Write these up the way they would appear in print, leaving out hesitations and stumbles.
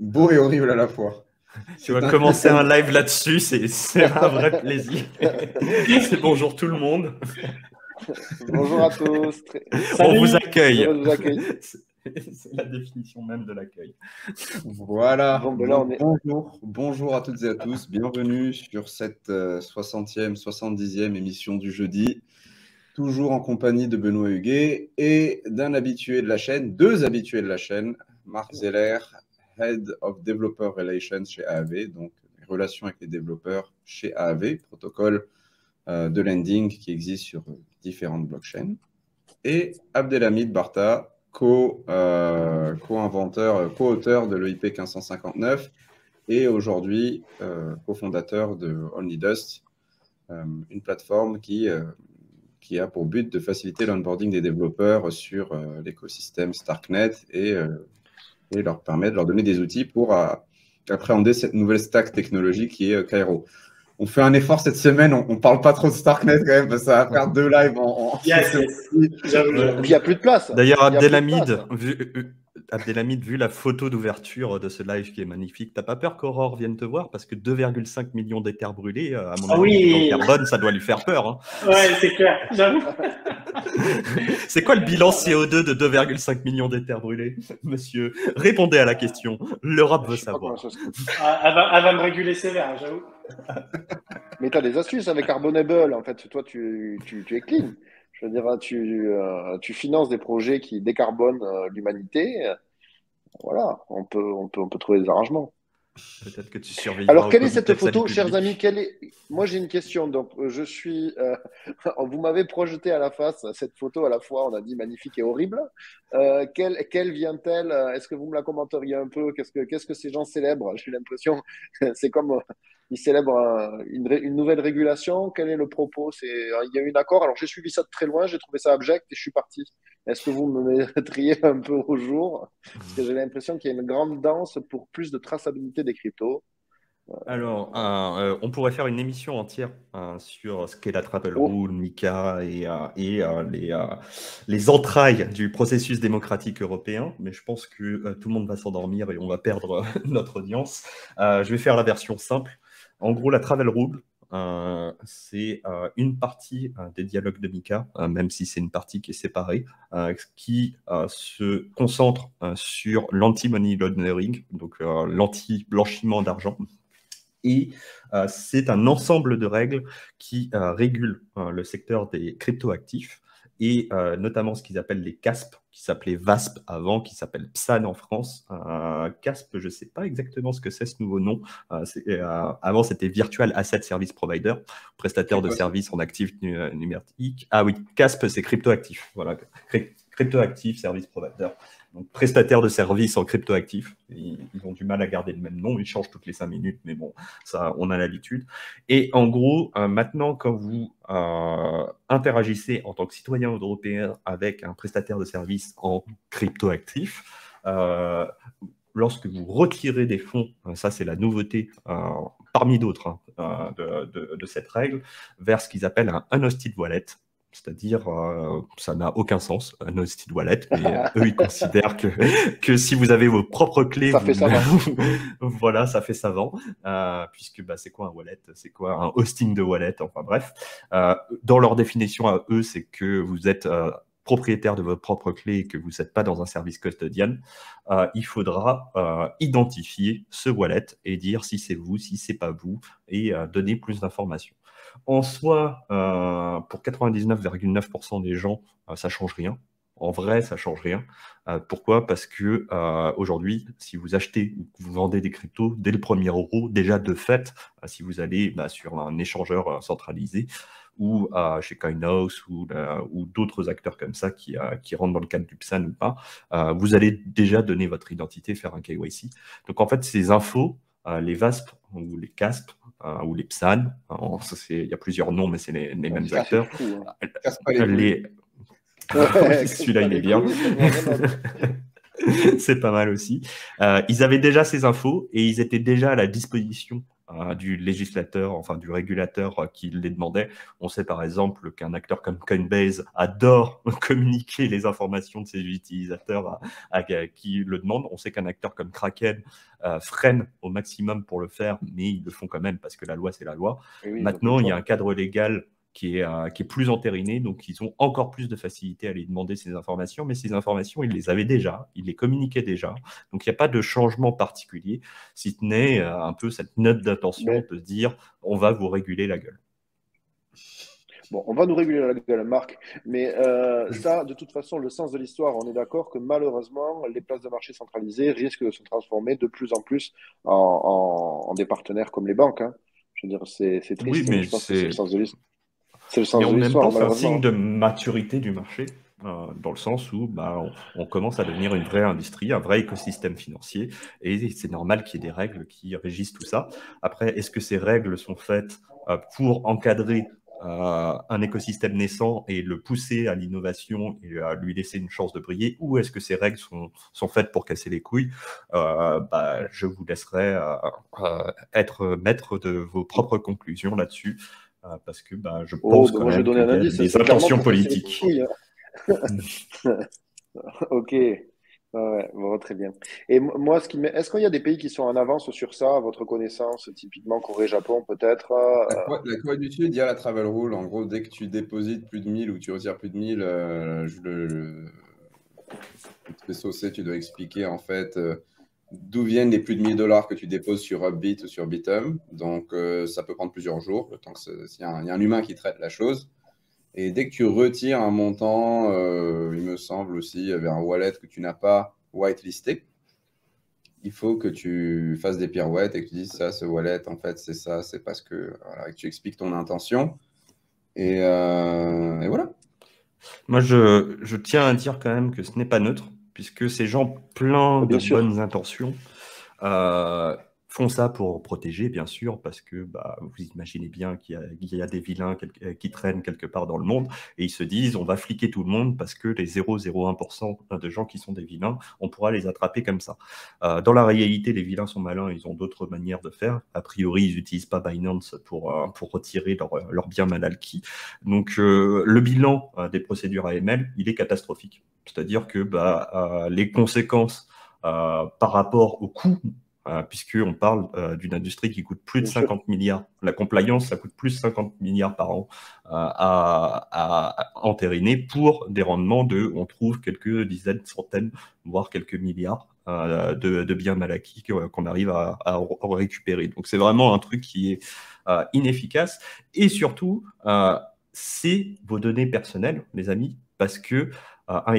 beau et horrible à la fois. Tu vas commencer un live là-dessus, c'est un vrai plaisir. C'est bonjour tout le monde. Bonjour à tous. On vous accueille. Heureux de vous accueillir. C'est la définition même de l'accueil. Voilà. Bon, ben là, on est... Bonjour à toutes et à tous. Bienvenue sur cette 60e, 70e émission du jeudi. Toujours en compagnie de Benoît Huguet et d'un habitué de la chaîne, deux habitués de la chaîne, Marc Zeller, Head of Developer Relations chez AAV, donc relations avec les développeurs chez AAV, protocole de lending qui existe sur différentes blockchains, et Abdelhamid Barta, co-inventeur, co-auteur de l'EIP 1559 et aujourd'hui cofondateur de OnlyDust, une plateforme qui a pour but de faciliter l'onboarding des développeurs sur l'écosystème Starknet et leur permettre de leur donner des outils pour appréhender cette nouvelle stack technologique qui est Cairo. On fait un effort cette semaine, on ne parle pas trop de Starknet quand même, parce que ça va faire 2 lives en yes. Il n'y a plus de place. D'ailleurs, Abdelhamid, vu la photo d'ouverture de ce live qui est magnifique, t'as pas peur qu'Aurore vienne te voir? Parce que 2,5 millions d'éthers brûlés, à mon avis, en carbone, ça doit lui faire peur. Hein. Ouais, c'est clair, j'avoue. C'est quoi le bilan CO2 de 2,5 millions d'éthers brûlés, monsieur? Répondez à la question. L'Europe veut savoir. Elle va me réguler sévère, j'avoue. Mais tu as des astuces avec Carbonable. En fait, toi, tu es clean. Je veux dire, tu finances des projets qui décarbonent l'humanité. Voilà, on peut trouver des arrangements. Peut-être que tu surveilleras. Alors, quelle est cette photo, chers amis? Moi, j'ai une question. Donc, je suis. Vous m'avez projeté à la face cette photo à la fois, on a dit magnifique et horrible. Quelle vient-elle? Est-ce que vous me la commenteriez un peu? Qu'est-ce que ces gens célèbrent? J'ai l'impression, c'est comme ils célèbrent une nouvelle régulation. Quel est le propos? Il y a eu un accord. Alors, j'ai suivi ça de très loin. J'ai trouvé ça abject et je suis parti. Est-ce que vous me mettriez un peu au jour? Parce que j'ai l'impression qu'il y a une grande danse pour plus de traçabilité des cryptos. Alors, on pourrait faire une émission entière sur ce qu'est la Travel Rule, MiCA et les entrailles du processus démocratique européen, mais je pense que tout le monde va s'endormir et on va perdre notre audience. Je vais faire la version simple. En gros, la Travel Rule, c'est une partie des dialogues de MiCA, même si c'est une partie qui est séparée, qui se concentre sur l'anti-money laundering, donc l'anti-blanchiment d'argent. Et c'est un ensemble de règles qui régulent le secteur des cryptoactifs et notamment ce qu'ils appellent les CASP, qui s'appelait VASP avant, qui s'appelle PSAN en France. CASP, je ne sais pas exactement ce que c'est ce nouveau nom. Avant, c'était Virtual Asset Service Provider, prestataire de services en actifs numériques. Ah oui, CASP, c'est cryptoactif. Voilà, cryptoactif Service Provider. Donc, prestataire de services en cryptoactifs. Ils ont du mal à garder le même nom, ils changent toutes les 5 minutes, mais bon, ça, on a l'habitude. Et en gros, maintenant, quand vous interagissez en tant que citoyen européen avec un prestataire de services en cryptoactifs, lorsque vous retirez des fonds, ça c'est la nouveauté parmi d'autres de cette règle, vers ce qu'ils appellent un unhosted wallet. C'est-à-dire, ça n'a aucun sens, un hosted wallet, mais eux, ils considèrent que si vous avez vos propres clés, ça fait savant. Voilà, ça fait savant, puisque c'est quoi un wallet? C'est quoi un hosting de wallet? Enfin bref, dans leur définition à eux, c'est que vous êtes propriétaire de votre propre clé et que vous n'êtes pas dans un service custodian, il faudra identifier ce wallet et dire si c'est vous, si c'est pas vous, et donner plus d'informations. En soi, pour 99,9% des gens, ça ne change rien. En vrai, ça ne change rien. Pourquoi? Parce que aujourd'hui, si vous achetez ou que vous vendez des cryptos, dès le 1er euro, déjà de fait, si vous allez sur un échangeur centralisé ou chez Coinhouse ou d'autres acteurs comme ça qui rentrent dans le cadre du PSAN ou pas, vous allez déjà donner votre identité, faire un KYC. Donc en fait, ces infos, les VASP ou les CASP ou les PSAN, il y a plusieurs noms, mais c'est les mêmes acteurs. Fou, hein. Celui-là, il est bien. C'est pas mal aussi. Ils avaient déjà ces infos et ils étaient déjà à la disposition du législateur, enfin du régulateur qui les demandait. On sait par exemple qu'un acteur comme Coinbase adore communiquer les informations de ses utilisateurs à qui le demandent. On sait qu'un acteur comme Kraken freine au maximum pour le faire, mais ils le font quand même parce que la loi, c'est la loi. Oui, Maintenant, il y a un cadre légal qui est plus entériné, donc ils ont encore plus de facilité à lui demander ces informations, mais ces informations, ils les avaient déjà, ils les communiquaient déjà, donc il n'y a pas de changement particulier, si ce n'est un peu cette note d'intention de se dire on va vous réguler la gueule. Bon, on va nous réguler la gueule, Marc, mais ça, de toute façon, le sens de l'histoire, on est d'accord que malheureusement, les places de marché centralisées risquent de se transformer de plus en plus en des partenaires comme les banques. Hein. Je veux dire, c'est triste, oui, mais je pense que c'est le sens de l'histoire. C'est le mais sens en de même l'histoire, temps, c'est un malheureusement. signe de maturité du marché, dans le sens où on commence à devenir une vraie industrie, un vrai écosystème financier, et c'est normal qu'il y ait des règles qui régissent tout ça. Après, est-ce que ces règles sont faites pour encadrer un écosystème naissant et le pousser à l'innovation et à lui laisser une chance de briller, ou est-ce que ces règles sont faites pour casser les couilles? Je vous laisserai être maître de vos propres conclusions là-dessus. Parce que je pense quand moi, je vais même donner qu'il un y a indice, des c'est clairement intentions pour casser les politiques. couilles. Ok, ouais, bon, très bien. Et moi, est-ce qu'il y a des pays qui sont en avance sur ça, à votre connaissance, typiquement Corée, Japon, peut-être? La Corée du Sud, il y a la travel rule. En gros, dès que tu déposites plus de 1000 ou tu retires plus de 1000, tu te fais saucer, tu dois expliquer en fait d'où viennent les plus de 1000 $ que tu déposes sur Upbit ou sur Bitum. Donc, ça peut prendre plusieurs jours, le temps que il y a un humain qui traite la chose. Et dès que tu retires un montant, il me semble aussi, vers un wallet que tu n'as pas whitelisté, il faut que tu fasses des pirouettes et que tu dises ça, ce wallet, en fait, c'est ça, c'est parce que, voilà, que tu expliques ton intention. Et voilà. Moi, je tiens à dire quand même que ce n'est pas neutre, puisque ces gens pleins de Bien sûr. bonnes intentions font ça pour protéger, bien sûr, parce que vous imaginez bien qu'il y a des vilains qui traînent quelque part dans le monde, et ils se disent, on va fliquer tout le monde, parce que les 0,01% de gens qui sont des vilains, on pourra les attraper comme ça. Dans la réalité, les vilains sont malins, ils ont d'autres manières de faire. A priori, ils n'utilisent pas Binance pour retirer leur bien mal acquis. Donc, le bilan des procédures AML, il est catastrophique. C'est-à-dire que les conséquences par rapport au coût, puisqu'on parle d'une industrie qui coûte plus de 50 milliards. La compliance, ça coûte plus de 50 milliards par an à entériner pour des rendements on trouve quelques dizaines, centaines, voire quelques milliards de biens mal acquis qu'on arrive à récupérer. Donc c'est vraiment un truc qui est inefficace. Et surtout, c'est vos données personnelles, les amis, parce que un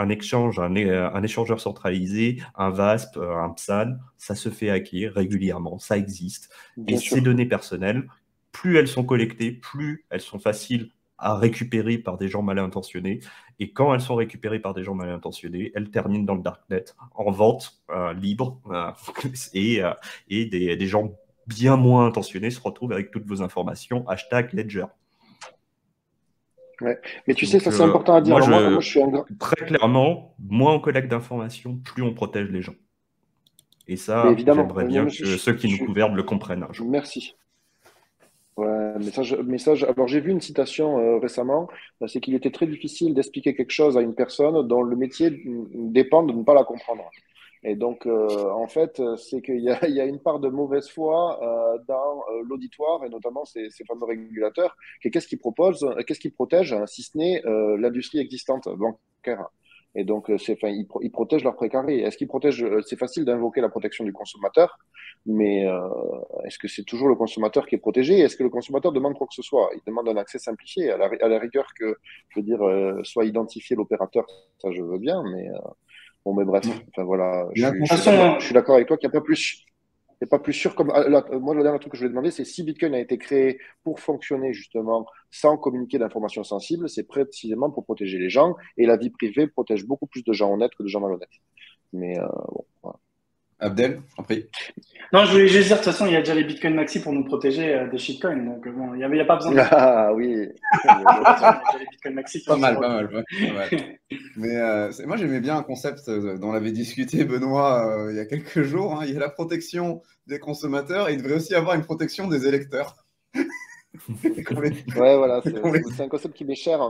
échangeur centralisé, un VASP, un PSAN, ça se fait hacker régulièrement, ça existe. Bien et sûr. Ces données personnelles, plus elles sont collectées, plus elles sont faciles à récupérer par des gens mal intentionnés. Et quand elles sont récupérées par des gens mal intentionnés, elles terminent dans le darknet, en vente libre, et des gens bien moins intentionnés se retrouvent avec toutes vos informations. #Ledger. Ouais. Mais tu sais, ça c'est important à dire. Moi, je suis très clairement, moins on collecte d'informations, plus on protège les gens. Et ça, j'aimerais bien que ceux qui nous gouvernent le comprennent un jour. Merci. Ouais, message. Alors, j'ai vu une citation récemment, c'est qu'il était très difficile d'expliquer quelque chose à une personne dont le métier dépend de ne pas la comprendre. Et donc, en fait, c'est qu'il y a une part de mauvaise foi dans l'auditoire et notamment ces fameux régulateurs. Qu'est-ce qu'ils proposent, qu'est-ce qu'ils protègent, si ce n'est l'industrie existante bancaire. Et donc, ils protègent leur précarité. Est-ce qu'ils protègent c'est facile d'invoquer la protection du consommateur, mais est-ce que c'est toujours le consommateur qui est protégé? Est-ce que le consommateur demande quoi que ce soit? Il demande un accès simplifié, à la rigueur que, je veux dire, soit identifier l'opérateur, ça je veux bien, mais bon, mais bref, enfin voilà, je suis d'accord avec toi qu'il n'y a pas plus. C'est pas plus sûr comme moi le dernier truc que je voulais demander, c'est si Bitcoin a été créé pour fonctionner justement sans communiquer d'informations sensibles, c'est précisément pour protéger les gens et la vie privée protège beaucoup plus de gens honnêtes que de gens malhonnêtes. Mais bon, voilà. Abdel, je t'en prie. Non, je voulais juste dire, de toute façon, il y a déjà les Bitcoin Maxi pour nous protéger des shitcoins. Donc, bon, il y a pas besoin de. Ah oui. Il y a déjà les Bitcoin Maxi pour Pas nous mal, protéger. pas mal. Mais moi, j'aimais bien un concept dont on avait discuté, Benoît, il y a quelques jours. Hein. Il y a la protection des consommateurs et il devrait aussi avoir une protection des électeurs. Ouais, voilà, c'est un concept qui m'est cher.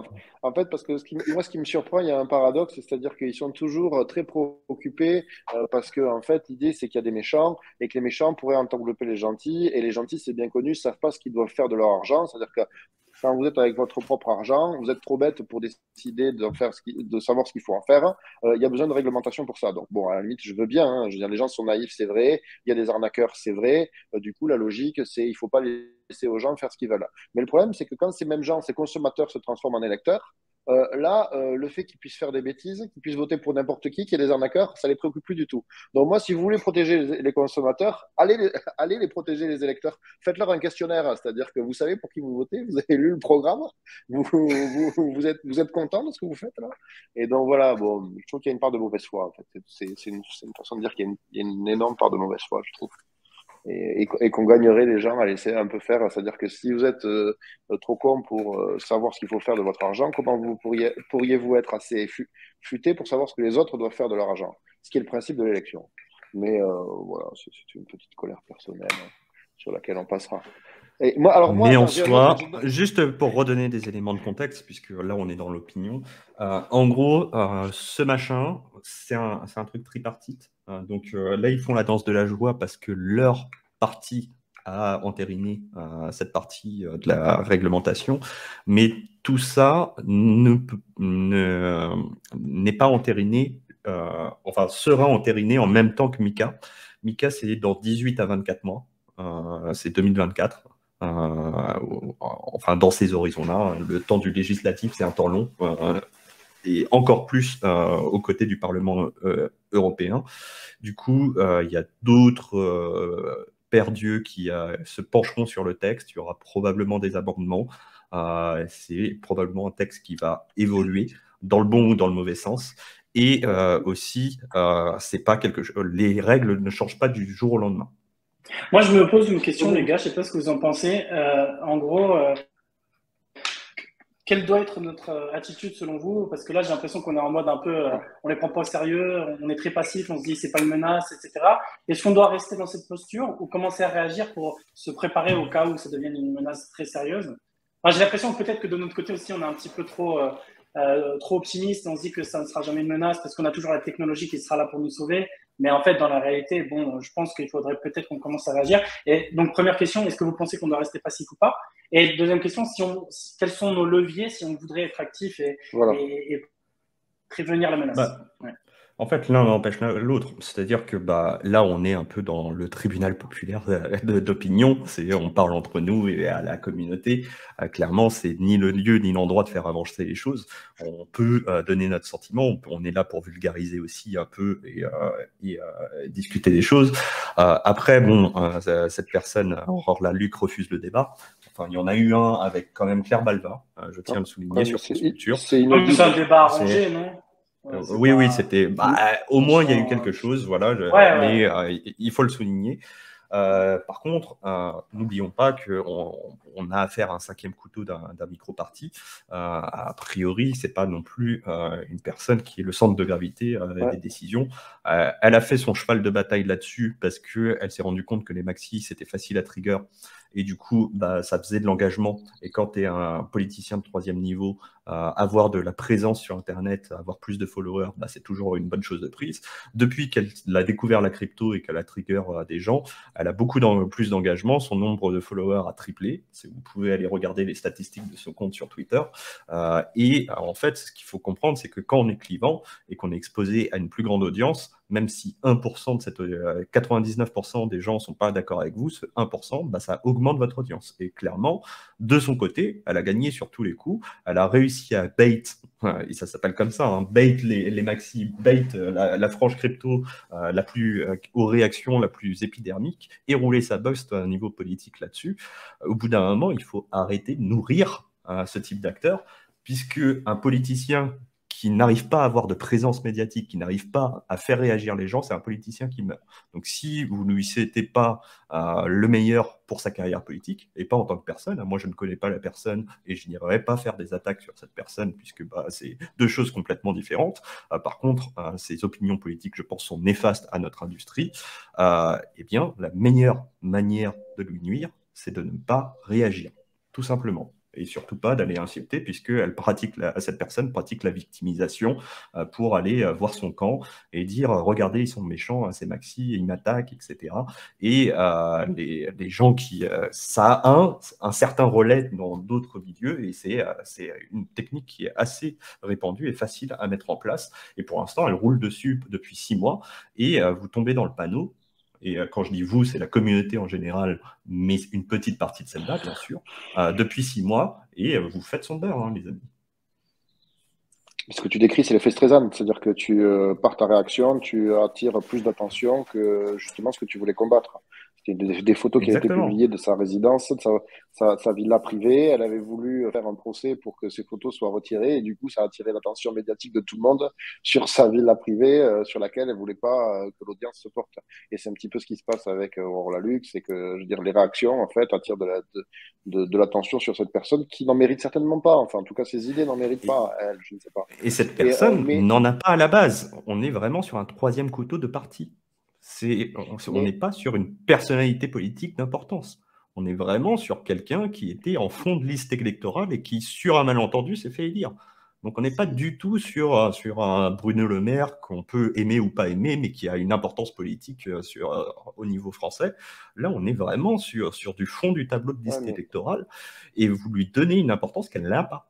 En fait, parce que moi, ce qui me surprend, il y a un paradoxe, c'est-à-dire qu'ils sont toujours très préoccupés parce que, en fait, l'idée, c'est qu'il y a des méchants et que les méchants pourraient envelopper les gentils. Et les gentils, c'est bien connu, savent pas ce qu'ils doivent faire de leur argent. C'est-à-dire que quand vous êtes avec votre propre argent, vous êtes trop bête pour décider de savoir ce qu'il faut en faire. Il y a besoin de réglementation pour ça. Donc, bon, à la limite, je veux bien. Hein. Je veux dire, les gens sont naïfs, c'est vrai. Il y a des arnaqueurs, c'est vrai. Du coup, la logique, c'est il faut pas laisser aux gens faire ce qu'ils veulent. Mais le problème, c'est que quand ces mêmes gens, ces consommateurs se transforment en électeurs, le fait qu'ils puissent faire des bêtises, qu'ils puissent voter pour n'importe qui est des arnaqueurs, ça les préoccupe plus du tout. Donc moi, si vous voulez protéger les consommateurs, allez les protéger les électeurs. Faites-leur un questionnaire, c'est-à-dire que vous savez pour qui vous votez, vous avez lu le programme, vous êtes content de ce que vous faites là. Et donc voilà, bon, je trouve qu'il y a une part de mauvaise foi. En fait, c'est une façon de dire qu'il y a une énorme part de mauvaise foi, je trouve. Et qu'on gagnerait les gens à laisser un peu faire. C'est-à-dire que si vous êtes trop con pour savoir ce qu'il faut faire de votre argent, comment pourriez-vous être assez futé pour savoir ce que les autres doivent faire de leur argent? Ce qui est le principe de l'élection. Mais voilà, c'est une petite colère personnelle sur laquelle on passera. Et moi, Mais en attends, soi, juste pour redonner des éléments de contexte, puisque là on est dans l'opinion, en gros, ce machin, c'est un truc tripartite. Donc là, ils font la danse de la joie parce que leur parti a entériné cette partie de la réglementation, mais tout ça n'est pas entériné, enfin sera entériné en même temps que Mika. Mika, c'est dans 18 à 24 mois, c'est 2024. Enfin, dans ces horizons-là, le temps du législatif, c'est un temps long, et encore plus aux côtés du Parlement européen. Du coup, il y a d'autres pères Dieu qui se pencheront sur le texte. Il y aura probablement des amendements. C'est probablement un texte qui va évoluer dans le bon ou dans le mauvais sens. Et aussi, c'est pas quelque chose. Les règles ne changent pas du jour au lendemain. Moi, je me pose une question, les gars, je ne sais pas ce que vous en pensez. En gros, quelle doit être notre attitude selon vous? Parce que là, j'ai l'impression qu'on est en mode un peu, on les prend pas au sérieux, on est très passif, on se dit c'est pas une menace, etc. Est-ce qu'on doit rester dans cette posture ou commencer à réagir pour se préparer au cas où ça devienne une menace très sérieuse? Enfin, j'ai l'impression peut-être que de notre côté aussi, on est un petit peu trop optimiste. On se dit que ça ne sera jamais une menace parce qu'on a toujours la technologie qui sera là pour nous sauver. Mais en fait, dans la réalité, bon, je pense qu'il faudrait peut-être qu'on commence à réagir. Et donc, première question, est-ce que vous pensez qu'on doit rester passif ou pas? Et deuxième question, quels sont nos leviers si on voudrait être actif et prévenir la menace? Ouais. En fait, l'un n'empêche l'autre. C'est-à-dire que là, on est un peu dans le tribunal populaire d'opinion. On parle entre nous et à la communauté. Clairement, c'est ni le lieu ni l'endroit de faire avancer les choses. On peut donner notre sentiment. On est là pour vulgariser aussi un peu et discuter des choses. Après, bon, cette personne, Aurore Laluc, refuse le débat. Enfin, il y en a eu un avec quand même Claire Balva, je tiens à le souligner, sur France Culture. C'est un débat arrangé, non? Oui, c'était. Au moins, il y a eu quelque chose, voilà. Mais il faut le souligner. Par contre, n'oublions pas qu'on a affaire à un cinquième couteau d'un micro-parti. A priori, c'est pas non plus une personne qui est le centre de gravité des décisions. Elle a fait son cheval de bataille là-dessus parce qu'elle s'est rendue compte que les maxis, c'était facile à trigger. Et du coup, ça faisait de l'engagement. Et quand tu es un politicien de troisième niveau, avoir de la présence sur Internet, avoir plus de followers, c'est toujours une bonne chose de prise. Depuis qu'elle a découvert la crypto et qu'elle a trigger des gens, elle a beaucoup plus d'engagement. Son nombre de followers a triplé. Vous pouvez aller regarder les statistiques de son compte sur Twitter. Et en fait, ce qu'il faut comprendre, c'est que quand on est clivant et qu'on est exposé à une plus grande audience, même si 1% de cette 99% des gens ne sont pas d'accord avec vous, ce 1%, ça augmente votre audience. Et clairement, de son côté, elle a gagné sur tous les coups. Elle a réussi à bait, et ça s'appelle comme ça, hein, bait les maxi, bait la frange crypto la plus aux réactions la plus épidermique, et rouler sa bosse à un niveau politique là-dessus. Au bout d'un moment, il faut arrêter de nourrir ce type d'acteurs, puisque un politicien qui n'arrive pas à avoir de présence médiatique, qui n'arrive pas à faire réagir les gens, c'est un politicien qui meurt. Donc si vous ne lui souhaitez pas le meilleur pour sa carrière politique, et pas en tant que personne, moi je ne connais pas la personne et je n'irai pas faire des attaques sur cette personne, puisque c'est deux choses complètement différentes. Par contre, ses opinions politiques, je pense, sont néfastes à notre industrie. Eh bien, la meilleure manière de lui nuire, c'est de ne pas réagir, tout simplement. Et surtout pas d'aller insulter, puisque cette personne pratique la victimisation pour aller voir son camp et dire « Regardez, ils sont méchants, c'est Maxi, ils m'attaquent, etc. » Et les gens ça a un certain relais dans d'autres milieux, et c'est une technique qui est assez répandue et facile à mettre en place. Et pour l'instant, elle roule dessus depuis 6 mois, et vous tombez dans le panneau. Et quand je dis vous, c'est la communauté en général, mais une petite partie de celle-là, bien sûr, depuis 6 mois, et vous faites son beurre, hein, les amis. Ce que tu décris, c'est l'effet Streisand, c'est-à-dire que par ta réaction, tu attires plus d'attention que justement ce que tu voulais combattre. C'était des photos qui avaient été publiées de sa résidence, de sa villa privée. Elle avait voulu faire un procès pour que ces photos soient retirées, et du coup, ça a attiré l'attention médiatique de tout le monde sur sa villa privée, sur laquelle elle voulait pas que l'audience se porte. Et c'est un petit peu ce qui se passe avec Aurore Lalucq, c'est que, je veux dire, les réactions, en fait, attirent de l'attention sur cette personne qui n'en mérite certainement pas. Enfin, en tout cas, ses idées n'en méritent pas, elle, je ne sais pas. Et cette personne n'en a pas à la base. On est vraiment sur un troisième couteau de parti. On n'est pas sur une personnalité politique d'importance. On est vraiment sur quelqu'un qui était en fond de liste électorale et qui, sur un malentendu, s'est fait élire. Donc, on n'est pas du tout sur un Bruno Le Maire qu'on peut aimer ou pas aimer, mais qui a une importance politique au niveau français. Là, on est vraiment sur du fond du tableau de liste électorale, et vous lui donnez une importance qu'elle n'a pas.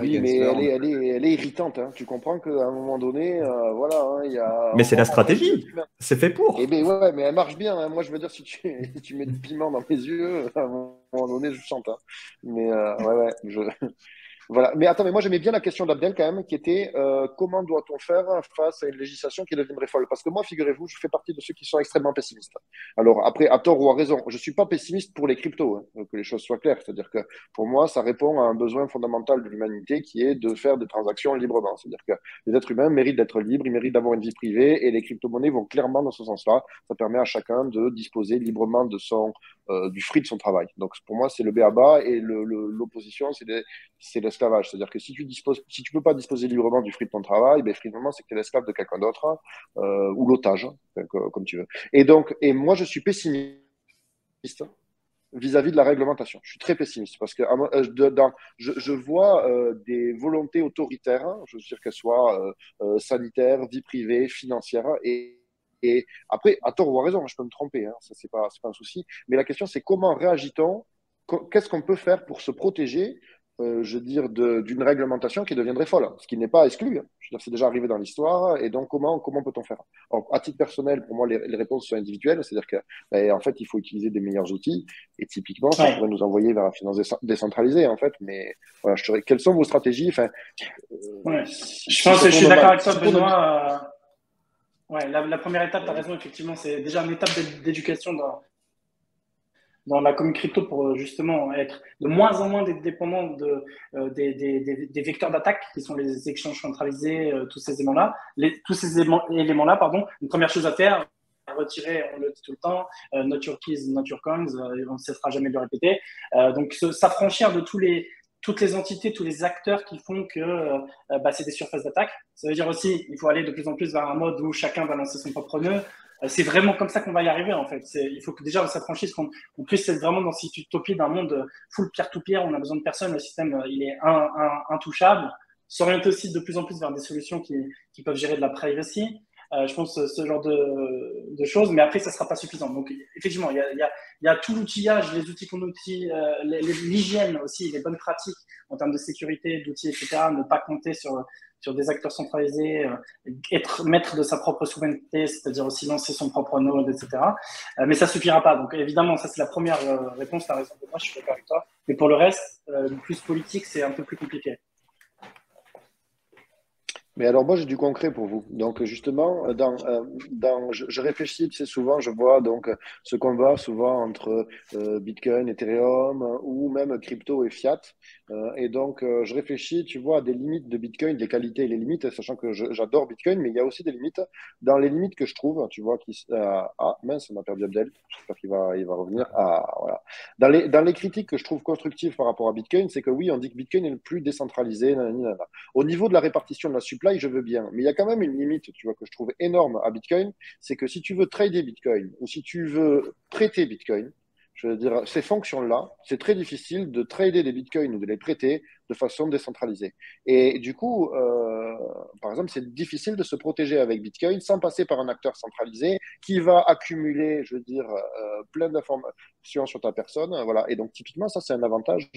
Oui, mais elle est irritante. Hein. Tu comprends qu'à un moment donné, voilà, hein, il y a. Mais c'est la stratégie. C'est fait pour. Eh bien, ouais, mais elle marche bien. Hein. Moi, je veux dire, si tu mets du piment dans mes yeux, à un moment donné, je chante. Hein. Mais ouais, voilà. Mais attends, mais moi j'aimais bien la question d'Abdel quand même, qui était comment doit-on faire face à une législation qui deviendrait folle? Parce que moi, figurez-vous, je fais partie de ceux qui sont extrêmement pessimistes. Alors après, à tort ou à raison, je suis pas pessimiste pour les cryptos, hein, que les choses soient claires. C'est-à-dire que pour moi, ça répond à un besoin fondamental de l'humanité qui est de faire des transactions librement. C'est-à-dire que les êtres humains méritent d'être libres, ils méritent d'avoir une vie privée, et les crypto-monnaies vont clairement dans ce sens-là. Ça permet à chacun de disposer librement de du fruit de son travail. Donc pour moi, c'est le b.a.-ba, et l'opposition, c'est l'esclavage. C'est-à-dire que si tu peux pas disposer librement du fruit de ton travail, ben finalement, c'est que tu es l'esclave de quelqu'un d'autre, ou l'otage, comme tu veux. Et moi, je suis pessimiste vis-à-vis de la réglementation. Je suis très pessimiste parce que je vois des volontés autoritaires, hein, je veux dire qu'elles soient sanitaires, vie privée, financière, et après, à tort ou à raison, je peux me tromper, hein, ça c'est pas un souci, mais la question c'est comment réagit-on, qu'est-ce qu'on peut faire pour se protéger, je veux dire, d'une réglementation qui deviendrait folle, ce qui n'est pas exclu. Hein. Je veux dire, c'est déjà arrivé dans l'histoire, et donc comment peut-on faire? Alors, à titre personnel, pour moi, les réponses sont individuelles, c'est-à-dire que, ben, en fait, il faut utiliser des meilleurs outils, et typiquement, ça pourrait nous envoyer vers la finance décentralisée, en fait. Mais voilà, quelles sont vos stratégies? Enfin, je pense que je suis d'accord avec toi, Benoît. Ouais, la première étape, tu as raison, effectivement, c'est déjà une étape d'éducation dans la commune crypto pour justement être de moins en moins dépendant des vecteurs d'attaque qui sont les échanges centralisés, tous ces éléments-là. Pardon. Une première chose à faire, retirer, on le dit tout le temps, not your keys, not your coins, on ne cessera jamais de le répéter. Donc, s'affranchir de toutes les entités, tous les acteurs qui font que c'est des surfaces d'attaque. Ça veut dire aussi qu'il faut aller de plus en plus vers un mode où chacun va lancer son propre nœud. C'est vraiment comme ça qu'on va y arriver, en fait. Il faut que déjà on s'affranchisse, qu'on puisse être vraiment dans cette utopie d'un monde full peer-to-peer, on a besoin de personne, le système il est intouchable. S'orienter aussi de plus en plus vers des solutions qui peuvent gérer de la privacy. Je pense ce genre de choses, mais après ça sera pas suffisant. Donc effectivement, il y a tout l'outillage, les outils qu'on outille, l'hygiène aussi, les bonnes pratiques en termes de sécurité, d'outils, etc. Ne pas compter sur des acteurs centralisés, être maître de sa propre souveraineté, c'est-à-dire aussi lancer son propre node, etc. Mais ça suffira pas. Donc évidemment, ça c'est la première réponse, la raison de moi, je suis d'accord avec toi. Mais pour le reste, le plus politique, c'est un peu plus compliqué. Mais alors moi j'ai du concret pour vous. Donc justement, je réfléchis, tu sais, souvent je vois donc ce combat souvent entre Bitcoin, Ethereum, ou même crypto et fiat. Et donc, je réfléchis, tu vois, à des limites de Bitcoin, des qualités et les limites, sachant que j'adore Bitcoin, mais il y a aussi des limites. Dans les limites que je trouve, tu vois, ah, mince, on a perdu Abdel. J'espère il va revenir. Ah, voilà. Dans les critiques que je trouve constructives par rapport à Bitcoin, c'est que oui, on dit que Bitcoin est le plus décentralisé. Nanani, nanana. Au niveau de la répartition de la supply, je veux bien. Mais il y a quand même une limite, tu vois, que je trouve énorme à Bitcoin. C'est que si tu veux trader Bitcoin ou si tu veux prêter Bitcoin, je veux dire, ces fonctions-là, c'est très difficile de trader des bitcoins ou de les prêter de façon décentralisée. Et du coup, par exemple, c'est difficile de se protéger avec Bitcoin sans passer par un acteur centralisé qui va accumuler, je veux dire, plein d'informations sur ta personne. Voilà. Et donc, typiquement, ça, c'est un avantage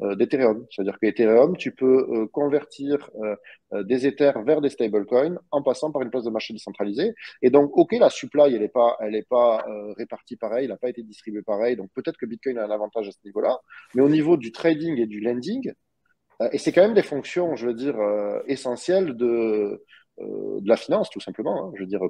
d'Ethereum. C'est-à-dire qu'Ethereum, tu peux convertir des Ethers vers des stablecoins en passant par une place de marché décentralisée. Et donc, OK, la supply, elle est pas répartie pareil, elle n'a pas été distribuée pareil. Donc, peut-être que Bitcoin a un avantage à ce niveau-là. Mais au niveau du trading et du lending, et c'est quand même des fonctions, je veux dire, essentielles de la finance, tout simplement. Hein. Je veux dire,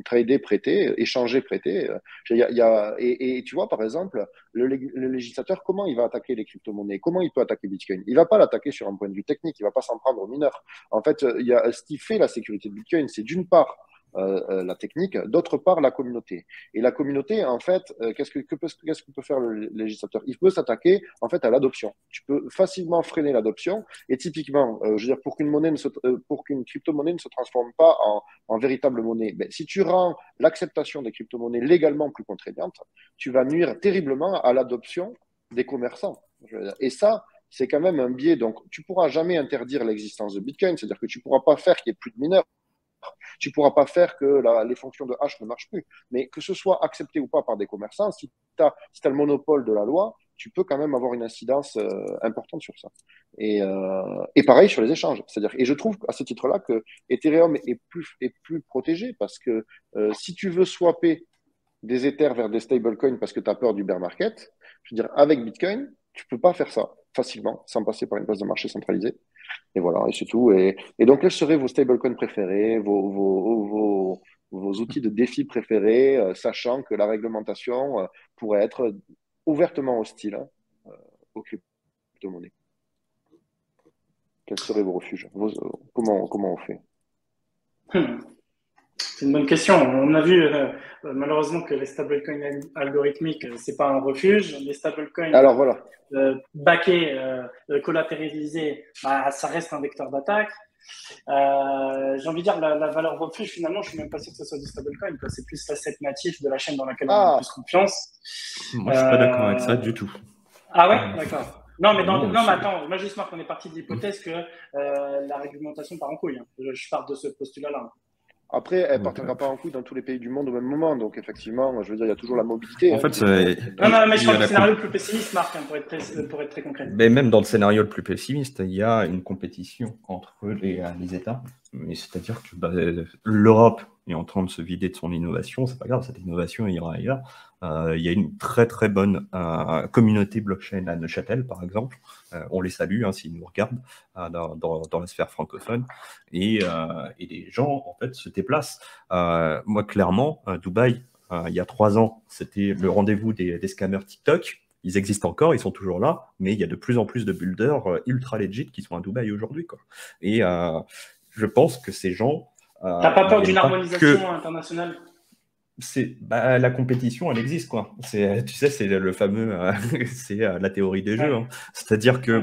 trader, prêter, échanger, prêter. Et tu vois, par exemple, le législateur, comment il va attaquer les crypto-monnaies? Comment il peut attaquer Bitcoin? Il va pas l'attaquer sur un point de vue technique, il va pas s'en prendre aux mineurs. En fait, ce qui fait la sécurité de Bitcoin, c'est d'une part la technique, d'autre part la communauté. Et la communauté, en fait, qu'est-ce que peut faire le législateur? Il peut s'attaquer en fait à l'adoption. Tu peux facilement freiner l'adoption. Et typiquement, je veux dire, pour qu'une crypto-monnaie ne se transforme pas en véritable monnaie, ben, si tu rends l'acceptation des crypto-monnaies légalement plus contraignante, tu vas nuire terriblement à l'adoption des commerçants. Et ça, c'est quand même un biais. Donc, tu pourras jamais interdire l'existence de Bitcoin, c'est-à-dire que tu pourras pas faire qu'il y ait plus de mineurs. Tu ne pourras pas faire que les fonctions de hash ne marchent plus. Mais que ce soit accepté ou pas par des commerçants, si tu as le monopole de la loi, tu peux quand même avoir une incidence importante sur ça. Et pareil sur les échanges. Et je trouve à ce titre-là que Ethereum est plus protégé parce que si tu veux swapper des Ethers vers des stablecoins parce que tu as peur du bear market, je veux dire, avec Bitcoin, tu peux pas faire ça facilement sans passer par une place de marché centralisée. Et voilà, et c'est tout. Et donc, quels seraient vos stablecoins préférés, vos outils de défi préférés, sachant que la réglementation pourrait être ouvertement hostile aux crypto-monnaies? Quels seraient vos refuges? Comment on fait? C'est une bonne question. On a vu malheureusement que les stablecoins algorithmiques, c'est pas un refuge. Les stablecoins Alors voilà. backés, collatéralisés, bah, ça reste un vecteur d'attaque. J'ai envie de dire la valeur refuge, finalement, je suis même pas sûr que ce soit du stablecoin. C'est plus l'asset natif de la chaîne dans laquelle on a le plus confiance. Moi, je suis pas d'accord avec ça du tout. Ah ouais, d'accord. Non, mais attends, moi, juste, Marc, on est parti de l'hypothèse que la réglementation part en couille. Hein. Je pars de ce postulat-là. Après, elle ne partira pas en couille dans tous les pays du monde au même moment. Donc, effectivement, je veux dire, il y a toujours la mobilité. En fait, non, mais je parle du scénario le plus pessimiste, Marc, hein, pour être très concret. Mais même dans le scénario le plus pessimiste, il y a une compétition entre les États. C'est-à-dire que l'Europe est en train de se vider de son innovation. C'est pas grave, cette innovation ira ailleurs. Il y a une très très bonne communauté blockchain à Neuchâtel, par exemple. On les salue hein, s'ils nous regardent dans la sphère francophone. Et les gens, en fait, se déplacent. Moi, clairement, Dubaï, il y a 3 ans, c'était le rendez-vous des scammers TikTok. Ils existent encore, ils sont toujours là, mais il y a de plus en plus de builders ultra legit qui sont à Dubaï aujourd'hui. Et je pense que ces gens... T'as pas peur d'une harmonisation internationale? La compétition, elle existe, quoi. Tu sais, c'est le fameux, c'est la théorie des jeux. Hein. C'est-à-dire que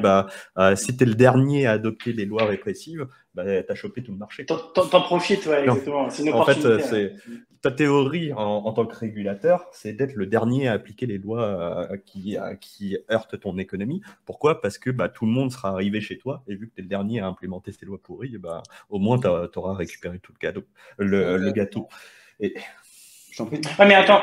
si tu es le dernier à adopter des lois répressives, tu as chopé tout le marché. T'en profites, ouais, exactement. C'est une opportunité. En fait, ta théorie en tant que régulateur, c'est d'être le dernier à appliquer les lois qui heurtent ton économie. Pourquoi? Parce que tout le monde sera arrivé chez toi, et vu que tu es le dernier à implémenter ces lois pourries, au moins tu auras récupéré tout le gâteau. Et... Ouais, mais attends,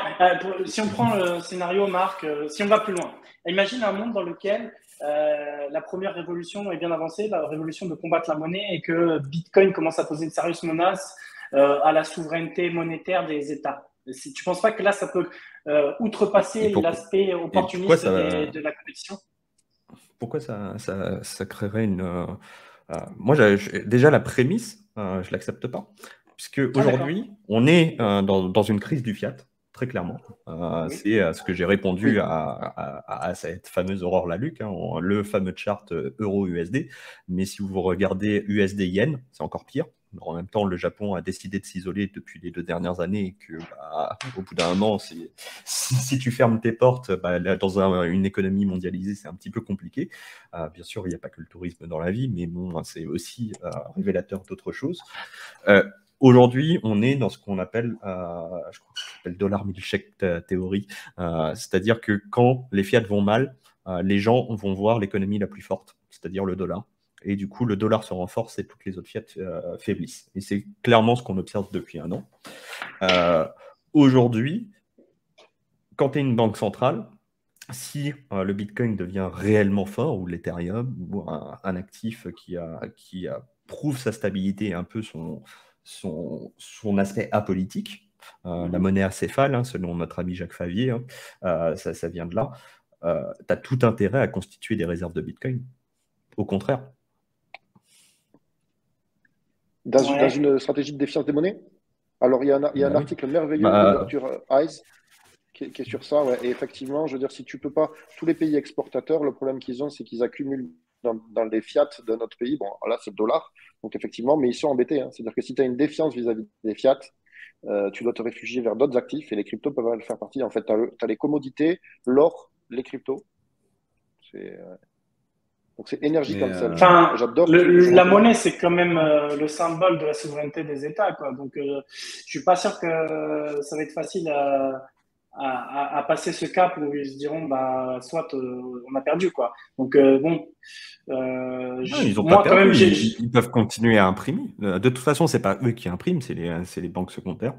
si on prend le scénario, Marc, si on va plus loin, imagine un monde dans lequel la première révolution est bien avancée, la révolution de combattre la monnaie, et que Bitcoin commence à poser une sérieuse menace à la souveraineté monétaire des États. Tu ne penses pas que là, ça peut outrepasser l'aspect opportuniste de la compétition? Pourquoi ça créerait une... Moi, déjà, la prémisse, je ne l'accepte pas. Puisque aujourd'hui, on est dans une crise du fiat, très clairement. Oui. C'est ce que j'ai répondu Oui. à cette fameuse Aurore Laluc, hein, le fameux chart euro-USD. Mais si vous regardez USD-Yen, c'est encore pire. En même temps, le Japon a décidé de s'isoler depuis les 2 dernières années et que, au bout d'un moment, si tu fermes tes portes, là, dans une économie mondialisée, c'est un petit peu compliqué. Bien sûr, il n'y a pas que le tourisme dans la vie, mais bon, c'est aussi révélateur d'autres choses. Aujourd'hui, on est dans ce qu'on appelle, je crois que ça s'appelle dollar milkshake théorie, c'est-à-dire que quand les fiat vont mal, les gens vont voir l'économie la plus forte, c'est-à-dire le dollar. Et du coup, le dollar se renforce et toutes les autres fiat faiblissent. Et c'est clairement ce qu'on observe depuis 1 an. Aujourd'hui, quand tu es une banque centrale, si le Bitcoin devient réellement fort, ou l'Ethereum, ou un actif qui prouve sa stabilité et un peu son aspect apolitique, la monnaie acéphale, hein, selon notre ami Jacques Favier, hein, ça vient de là, tu as tout intérêt à constituer des réserves de Bitcoin. Au contraire. Dans une stratégie de défiance des monnaies? Alors, il y a un article merveilleux de Dr. Eyes qui est sur ça. Ouais. Et effectivement, je veux dire, si tu peux pas, tous les pays exportateurs, le problème qu'ils ont, c'est qu'ils accumulent dans les fiat de notre pays. Bon, là, c'est le dollar. Donc, effectivement, mais ils sont embêtés. Hein. C'est-à-dire que si tu as une défiance vis-à-vis des fiat, tu dois te réfugier vers d'autres actifs et les cryptos peuvent le faire partie. En fait, tu as les commodités, l'or, les cryptos. Donc, c'est énergie comme ça. Enfin, la monnaie, c'est quand même le symbole de la souveraineté des États, quoi. Donc, je suis pas sûr que ça va être facile à passer ce cap où ils se diront, soit on a perdu, quoi. Donc, bon. Ils n'ont pas perdu, ils peuvent continuer à imprimer. De toute façon, ce n'est pas eux qui impriment, c'est les banques secondaires,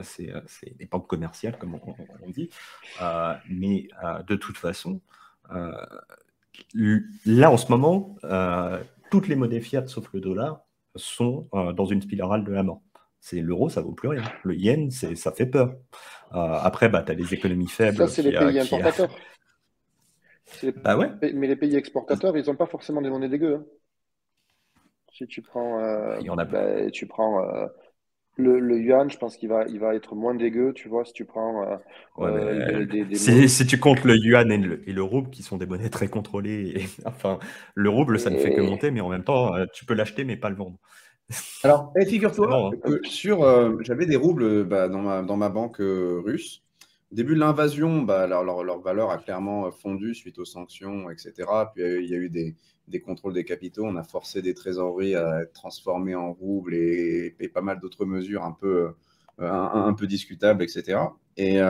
c'est les banques commerciales, comme on dit. Mais de toute façon, là, en ce moment, toutes les monnaies fiat, sauf le dollar, sont dans une spirale de la mort. L'euro, ça ne vaut plus rien. Le yen, ça fait peur. Après, tu as les économies faibles. Ça, c'est les pays importateurs. Ouais. Mais les pays exportateurs, ils n'ont pas forcément des monnaies dégueu. Hein. Si tu prends, le yuan, je pense qu'il va être moins dégueu, tu vois, si tu prends si tu comptes le yuan et le rouble, qui sont des monnaies très contrôlées, enfin, le rouble, ça ne fait que monter, mais en même temps, tu peux l'acheter, mais pas le vendre. Alors, figure-toi que j'avais des roubles dans ma banque russe. Au début de l'invasion, leur valeur a clairement fondu suite aux sanctions, etc. Puis il y a eu des contrôles des capitaux. On a forcé des trésoreries à être transformées en roubles et pas mal d'autres mesures un peu discutables, etc. Et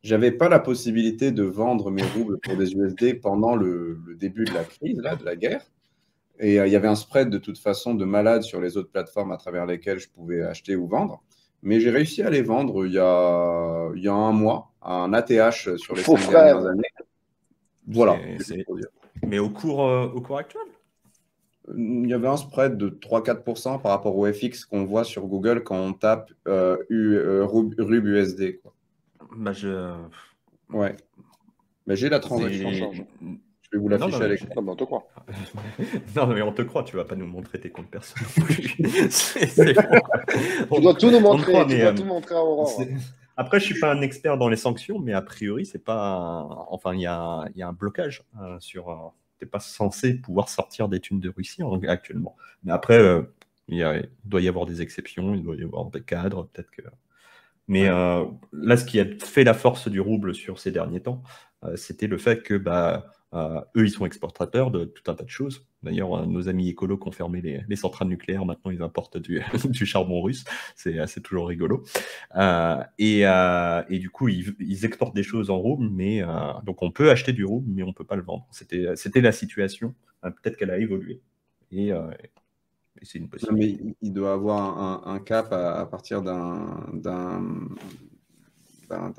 j'avais pas la possibilité de vendre mes roubles pour des USD pendant le début de la crise, de la guerre. Et il y avait un spread de toute façon de malade sur les autres plateformes à travers lesquelles je pouvais acheter ou vendre. Mais j'ai réussi à les vendre il y a 1 mois, à un ATH sur les 5 dernières années. Voilà. Mais au cours actuel? Il y avait un spread de 3-4% par rapport au FX qu'on voit sur Google quand on tape RUB USD. Quoi. Ouais. Mais j'ai la transaction change. Je vais vous l'afficher à l'écran. On te croit. Non, mais on te croit, tu ne vas pas nous montrer tes comptes personnels. Tu dois tout nous montrer, tout montrer à Aurore. Après, je ne suis pas un expert dans les sanctions, mais a priori, c'est pas. Enfin, il y a un blocage sur. Tu n'es pas censé pouvoir sortir des thunes de Russie actuellement. Mais après, il doit y avoir des exceptions, il doit y avoir des cadres, peut-être que. Mais là, ce qui a fait la force du rouble sur ces derniers temps, c'était le fait que eux, ils sont exportateurs de tout un tas de choses. D'ailleurs, nos amis écolos qui ont fermé les centrales nucléaires, maintenant, ils importent du charbon russe. C'est toujours rigolo. Et du coup, ils exportent des choses en rouble, mais donc on peut acheter du rouble, mais on ne peut pas le vendre. C'était la situation. Peut-être qu'elle a évolué. Et c'est une possibilité. Mais il doit avoir un cap à partir d'un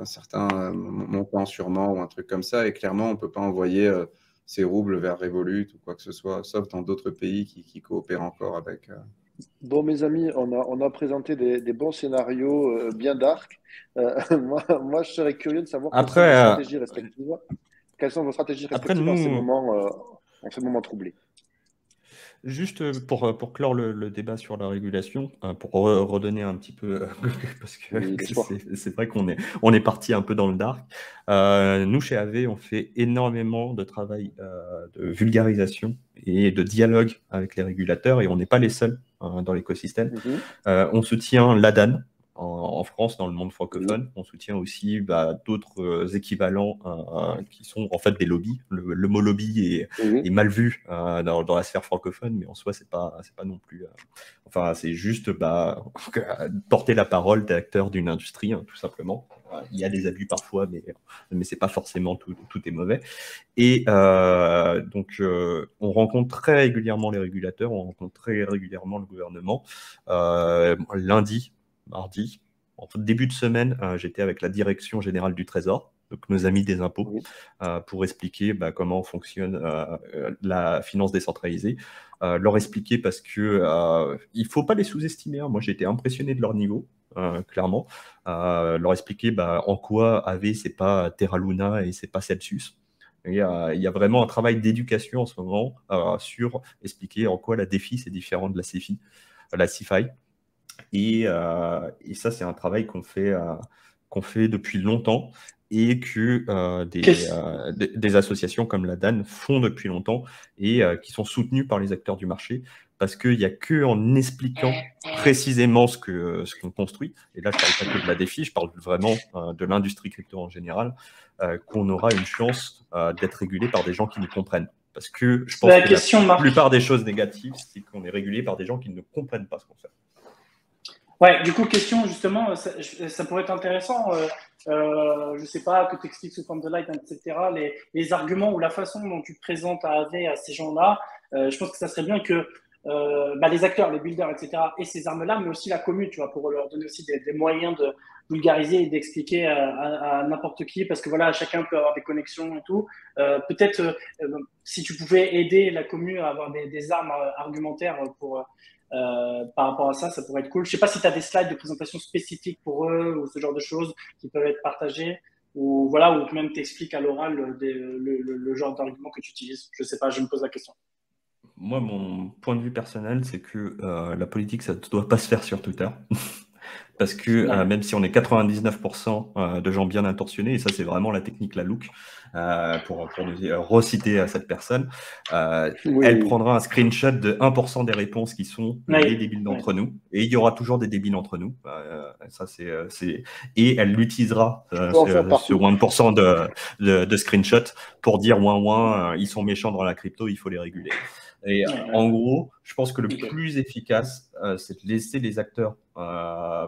certain montant sûrement ou un truc comme ça. Et clairement, on ne peut pas envoyer ces roubles vers Revolut ou quoi que ce soit, sauf dans d'autres pays qui coopèrent encore avec. Bon, mes amis, on a présenté des bons scénarios bien dark. Moi, je serais curieux de savoir quelles sont vos stratégies respectives en ces moments troublés. Juste pour clore le débat sur la régulation, pour redonner un petit peu, parce que Oui, bien sûr. c'est vrai qu'on est parti un peu dans le dark. Nous, chez AV, on fait énormément de travail de vulgarisation et de dialogue avec les régulateurs, et on n'est pas les seuls dans l'écosystème. Mhm. On soutient l'ADAN en France, dans le monde francophone. On soutient aussi d'autres équivalents qui sont en fait des lobbies. Le mot lobby Oui. est mal vu dans la sphère francophone, mais en soi, c'est pas non plus. Enfin, c'est juste porter la parole d'acteurs d'une industrie, tout simplement. Il y a des abus parfois, mais c'est pas forcément tout est mauvais. Et donc, on rencontre très régulièrement les régulateurs, on rencontre très régulièrement le gouvernement. Lundi, mardi, en début de semaine, j'étais avec la direction générale du Trésor, donc nos amis des impôts, Oui. pour expliquer comment fonctionne la finance décentralisée. Leur expliquer parce que il ne faut pas les sous-estimer. Moi, j'ai été impressionné de leur niveau, clairement. Leur expliquer en quoi AV, c'est pas Terra Luna et c'est pas Celsius. Il y a vraiment un travail d'éducation en ce moment sur expliquer en quoi la DeFi, c'est différent de la CeFi, la CeFi. Et ça, c'est un travail qu'on fait depuis longtemps et que des associations comme la DAN font depuis longtemps et qui sont soutenues par les acteurs du marché, parce qu'il n'y a qu'en expliquant précisément ce qu'on construit, et là je ne parle pas que de la DeFi, je parle vraiment de l'industrie crypto en général, qu'on aura une chance d'être régulé par des gens qui nous comprennent. Parce que je pense que la plupart des choses négatives, c'est qu'on est régulé par des gens qui ne comprennent pas ce qu'on fait. Ouais, du coup, question justement, ça pourrait être intéressant, je sais pas, que tu expliques sous forme de light, etc., les arguments ou la façon dont tu te présentes à AV à ces gens-là. Je pense que ça serait bien que les acteurs, les builders, etc., aient ces armes-là, mais aussi la commune, tu vois, pour leur donner aussi des moyens de vulgariser et d'expliquer à n'importe qui, parce que voilà, chacun peut avoir des connexions et tout. Peut-être si tu pouvais aider la commune à avoir des armes argumentaires par rapport à ça, ça pourrait être cool. Je sais pas si tu as des slides de présentation spécifiques pour eux ou ce genre de choses qui peuvent être partagées, ou voilà, ou même t'expliques à l'oral le genre d'argument que tu utilises. Je sais pas, je me pose la question. Moi, mon point de vue personnel, c'est que la politique, ça ne doit pas se faire sur Twitter. Parce que même si on est 99% de gens bien intentionnés, et ça c'est vraiment la technique la look, pour nous reciter à cette personne, elle prendra un screenshot de 1% des réponses qui sont les débiles d'entre nous, et il y aura toujours des débiles entre nous. Ça et elle l'utilisera ce 1% de screenshot pour dire ils sont méchants dans la crypto, il faut les réguler. Et en gros, je pense que le plus efficace, c'est de laisser les acteurs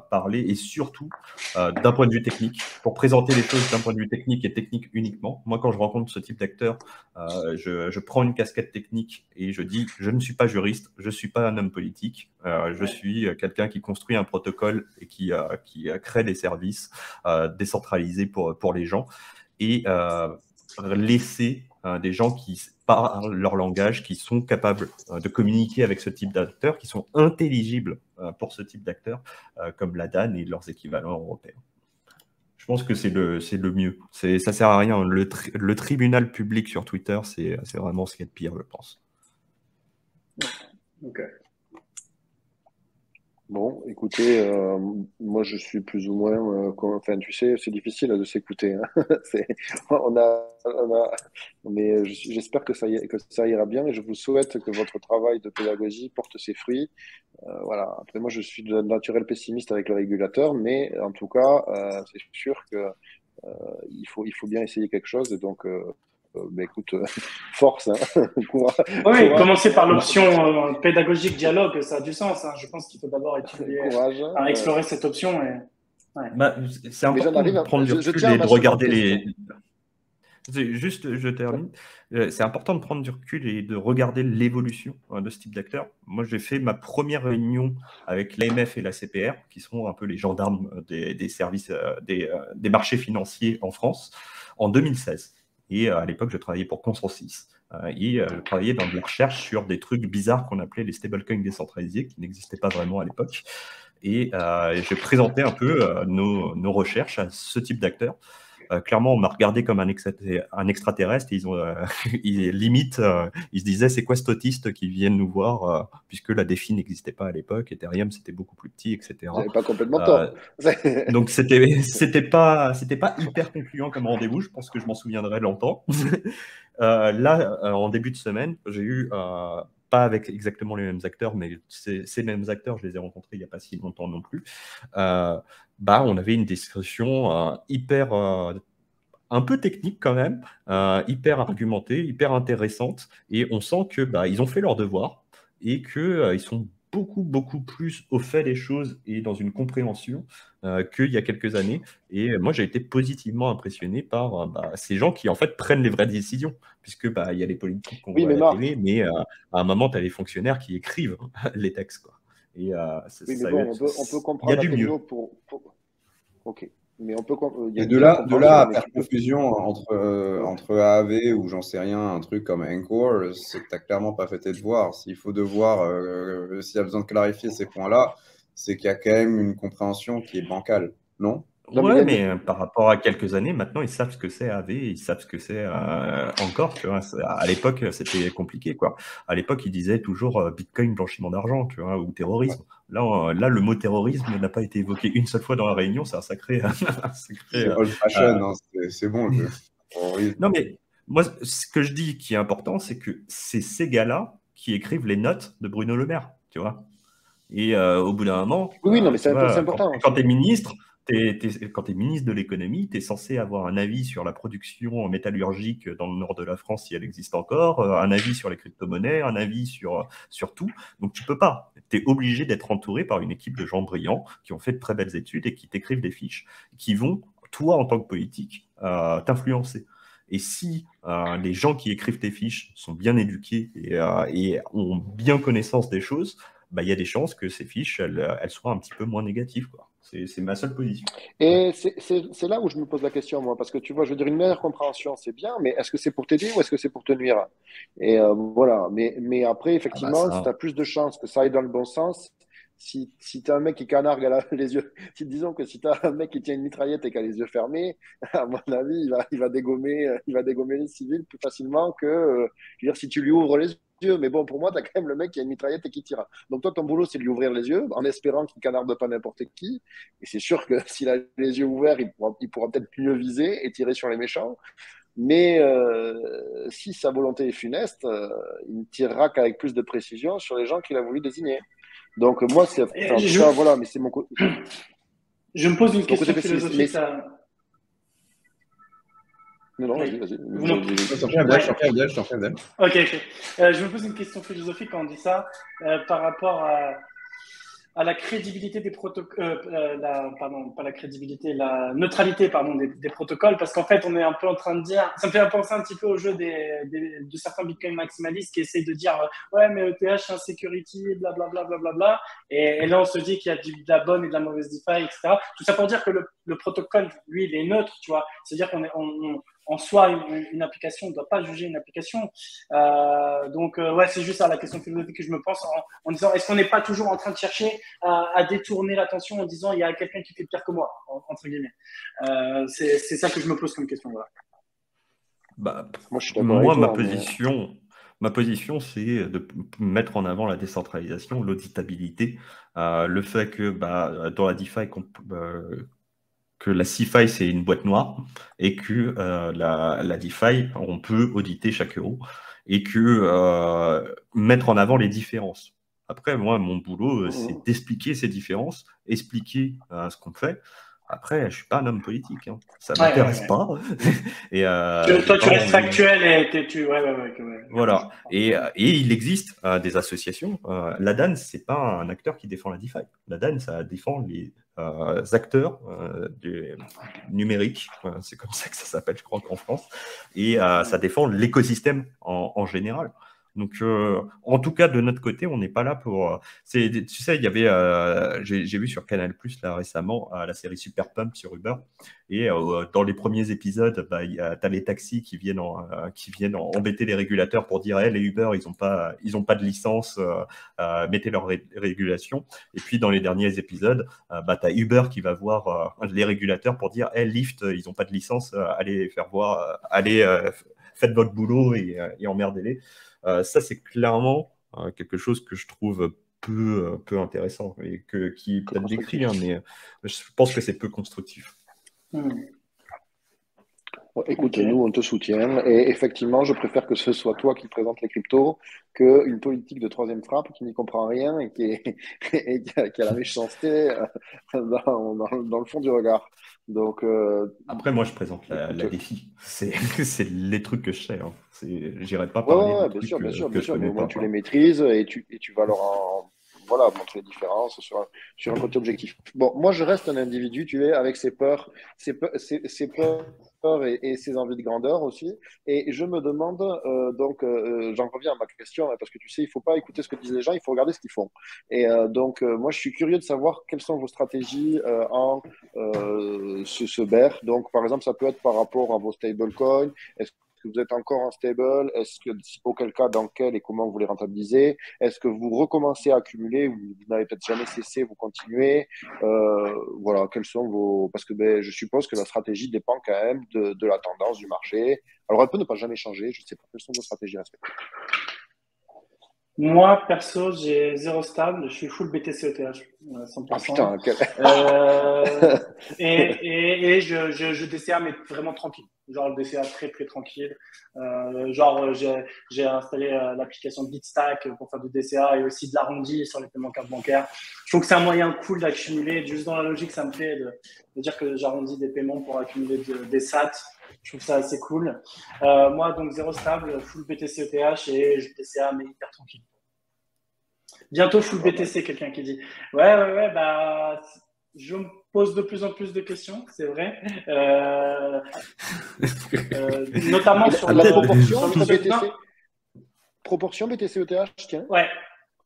parler, et surtout d'un point de vue technique, pour présenter les choses d'un point de vue technique et technique uniquement. Moi, quand je rencontre ce type d'acteurs, je prends une casquette technique et je dis, je ne suis pas juriste, je ne suis pas un homme politique, je suis quelqu'un qui construit un protocole et qui crée des services décentralisés pour les gens, et laisser des gens qui parlent leur langage, qui sont capables de communiquer avec ce type d'acteurs, qui sont intelligibles pour ce type d'acteurs, comme la DAN et leurs équivalents européens. Je pense que c'est le mieux. Ça sert à rien. Le tribunal public sur Twitter, c'est vraiment ce qu'il y a de pire, je pense. Ok. Bon, écoutez, moi je suis plus ou moins, enfin tu sais, c'est difficile de s'écouter. Hein. Mais j'espère que ça ira bien, et je vous souhaite que votre travail de pédagogie porte ses fruits. Voilà. Après, moi je suis de naturel pessimiste avec le régulateur, mais en tout cas, c'est sûr que il faut bien essayer quelque chose, et donc. Écoute, force, hein. Oui, commencer par l'option pédagogique dialogue, ça a du sens. Hein. Je pense qu'il faut d'abord explorer cette option. C'est important de prendre du recul et de regarder les. Juste, je termine. C'est important de prendre du recul et de regarder l'évolution de ce type d'acteurs. Moi, j'ai fait ma première réunion avec l'AMF et la CPR, qui sont un peu les gendarmes des services, des marchés financiers en France, en 2016. Et à l'époque, je travaillais pour Consensus. Et je travaillais dans de la recherche sur des trucs bizarres qu'on appelait les stablecoins décentralisés, qui n'existaient pas vraiment à l'époque. Et j'ai présenté un peu nos recherches à ce type d'acteurs. clairement, on m'a regardé comme un extraterrestre. Et limite, ils se disaient, c'est quoi cet autiste qui viennent nous voir, puisque la défi n'existait pas à l'époque, Ethereum, c'était beaucoup plus petit, etc. Vous n'avez pas complètement tort. Donc, c'était pas hyper concluant comme rendez-vous. Je pense que je m'en souviendrai longtemps. Là, en début de semaine, j'ai eu, pas avec exactement les mêmes acteurs, mais ces mêmes acteurs, je les ai rencontrés il n'y a pas si longtemps non plus. On avait une discussion hyper, un peu technique quand même, hyper argumentée, hyper intéressante, et on sent que ils ont fait leur devoir et qu'ils sont beaucoup plus au fait des choses et dans une compréhension qu'il y a quelques années. Et moi, j'ai été positivement impressionné par ces gens qui, en fait, prennent les vraies décisions, puisque il y a les politiques qu'on voit à la télé, mais à un moment, tu as les fonctionnaires qui écrivent les textes, quoi. Et, oui, mais bon, on peut comprendre. Il y a du mieux. Ok. Mais on peut. Et de là à faire confusion entre AAV ou j'en sais rien, un truc comme Encore, c'est que tu n'as clairement pas fait tes devoirs. S'il faut devoir, s'il y a besoin de clarifier ces points-là, c'est qu'il y a quand même une compréhension qui est bancale, non? Ouais, mais par rapport à quelques années, maintenant, ils savent ce que c'est AV, ils savent ce que c'est Encore. Tu vois. À l'époque, c'était compliqué, quoi. À l'époque, ils disaient toujours Bitcoin, blanchiment d'argent, tu vois, ou terrorisme. Ouais. Là, le mot terrorisme n'a pas été évoqué une seule fois dans la réunion. C'est un sacré. C'est old fashion, c'est bon. Non, mais moi, ce que je dis qui est important, c'est que c'est ces gars-là qui écrivent les notes de Bruno Le Maire, tu vois. Et au bout d'un moment, oui, non, mais c'est important. Quand tu es ministre, quand tu es ministre de l'économie, tu es censé avoir un avis sur la production métallurgique dans le nord de la France, si elle existe encore, un avis sur les crypto-monnaies, un avis sur tout. Donc, tu peux pas. Tu es obligé d'être entouré par une équipe de gens brillants qui ont fait de très belles études et qui t'écrivent des fiches, qui vont, toi, en tant que politique, t'influencer. Et si les gens qui écrivent tes fiches sont bien éduqués et ont bien connaissance des choses, il y a des chances que ces fiches, elles soient un petit peu moins négatives, quoi. C'est ma seule position. Et c'est là où je me pose la question, moi, parce que tu vois, je veux dire, une meilleure compréhension, c'est bien, mais est-ce que c'est pour t'aider ou est-ce que c'est pour te nuire? Et voilà. Mais après, effectivement, si tu as plus de chances que ça aille dans le bon sens, si tu as un mec qui canargue les yeux, disons que si tu as un mec qui tient une mitraillette et qui a les yeux fermés, à mon avis, il va dégommer les civils plus facilement que, je veux dire, si tu lui ouvres les yeux. Mais bon, pour moi, tu as quand même le mec qui a une mitraillette et qui tire. Donc toi, ton boulot, c'est de lui ouvrir les yeux en espérant qu'il canarde pas n'importe qui. Et c'est sûr que s'il a les yeux ouverts, il pourra peut-être mieux viser et tirer sur les méchants. Mais si sa volonté est funeste, il ne tirera qu'avec plus de précision sur les gens qu'il a voulu désigner. Donc moi, c'est voilà, mais c'est mon côté. Je me pose une question philosophique. Non, vas-y. Je t'en prie, Ok. Je me pose une question philosophique quand on dit ça, par rapport à la crédibilité des protocoles, pas la crédibilité, la neutralité, des protocoles, parce qu'en fait, on est un peu en train de dire, ça me fait penser un petit peu au jeu de certains Bitcoin maximalistes qui essayent de dire, ouais, mais ETH, c'est un security, blablabla, et là, on se dit qu'il y a de la bonne et de la mauvaise DeFi, etc. Tout ça pour dire que le protocole, lui, il est neutre, tu vois. C'est-à-dire en soi, une application ne doit pas juger une application. Donc, c'est juste ça la question philosophique que je me pense en disant, est-ce qu'on n'est pas toujours en train de chercher à détourner l'attention en disant, il y a quelqu'un qui fait pire que moi, entre guillemets. C'est ça que je me pose comme question. Voilà. Moi, je suis d'accord avec toi, ma position, c'est de mettre en avant la décentralisation, l'auditabilité, le fait que dans la DeFi, que la CeFi, c'est une boîte noire et que la DeFi, on peut auditer chaque euro et que mettre en avant les différences. Après, moi, mon boulot, c'est d'expliquer ces différences, expliquer ce qu'on fait. Après, je ne suis pas un homme politique. Hein. Ça ne m'intéresse pas. Et, toi, tu restes factuel et tu... Voilà. Et il existe des associations. La DAN, ce n'est pas un acteur qui défend la DeFi. La DAN, ça défend les acteurs numériques. C'est comme ça que ça s'appelle, je crois, en France. Et ça défend l'écosystème en général. Donc, en tout cas, de notre côté, on n'est pas là pour. Tu sais, il y avait, j'ai vu sur Canal+ là récemment la série Super Pump sur Uber, et dans les premiers épisodes, bah, t'as les taxis qui viennent embêter les régulateurs pour dire, hey, les Uber, ils ont pas de licence, mettez leur régulation. Et puis dans les derniers épisodes, bah, t'as Uber qui va voir les régulateurs pour dire, hey, Lyft, ils ont pas de licence, allez faire voir, faites votre boulot et emmerdez-les. Ça, c'est clairement quelque chose que je trouve peu intéressant et qui est peut-être décrit, hein, mais je pense que c'est peu constructif. Écoute, nous, on te soutient. Et effectivement, je préfère que ce soit toi qui présente les cryptos qu'une politique de troisième frappe qui n'y comprend rien et qui a la méchanceté dans le fond du regard. Donc, après, moi, je présente la défi. C'est les trucs que je sais. Hein. J'irai pas parler de trucs bien sûr. Mais au moins, tu les maîtrises et tu vas leur montrer les différences sur un côté objectif. Bon, moi, je reste un individu, tu es, avec ses peurs et ses envies de grandeur aussi. Et je me demande, j'en reviens à ma question, hein, parce que tu sais, il ne faut pas écouter ce que disent les gens, il faut regarder ce qu'ils font. Et moi, je suis curieux de savoir quelles sont vos stratégies en ce bear. Donc, par exemple, ça peut être par rapport à vos stablecoins. Est-ce que vous êtes encore en stable? Est-ce que, auquel cas, dans quel et comment vous les rentabilisez? Est-ce que vous recommencez à accumuler ou vous n'avez peut-être jamais cessé, vous continuez? Voilà, quels sont vos... Parce que je suppose que la stratégie dépend quand même de la tendance du marché. Alors, elle peut ne pas jamais changer. Je ne sais pas quelles sont vos stratégies respectives. Moi, perso, j'ai 0 stable, je suis full BTC ETH, 100%. Ah putain, et je DCA, mais vraiment tranquille. Genre le DCA très très tranquille. J'ai installé l'application Bitstack pour faire du DCA et aussi de l'arrondi sur les paiements carte bancaire. Je trouve que c'est un moyen cool d'accumuler. Juste dans la logique, ça me plaît de dire que j'arrondis des paiements pour accumuler des SAT. Je trouve ça assez cool. Moi, donc 0 stable, full BTC ETH et je DCA, mais hyper tranquille. Bientôt full BTC, quelqu'un qui dit. Ouais, bah, je me pose de plus en plus de questions, c'est vrai. Notamment sur la proportion BTC. Proportion BTC-ETH, tiens. Ouais.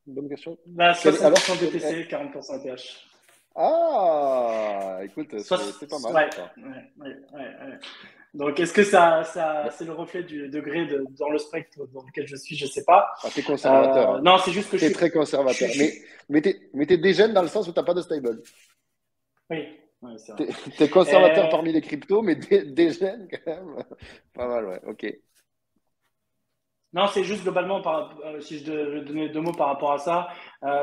Bonne question. Bah, 60% BTC, 40% ETH. Ah, écoute, c'est pas mal. Ouais. Donc, est-ce que ça c'est le reflet du degré dans le spectre dans lequel je suis? Je ne sais pas. Ah, t'es conservateur. Non, c'est juste que je suis très conservateur. Mais t'es dégène dans le sens où tu n'as pas de stable. Oui. c'est vrai. T'es conservateur parmi les cryptos, mais dégène quand même. Pas mal, ouais. Ok. Non, c'est juste globalement, si je devais donner 2 mots par rapport à ça,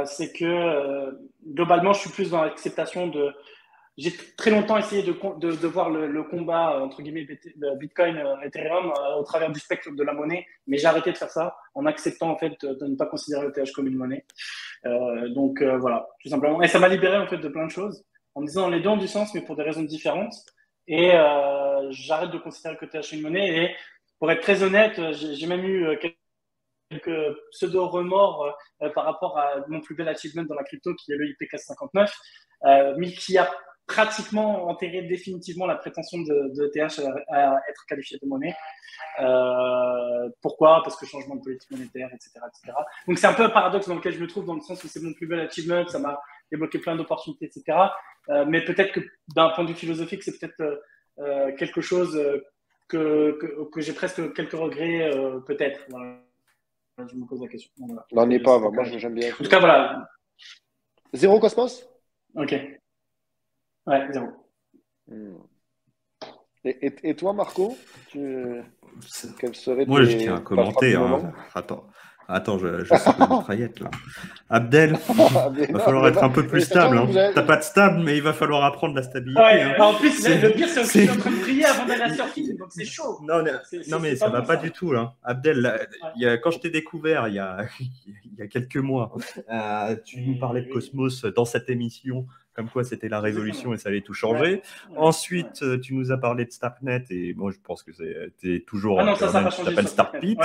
c'est que globalement, je suis plus dans l'acceptation de... J'ai très longtemps essayé de voir le combat, entre guillemets, de Bitcoin, Ethereum, au travers du spectre de la monnaie, mais j'ai arrêté de faire ça en acceptant en fait de ne pas considérer l'ETH comme une monnaie. Donc voilà, tout simplement. Et ça m'a libéré en fait de plein de choses, en me disant les deux ont du sens, mais pour des raisons différentes. Et j'arrête de considérer que l'ETH est une monnaie. Et pour être très honnête, j'ai même eu quelques pseudo-remords par rapport à mon plus bel achievement dans la crypto, qui est le IP 459, mais qui a pratiquement enterré définitivement la prétention de ETH à être qualifié de monnaie. Pourquoi? Parce que changement de politique monétaire, etc. Donc c'est un peu un paradoxe dans lequel je me trouve, dans le sens où c'est mon plus bel achievement, ça m'a débloqué plein d'opportunités, etc. Mais peut-être que d'un point de vue philosophique, c'est peut-être quelque chose que j'ai presque quelques regrets, peut-être. Voilà. Je me pose la question. Voilà. N'en est pas, moi j'aime bien. En tout cas, voilà. 0 Cosmos? Ok. Ouais, 0. Et toi, Marco, quel serait Moi, je tiens à commenter. Hein. Attends, je sais pas une mitraillette là. Abdel, il va falloir être un peu plus stable. Hein. T'as pas de stable, mais il va falloir apprendre la stabilité. Ouais, hein. en plus, le pire, c'est que je suis en train de prier avant d'aller à surfing, donc c'est chaud. Non, mais ça va pas du tout. Là. Abdel, quand je t'ai découvert il y a quelques mois, tu nous parlais de Cosmos dans cette émission, comme quoi c'était la révolution et ça allait tout changer. Ensuite, tu nous as parlé de Starknet et moi je pense que t'es toujours tu t'appelles Starkpit.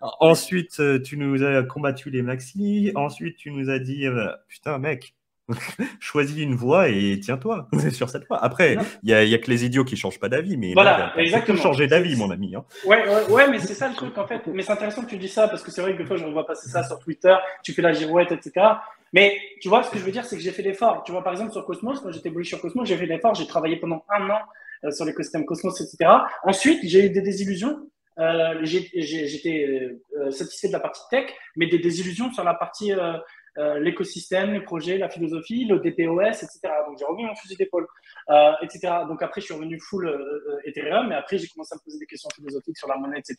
Ensuite, tu nous as combattu les maxi. Ensuite, tu nous as dit putain mec, Choisis une voie et tiens-toi sur cette voie. Après, il y a que les idiots qui changent pas d'avis, mais voilà, là, exactement. Changer d'avis, mon ami. Hein. Ouais, mais c'est ça le truc en fait. Mais c'est intéressant que tu dis ça parce que c'est vrai que des fois je revois passer ça sur Twitter, tu fais la girouette, etc. Mais tu vois, ce que je veux dire, c'est que j'ai fait l'effort. Tu vois, par exemple, sur Cosmos, quand j'étais bullish sur Cosmos, j'ai fait l'effort, j'ai travaillé pendant 1 an sur l'écosystème Cosmos, etc. Ensuite, j'ai eu des désillusions. J'étais satisfait de la partie tech, mais des désillusions sur la partie l'écosystème, les projets, la philosophie, le DPoS, etc. Donc, j'ai remis mon fusil d'épaule, etc. Donc, après, je suis revenu full Ethereum, mais après, j'ai commencé à me poser des questions philosophiques sur la monnaie, etc.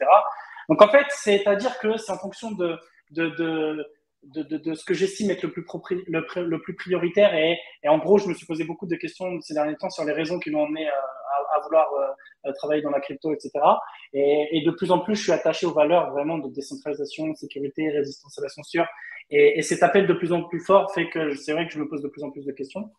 Donc, en fait, c'est-à-dire que c'est en fonction de ce que j'estime être le plus prioritaire. Et en gros, je me suis posé beaucoup de questions ces derniers temps sur les raisons qui m'ont amené à vouloir travailler dans la crypto, etc. Et de plus en plus, je suis attaché aux valeurs vraiment de décentralisation, sécurité, résistance à la censure. Et cet appel de plus en plus fort fait que c'est vrai que je me pose de plus en plus de questions.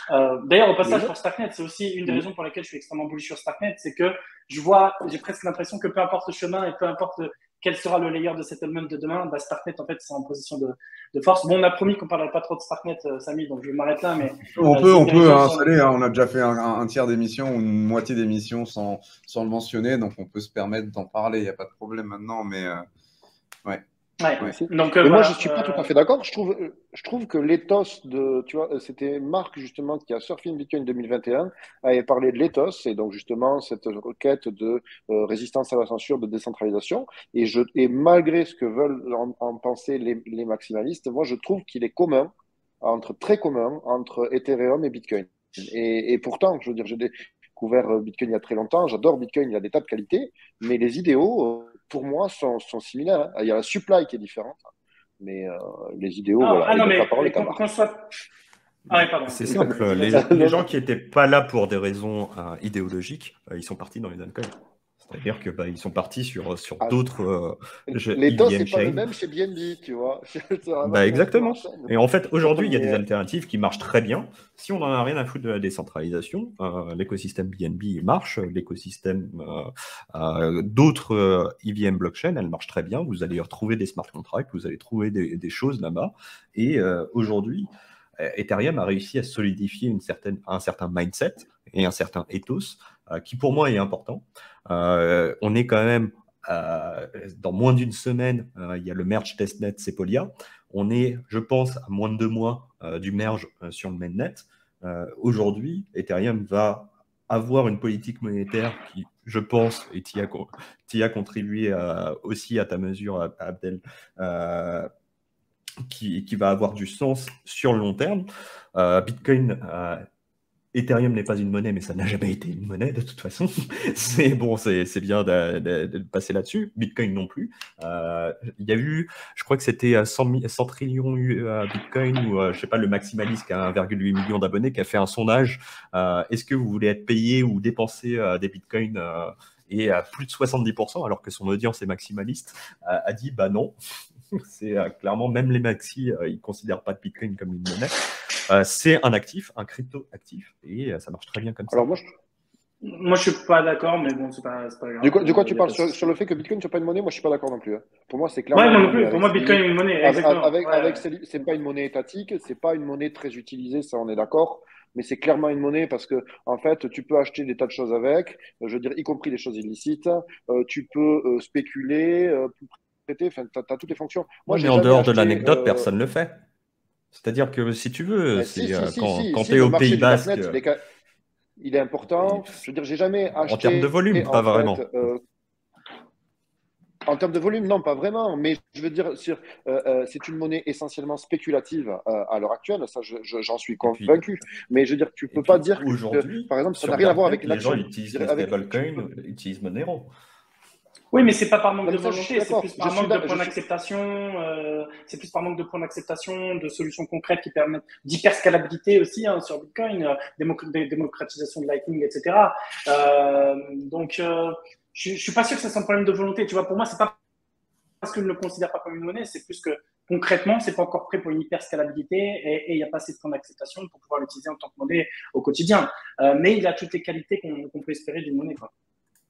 D'ailleurs, au passage, pour Starknet, c'est aussi une des raisons pour lesquelles je suis extrêmement bullish sur Starknet, c'est que j'ai presque l'impression que peu importe le chemin et peu importe quel sera le layer de settlement de demain, bah Starknet, en fait, c'est en position de force. Bon, on a promis qu'on ne parlerait pas trop de Starknet, Samy, donc je vais m'arrêter là. Mais, on peut, hein, Salé, hein, on a déjà fait un tiers d'émission ou une moitié d'émission sans le mentionner, donc on peut se permettre d'en parler, il n'y a pas de problème maintenant, mais ouais. Ouais. Donc, mais moi, je ne suis pas tout à fait d'accord. Je trouve que l'ethos tu vois, c'était Marc justement qui a surfé Bitcoin 2021, avait parlé de l'ethos et donc justement cette requête de résistance à la censure, de décentralisation. Et malgré ce que veulent en penser les maximalistes, moi, je trouve qu'il est très commun entre Ethereum et Bitcoin. Et pourtant, je veux dire, j'ai découvert Bitcoin il y a très longtemps. J'adore Bitcoin, il y a des tas de qualités, mais les idéaux pour moi, sont similaires. Il y a la supply qui est différente, mais les idéaux, voilà. Ah non, mais qu'on soit... Ah oui, pardon. C'est simple. Les gens qui n'étaient pas là pour des raisons idéologiques, ils sont partis dans les altcoins. C'est-à-dire que ils sont partis sur d'autres l'ethos, c'est pas le même chez BNB, tu vois. Exactement. Et en fait, aujourd'hui, il y a des alternatives qui marchent très bien. Si on n'en a rien à foutre de la décentralisation, l'écosystème BNB marche, l'écosystème d'autres EVM blockchain, elle marche très bien. Vous allez retrouver des smart contracts, vous allez trouver des choses là-bas. Et aujourd'hui, Ethereum a réussi à solidifier un certain mindset et un certain ethos qui pour moi est important. On est quand même dans moins d'une semaine, il y a le merge testnet Sepolia. On est, je pense, à moins de 2 mois du merge sur le mainnet. Aujourd'hui, Ethereum va avoir une politique monétaire qui, je pense, et tu y as contribué aussi à ta mesure, Abdel, qui va avoir du sens sur le long terme. Bitcoin, Ethereum n'est pas une monnaie, mais ça n'a jamais été une monnaie de toute façon. C'est bien de passer là-dessus. Bitcoin non plus. Il y a eu, je crois que c'était 100 trillions Bitcoin ou je sais pas, le maximaliste qui a 1,8 million d'abonnés qui a fait un sondage. Est-ce que vous voulez être payé ou dépenser des Bitcoins et à plus de 70%, alors que son audience est maximaliste, a dit bah non. C'est clairement, même les maxis, ils ne considèrent pas de Bitcoin comme une monnaie. C'est un actif, un crypto-actif, et ça marche très bien comme ça. Alors moi, je ne suis pas d'accord, mais bon, c'est pas grave. Du coup, tu parles sur le fait que Bitcoin ne soit pas une monnaie? Moi, je ne suis pas d'accord non plus. Hein. Pour moi, c'est clairement. Ouais, moi non plus. Pour moi, Bitcoin est une monnaie. C'est pas une monnaie étatique, c'est pas une monnaie très utilisée, ça, on est d'accord. Mais c'est clairement une monnaie parce que, en fait, tu peux acheter des tas de choses avec, je veux dire, y compris des choses illicites. Tu peux spéculer, prêter, enfin, tu as toutes les fonctions. Moi, mais en dehors de l'anecdote, personne ne le fait. C'est-à-dire que si tu veux, quand tu es au Pays Basque. Il est important. Je veux dire, j'ai jamais acheté. En termes de volume, pas vraiment. En termes de volume, non, pas vraiment. Mais je veux dire, c'est une monnaie essentiellement spéculative à l'heure actuelle. Ça, j'en suis convaincu. Mais je veux dire, tu peux pas dire que, par exemple, ça n'a rien à voir avec l'action. Les gens utilisent les stablecoins, utilisent Monero. Oui, mais c'est pas par manque de volonté, c'est plus par manque de points d'acceptation. C'est plus par manque de points d'acceptation, de solutions concrètes qui permettent d'hyperscalabilité aussi sur Bitcoin, démocratisation de Lightning, etc. Donc, je suis pas sûr que ça soit un problème de volonté. Tu vois, pour moi, c'est pas parce que je ne le considère pas comme une monnaie, c'est plus que concrètement, c'est pas encore prêt pour une hyperscalabilité et il n'y a pas assez de points d'acceptation pour pouvoir l'utiliser en tant que monnaie au quotidien. Mais il a toutes les qualités qu'on peut espérer d'une monnaie, quoi.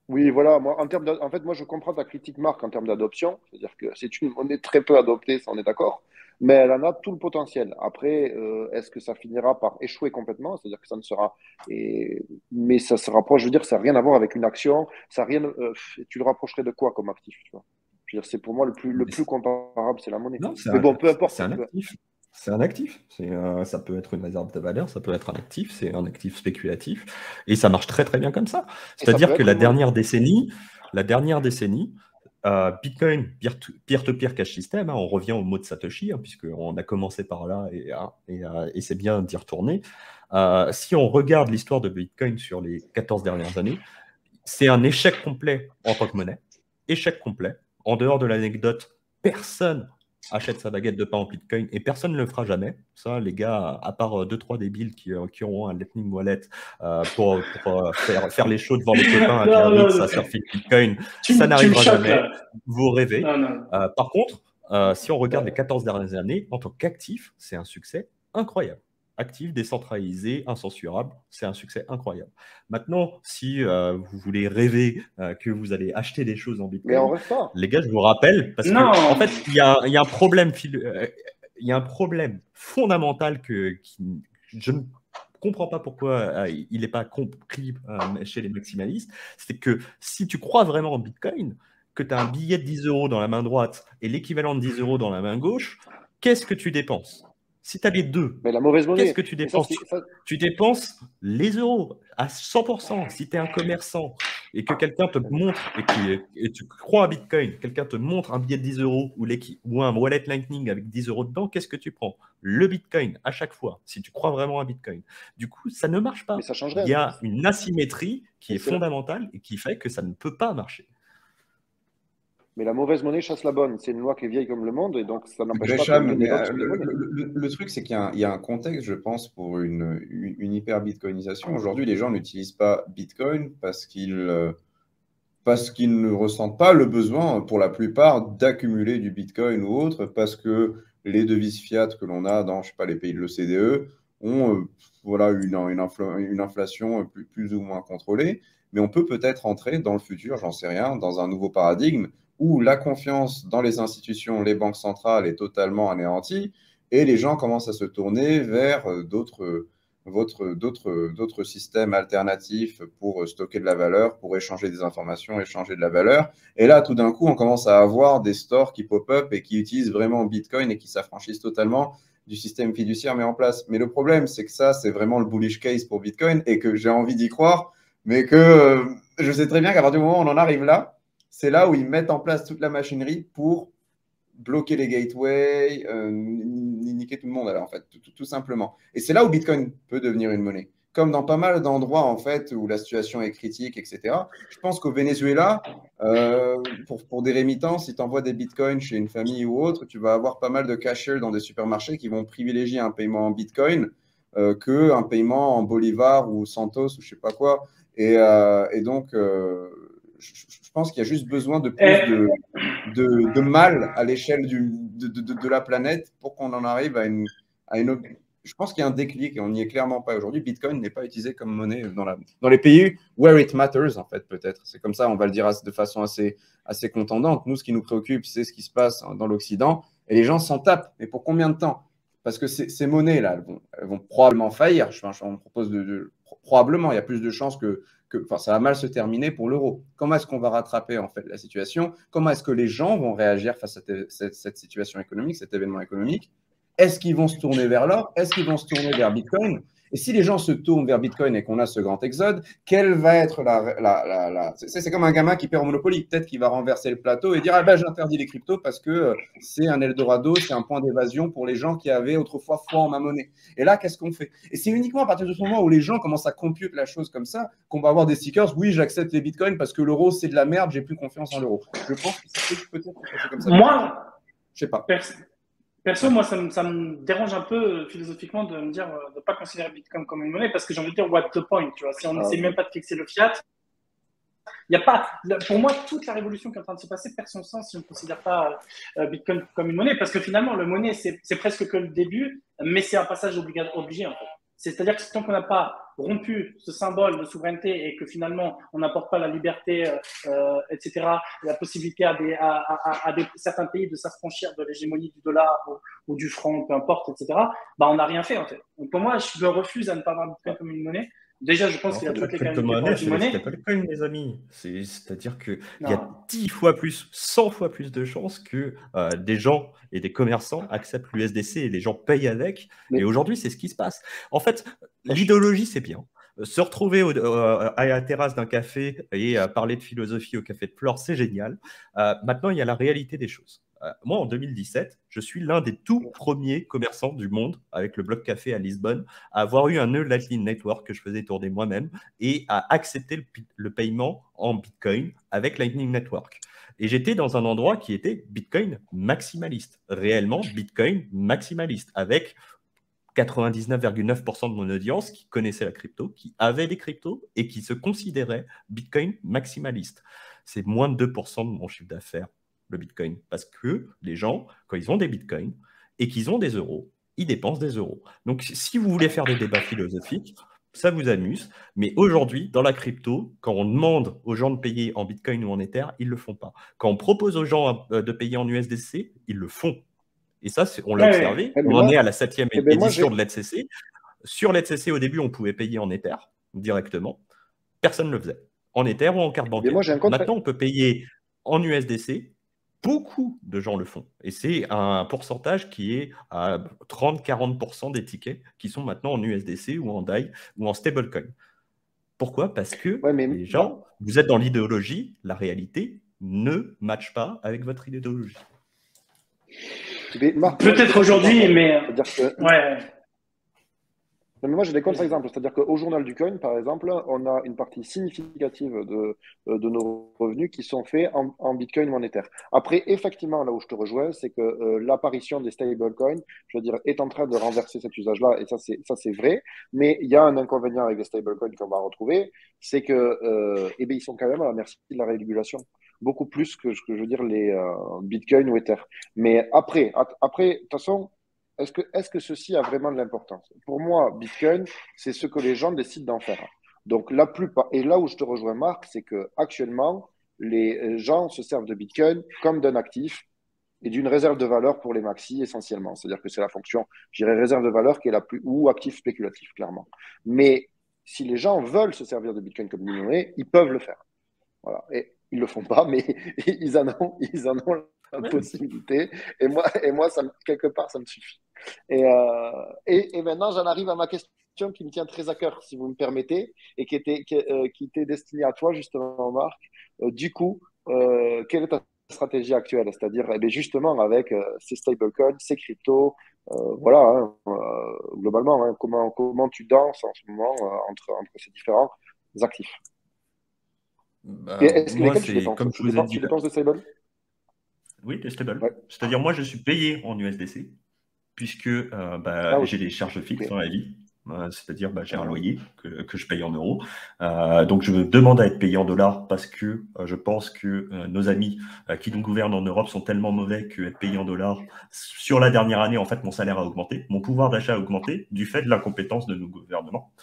Oui, voilà. Moi, en fait, moi, je comprends ta critique, Marc, en termes d'adoption. C'est-à-dire que c'est une monnaie très peu adoptée, ça, on est d'accord. Mais elle en a tout le potentiel. Après, est-ce que ça finira par échouer complètement? C'est-à-dire que ça ne sera. Mais ça se rapproche, je veux dire, ça n'a rien à voir avec une action. Ça a rien, tu le rapprocherais de quoi comme actif, tu vois? Je veux dire, c'est pour moi le plus comparable, c'est la monnaie. Non, Mais bon, peu importe. c'est un actif. C'est un actif. Ça peut être une réserve de valeur, ça peut être un actif, c'est un actif spéculatif. Et ça marche très très bien comme ça. C'est-à-dire que la dernière décennie, Bitcoin, peer-to-peer cash system, on revient au mot de Satoshi, puisqu'on a commencé par là et c'est bien d'y retourner. Si on regarde l'histoire de Bitcoin sur les 14 dernières années, c'est un échec complet en tant que monnaie. Échec complet. En dehors de l'anecdote, personne achète sa baguette de pain en Bitcoin et personne ne le fera jamais. Ça, les gars, à part 2-3 débiles qui auront un Lightning Wallet pour faire les shows devant les copains à Biarritz, à surfer Bitcoin, ça n'arrivera jamais. Vous rêvez. Par contre, si on regarde les 14 dernières années, en tant qu'actif, c'est un succès incroyable. Actif, décentralisé, incensurable, c'est un succès incroyable. Maintenant, si vous voulez rêver que vous allez acheter des choses en Bitcoin, les gars, je vous rappelle, parce qu'en fait, il y a un problème, il y a un problème fondamental que je ne comprends pas pourquoi il n'est pas compris chez les maximalistes, c'est que si tu crois vraiment en Bitcoin, que tu as un billet de 10 € dans la main droite et l'équivalent de 10 € dans la main gauche, qu'est-ce que tu dépenses? Si tu as les deux, mais la mauvaise monnaie, qu'est-ce que tu dépenses? Tu dépenses les euros à 100%. Si tu es un commerçant et que quelqu'un te montre, et tu crois à Bitcoin, quelqu'un te montre un billet de 10 € ou un wallet Lightning avec 10 € dedans, qu'est-ce que tu prends? Le Bitcoin à chaque fois, si tu crois vraiment à Bitcoin. Du coup, ça ne marche pas. Mais ça changerait. Il y a une asymétrie qui est fondamentale et qui fait que ça ne peut pas marcher. Mais la mauvaise monnaie chasse la bonne. C'est une loi qui est vieille comme le monde et donc ça n'empêche pas de donner le truc, c'est qu'il y a un contexte, je pense, pour une hyper-bitcoinisation. Aujourd'hui, les gens n'utilisent pas Bitcoin parce qu'ils ne ressentent pas le besoin, pour la plupart, d'accumuler du Bitcoin ou autre, parce que les devises fiat que l'on a dans, je sais pas, les pays de l'OCDE ont voilà, une inflation plus ou moins contrôlée. Mais on peut peut-être entrer dans le futur, j'en sais rien, dans un nouveau paradigme où la confiance dans les institutions, les banques centrales est totalement anéantie et les gens commencent à se tourner vers d'autres systèmes alternatifs pour stocker de la valeur, pour échanger des informations, échanger de la valeur. Et là, tout d'un coup, on commence à avoir des stores qui pop-up et qui utilisent vraiment Bitcoin et qui s'affranchissent totalement du système fiduciaire mis en place. Mais le problème, c'est que ça, c'est vraiment le bullish case pour Bitcoin et que j'ai envie d'y croire, mais que je sais très bien qu'à partir du moment où on en arrive là, c'est là où ils mettent en place toute la machinerie pour bloquer les gateways, niquer tout le monde, alors, en fait, tout simplement. Et c'est là où Bitcoin peut devenir une monnaie. Comme dans pas mal d'endroits, en fait, où la situation est critique, etc. Je pense qu'au Venezuela, pour des rémittances, si tu envoies des Bitcoins chez une famille ou autre, tu vas avoir pas mal de cashers dans des supermarchés qui vont privilégier un paiement en Bitcoin qu'un paiement en Bolivar ou Santos ou je sais pas quoi. Et donc, je pense qu'il y a juste besoin de plus de mal à l'échelle de la planète pour qu'on en arrive à une. Je pense qu'il y a un déclic et on n'y est clairement pas aujourd'hui. Bitcoin n'est pas utilisé comme monnaie dans les pays where it matters, en fait, peut-être. C'est comme ça, on va le dire de façon assez contendante. Nous, ce qui nous préoccupe, c'est ce qui se passe dans l'Occident et les gens s'en tapent. Mais pour combien de temps? Parce que ces monnaies-là, elles vont probablement faillir. On propose probablement, il y a plus de chances que ça va mal se terminer pour l'euro. Comment est-ce qu'on va rattraper en fait la situation? Comment est-ce que les gens vont réagir face à cette situation économique, cet événement économique? Est-ce qu'ils vont se tourner vers l'or? Est-ce qu'ils vont se tourner vers Bitcoin? Et si les gens se tournent vers Bitcoin et qu'on a ce grand exode, quelle va être c'est comme un gamin qui perd au Monopoly. Peut-être qu'il va renverser le plateau et dire « Ah ben, j'interdis les cryptos parce que c'est un Eldorado, c'est un point d'évasion pour les gens qui avaient autrefois foi en ma monnaie. » Et là, qu'est-ce qu'on fait? Et c'est uniquement à partir de ce moment où les gens commencent à computer la chose comme ça qu'on va avoir des stickers « Oui, j'accepte les Bitcoins parce que l'euro, c'est de la merde, j'ai plus confiance en l'euro. » Je pense que c'est peut-être comme ça. Moi, je sais pas. Perso, moi, ça me dérange un peu philosophiquement de me dire de ne pas considérer Bitcoin comme une monnaie parce que j'ai envie de dire what the point, tu vois. Si on n'essaie même pas de fixer le fiat, il n'y a pas. Pour moi, toute la révolution qui est en train de se passer perd son sens si on ne considère pas Bitcoin comme une monnaie parce que finalement, le monnaie, c'est presque que le début, mais c'est un passage obligé en fait. C'est-à-dire que tant qu'on n'a pas rompu ce symbole de souveraineté et que finalement on n'apporte pas la liberté, etc., la possibilité à certains pays de s'affranchir de l'hégémonie du dollar ou du franc, peu importe, etc., bah, on n'a rien fait en fait. Donc pour moi, je refuse à ne pas avoir Bitcoin comme une monnaie. Déjà, je pense qu'il y a toutes les qualités pour être une monnaie. C'est les stablecoins, les amis. C'est-à-dire qu'il y a 10 fois plus, 100 fois plus de chances que des gens et des commerçants acceptent l'USDC et les gens payent avec. Et aujourd'hui, c'est ce qui se passe. En fait, l'idéologie, c'est bien. Se retrouver à la terrasse d'un café et parler de philosophie au café de Flore, c'est génial. Maintenant, il y a la réalité des choses. Moi, en 2017, je suis l'un des tout premiers commerçants du monde, avec le Bloc Café à Lisbonne, à avoir eu un nœud Lightning Network que je faisais tourner moi-même et à accepter le paiement en Bitcoin avec Lightning Network. Et j'étais dans un endroit qui était Bitcoin maximaliste, réellement Bitcoin maximaliste, avec 99,9% de mon audience qui connaissait la crypto, qui avait des cryptos et qui se considérait Bitcoin maximaliste. C'est moins de 2% de mon chiffre d'affaires, le Bitcoin, parce que les gens, quand ils ont des Bitcoins et qu'ils ont des euros, ils dépensent des euros. Donc, si vous voulez faire des débats philosophiques, ça vous amuse, mais aujourd'hui, dans la crypto, quand on demande aux gens de payer en Bitcoin ou en Ether, ils ne le font pas. Quand on propose aux gens de payer en USDC, ils le font. Et ça, on l'a observé. On en est à la 7e édition de l'ETHCC. Sur l'ETHCC, au début, on pouvait payer en Ether directement. Personne ne le faisait. En Ether ou en carte bancaire. Maintenant, on peut payer en USDC. Beaucoup de gens le font. Et c'est un pourcentage qui est à 30-40% des tickets qui sont maintenant en USDC ou en DAI ou en stablecoin. Pourquoi? Parce que les gens, vous êtes dans l'idéologie, la réalité ne matche pas avec votre idéologie. Peut-être aujourd'hui, mais... Ouais. Mais moi, j'ai des contre-exemples. C'est-à-dire qu'au Journal du Coin, par exemple, on a une partie significative de nos revenus qui sont faits en Bitcoin ou en Ether. Après, effectivement, là où je te rejoins, c'est que l'apparition des stablecoins, je veux dire, est en train de renverser cet usage-là, et ça, c'est vrai. Mais il y a un inconvénient avec les stablecoins qu'on va retrouver, c'est que, ils sont quand même à la merci de la régulation. Beaucoup plus que, je veux dire, les Bitcoin ou Ether. Mais après, de toute façon, est-ce que ceci a vraiment de l'importance? Pour moi, Bitcoin, c'est ce que les gens décident d'en faire. Donc, la plupart, et là où je te rejoins, Marc, c'est que actuellement, les gens se servent de Bitcoin comme d'un actif et d'une réserve de valeur pour les maxis essentiellement. C'est-à-dire que c'est la fonction, je dirais, réserve de valeur qui est la plus, ou actif spéculatif, clairement. Mais si les gens veulent se servir de Bitcoin comme une monnaie, ils peuvent le faire. Voilà. Et ils le font pas, mais ils en ont la possibilité. Et moi quelque part, ça me suffit. Et maintenant, j'en arrive à ma question qui me tient très à cœur, si vous me permettez, et qui était destinée à toi, justement, Marc. Du coup, quelle est ta stratégie actuelle? C'est-à-dire, justement, avec ces stablecoins, ces cryptos, voilà, globalement, hein, comment tu danses en ce moment entre ces différents actifs? Moi, c'est comme je vous ai dit. Tu dépenses de stable? Oui, des stable. Ouais. C'est-à-dire, moi, je suis payé en USDC, puisque j'ai des charges fixes dans la vie. C'est-à-dire, j'ai un loyer que je paye en euros. Donc, je me demande à être payé en dollars parce que je pense que nos amis qui nous gouvernent en Europe sont tellement mauvais qu'être payé en dollars, sur la dernière année, en fait, mon salaire a augmenté, mon pouvoir d'achat a augmenté du fait de l'incompétence de nos gouvernements.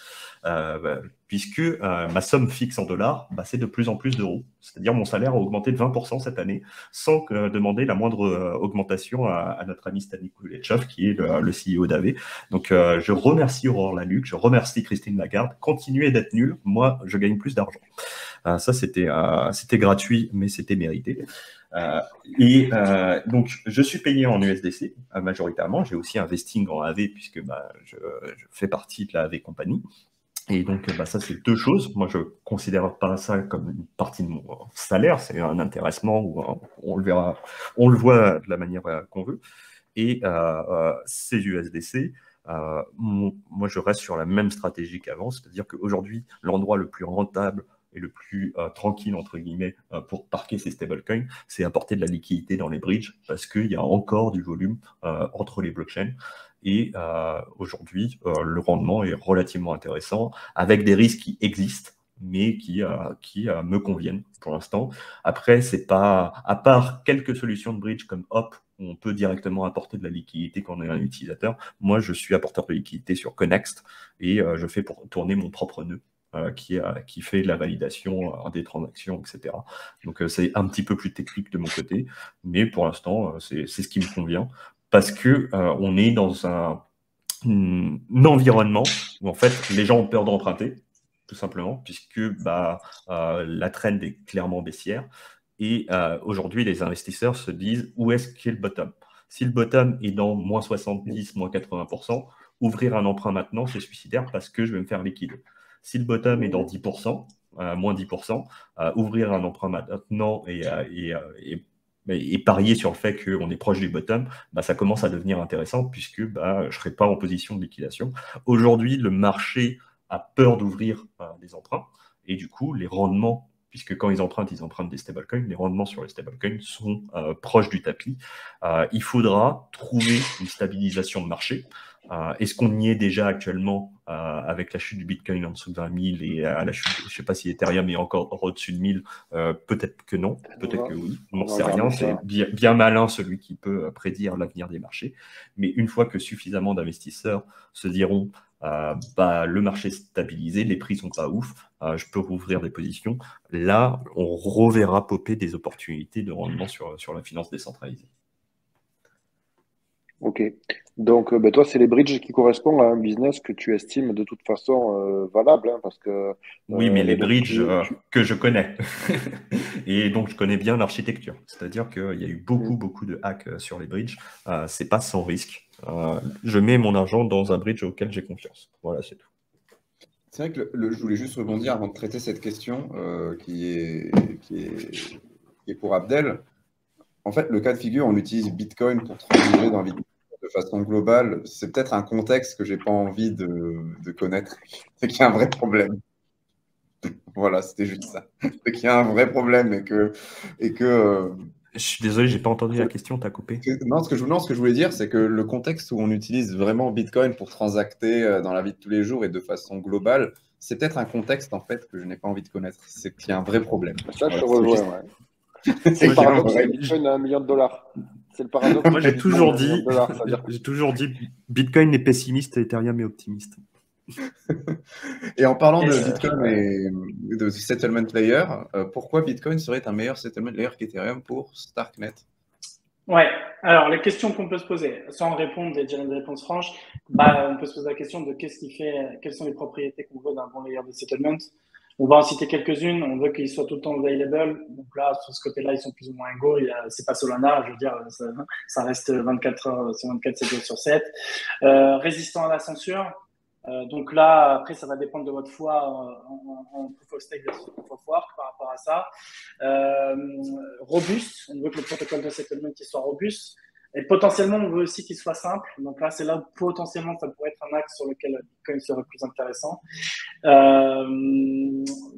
Puisque ma somme fixe en dollars, c'est de plus en plus d'euros. C'est-à-dire mon salaire a augmenté de 20% cette année, sans demander la moindre augmentation à notre ami Stanislas Kulechov, qui est le CEO d'AV. Donc je remercie Aurore Laluc, je remercie Christine Lagarde. Continuez d'être nuls, moi je gagne plus d'argent. Ça c'était gratuit, mais c'était mérité. Donc, je suis payé en USDC majoritairement. J'ai aussi un vesting en AV puisque je fais partie de la AV Company. Et donc, ça, c'est deux choses. Moi, je ne considère pas ça comme une partie de mon salaire. C'est un intéressement où on le verra, on le voit de la manière qu'on veut. Et ces USDC, moi, je reste sur la même stratégie qu'avant. C'est-à-dire qu'aujourd'hui, l'endroit le plus rentable et le plus tranquille, entre guillemets, pour parquer ces stablecoins, c'est apporter de la liquidité dans les bridges parce qu'il y a encore du volume entre les blockchains. Et aujourd'hui, le rendement est relativement intéressant avec des risques qui existent. mais qui me conviennent pour l'instant. Après, c'est pas, à part quelques solutions de bridge comme Hop, où on peut directement apporter de la liquidité quand on est un utilisateur. Moi, je suis apporteur de liquidité sur Connext et je fais pour tourner mon propre nœud qui fait de la validation des transactions, etc. Donc, c'est un petit peu plus technique de mon côté, mais pour l'instant, c'est ce qui me convient parce que on est dans un environnement où en fait les gens ont peur d'emprunter, tout simplement, puisque la trend est clairement baissière. Et aujourd'hui, les investisseurs se disent où est-ce qu'est le bottom. Si le bottom est dans moins 70, moins 80%, ouvrir un emprunt maintenant, c'est suicidaire parce que je vais me faire liquider. Si le bottom est dans 10%, moins 10%, ouvrir un emprunt maintenant et parier sur le fait qu'on est proche du bottom, ça commence à devenir intéressant puisque je ne serai pas en position de liquidation. Aujourd'hui, le marché a peur d'ouvrir des emprunts et du coup, les rendements, puisque quand ils empruntent des stablecoins, les rendements sur les stablecoins sont proches du tapis. Il faudra trouver une stabilisation de marché. Est-ce qu'on y est déjà actuellement avec la chute du Bitcoin en dessous de 20 000 et à la chute, je ne sais pas si Ethereum est encore au-dessus de 1000, peut-être que non, peut-être que oui, on n'en sait rien, c'est bien malin celui qui peut prédire l'avenir des marchés, mais une fois que suffisamment d'investisseurs se diront le marché est stabilisé, les prix sont pas ouf, je peux rouvrir des positions, là on reverra popper des opportunités de rendement sur la finance décentralisée. Ok. Donc, toi, c'est les bridges qui correspondent à un business que tu estimes de toute façon valable, parce que... Oui, mais les bridges que je connais. Et donc, je connais bien l'architecture. C'est-à-dire qu'il y a eu beaucoup de hacks sur les bridges. C'est pas sans risque. Je mets mon argent dans un bridge auquel j'ai confiance. Voilà, c'est tout. C'est vrai que je voulais juste rebondir avant de traiter cette question qui est pour Abdel. En fait, le cas de figure, on utilise Bitcoin pour transiger dans Bitcoin de façon globale. C'est peut-être un contexte que je n'ai pas envie de connaître. C'est qu'il y a un vrai problème. Voilà, c'était juste ça. C'est qu'il y a un vrai problème et que je suis désolé, j'ai pas entendu la question, t'as coupé. Non, ce que je voulais dire, c'est que le contexte où on utilise vraiment Bitcoin pour transacter dans la vie de tous les jours et de façon globale, c'est peut-être un contexte en fait que je n'ai pas envie de connaître. C'est qu'il y a un vrai problème. Ça, je te rejoins, ouais. C'est le paradoxe de Bitcoin à $1 million. C'est le paradoxe. Moi, j'ai toujours dit Bitcoin est pessimiste et Ethereum est optimiste. Et en parlant de Bitcoin et de settlement layer, pourquoi Bitcoin serait un meilleur settlement layer qu'Ethereum pour Starknet? Ouais, alors les questions qu'on peut se poser, sans répondre déjà une réponse franche, on peut se poser la question de quelles sont les propriétés qu'on veut d'un bon layer de settlement. On va en citer quelques-unes. On veut qu'ils soient tout le temps available. Donc là, sur ce côté-là, ils sont plus ou moins égaux. C'est pas Solana, je veux dire, ça reste 24 heures sur 24, 7 jours sur 7. Résistant à la censure. Donc là, après, ça va dépendre de votre foi en proof of stake versus proof of work par rapport à ça. Robuste. On veut que le protocole de settlement soit robuste. Et potentiellement, on veut aussi qu'il soit simple. Donc là, c'est là où potentiellement, ça pourrait être un axe sur lequel Bitcoin serait plus intéressant.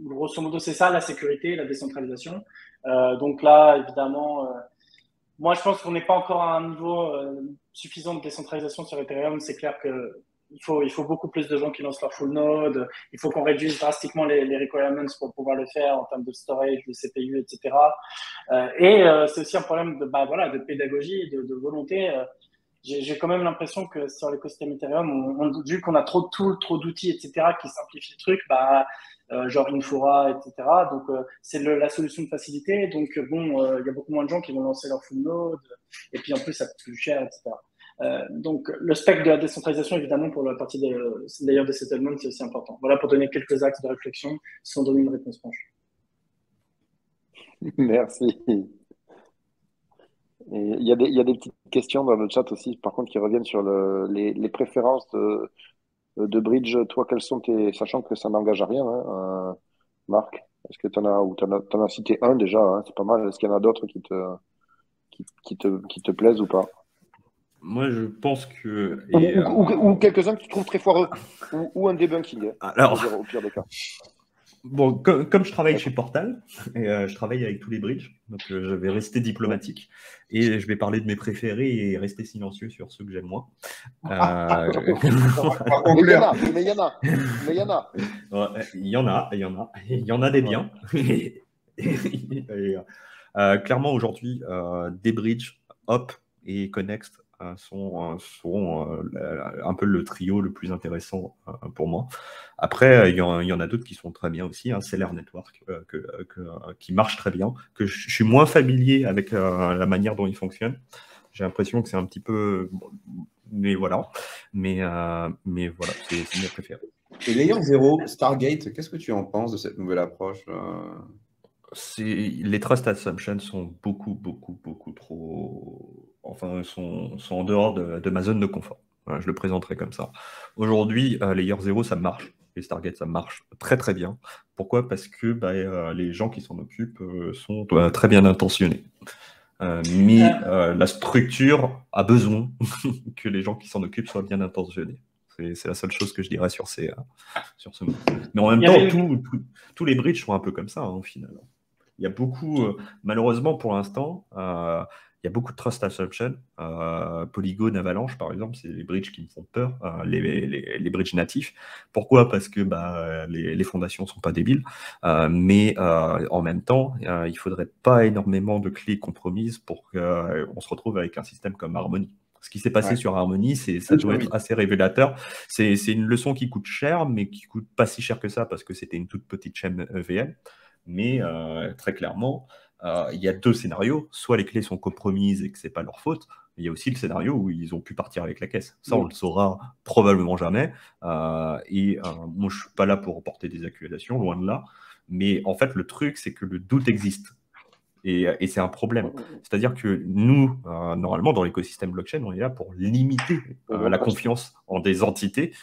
Grosso modo, c'est ça, la sécurité, la décentralisation. Donc là, évidemment, moi, je pense qu'on n'est pas encore à un niveau suffisant de décentralisation sur Ethereum. C'est clair que il faut beaucoup plus de gens qui lancent leur full node. Il faut qu'on réduise drastiquement les requirements pour pouvoir le faire en termes de storage, de CPU, etc. C'est aussi un problème de pédagogie, de volonté. J'ai quand même l'impression que sur l'écosystème Ethereum, vu qu'on a trop de tools, trop d'outils, etc., qui simplifient le truc, genre Infura, etc. Donc, c'est la solution de facilité. Donc, il y a beaucoup moins de gens qui vont lancer leur full node. Et puis, en plus, ça coûte plus cher, etc. Donc, le spectre de la décentralisation, évidemment, pour la partie d'ailleurs des settlements, c'est aussi important. Voilà pour donner quelques axes de réflexion sans donner une réponse franche. Merci. Il y a des petites questions dans le chat aussi, par contre, qui reviennent sur les préférences de bridge. Toi, quelles sont sachant que ça n'engage à rien, hein, Marc, est-ce que t'en as cité un déjà, hein, c'est pas mal. Est-ce qu'il y en a d'autres qui te plaisent ou pas? Moi, je pense que... Ou quelques-uns que tu trouves très foireux, ou un debunking, alors, au pire des cas. Bon, comme je travaille chez Portal, et je travaille avec tous les bridges, donc je vais rester diplomatique et je vais parler de mes préférés et rester silencieux sur ceux que j'aime moins. Mais il y en a. Ouais, il y en a des biens. Clairement, aujourd'hui, Dbridge, Hop et Connext sont un peu le trio le plus intéressant pour moi. Après, il y en a d'autres qui sont très bien aussi. Seller Network qui marche très bien, que je suis moins familier avec la manière dont il fonctionne. J'ai l'impression que c'est un petit peu... Mais voilà. Mais voilà, c'est mes préférés. Et Layer 0, Stargate, qu'est-ce que tu en penses de cette nouvelle approche Les trust assumptions sont beaucoup trop... Enfin, sont en dehors de ma zone de confort. Voilà, je le présenterai comme ça. Aujourd'hui, Layer 0, ça marche. Les Stargate, ça marche très très bien. Pourquoi? Parce que les gens qui s'en occupent sont très bien intentionnés. Mais la structure a besoin que les gens qui s'en occupent soient bien intentionnés. C'est la seule chose que je dirais sur ce mot. Mais en même temps, tous les bridges sont un peu comme ça, au final. Il y a beaucoup, malheureusement pour l'instant, il y a beaucoup de trust assumption. Polygon, Avalanche, par exemple, c'est les bridges qui me font peur, les bridges natifs. Pourquoi? Parce que les fondations ne sont pas débiles. Mais en même temps, il ne faudrait pas énormément de clés compromises pour qu'on se retrouve avec un système comme Harmony. Ce qui s'est passé sur Harmony, ça doit être assez révélateur. C'est une leçon qui coûte cher, mais qui coûte pas si cher que ça parce que c'était une toute petite chaîne EVM. Mais très clairement, il y a deux scénarios. Soit les clés sont compromises et que c'est pas leur faute. Il y a aussi le scénario où ils ont pu partir avec la caisse. Ça, on le saura probablement jamais. Moi, je suis pas là pour porter des accusations, loin de là. Mais en fait, le truc, c'est que le doute existe. Et c'est un problème. C'est-à-dire que nous, normalement, dans l'écosystème blockchain, on est là pour limiter la confiance en des entités.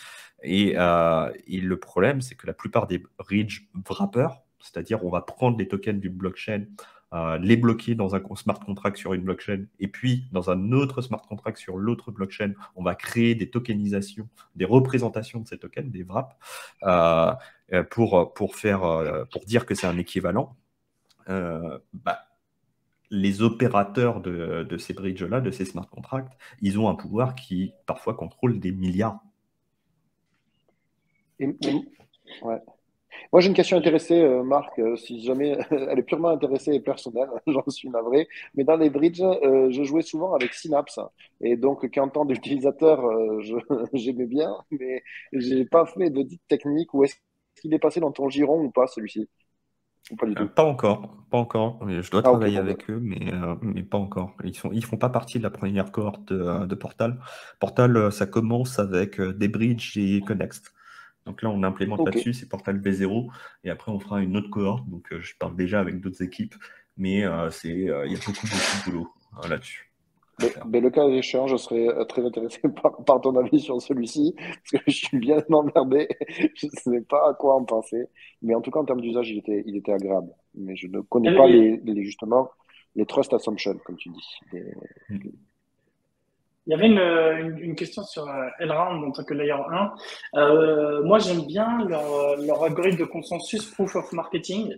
Et le problème, c'est que la plupart des bridge wrappers, c'est-à-dire on va prendre les tokens du blockchain, les bloquer dans un smart contract sur une blockchain, et puis dans un autre smart contract sur l'autre blockchain, on va créer des tokenisations, des représentations de ces tokens, des wraps, pour dire que c'est un équivalent. Les opérateurs de ces bridges-là, de ces smart contracts, ils ont un pouvoir qui parfois contrôle des milliards. Ouais. Moi, j'ai une question intéressée, Marc, si jamais elle est purement intéressée et personnelle, j'en suis navré. Mais dans les bridges, je jouais souvent avec Synapse. Et donc, qu'en tant d'utilisateur, j'aimais bien, mais j'ai pas fait d'audit technique. Ou est-ce qu'il est passé dans ton giron ou pas, celui-ci? Ou pas du tout? Pas encore. Je dois travailler avec eux, mais pas encore. Ils font pas partie de la première cohorte de Portal. Portal, ça commence avec Dbridge et Connext. Donc là, on implémente là-dessus, c'est Portal V0, et après, on fera une autre cohorte. Donc, je parle déjà avec d'autres équipes, mais il y a beaucoup de boulot là-dessus. Mais le cas échéant, je serais très intéressé par ton avis sur celui-ci, parce que je suis bien emmerdé, je ne sais pas à quoi en penser. Mais en tout cas, en termes d'usage, il était agréable. Mais je ne connais pas justement les trust assumptions, comme tu dis. Il y avait une question sur Elrond en tant que layer 1. Moi, j'aime bien leur algorithme de consensus proof of marketing.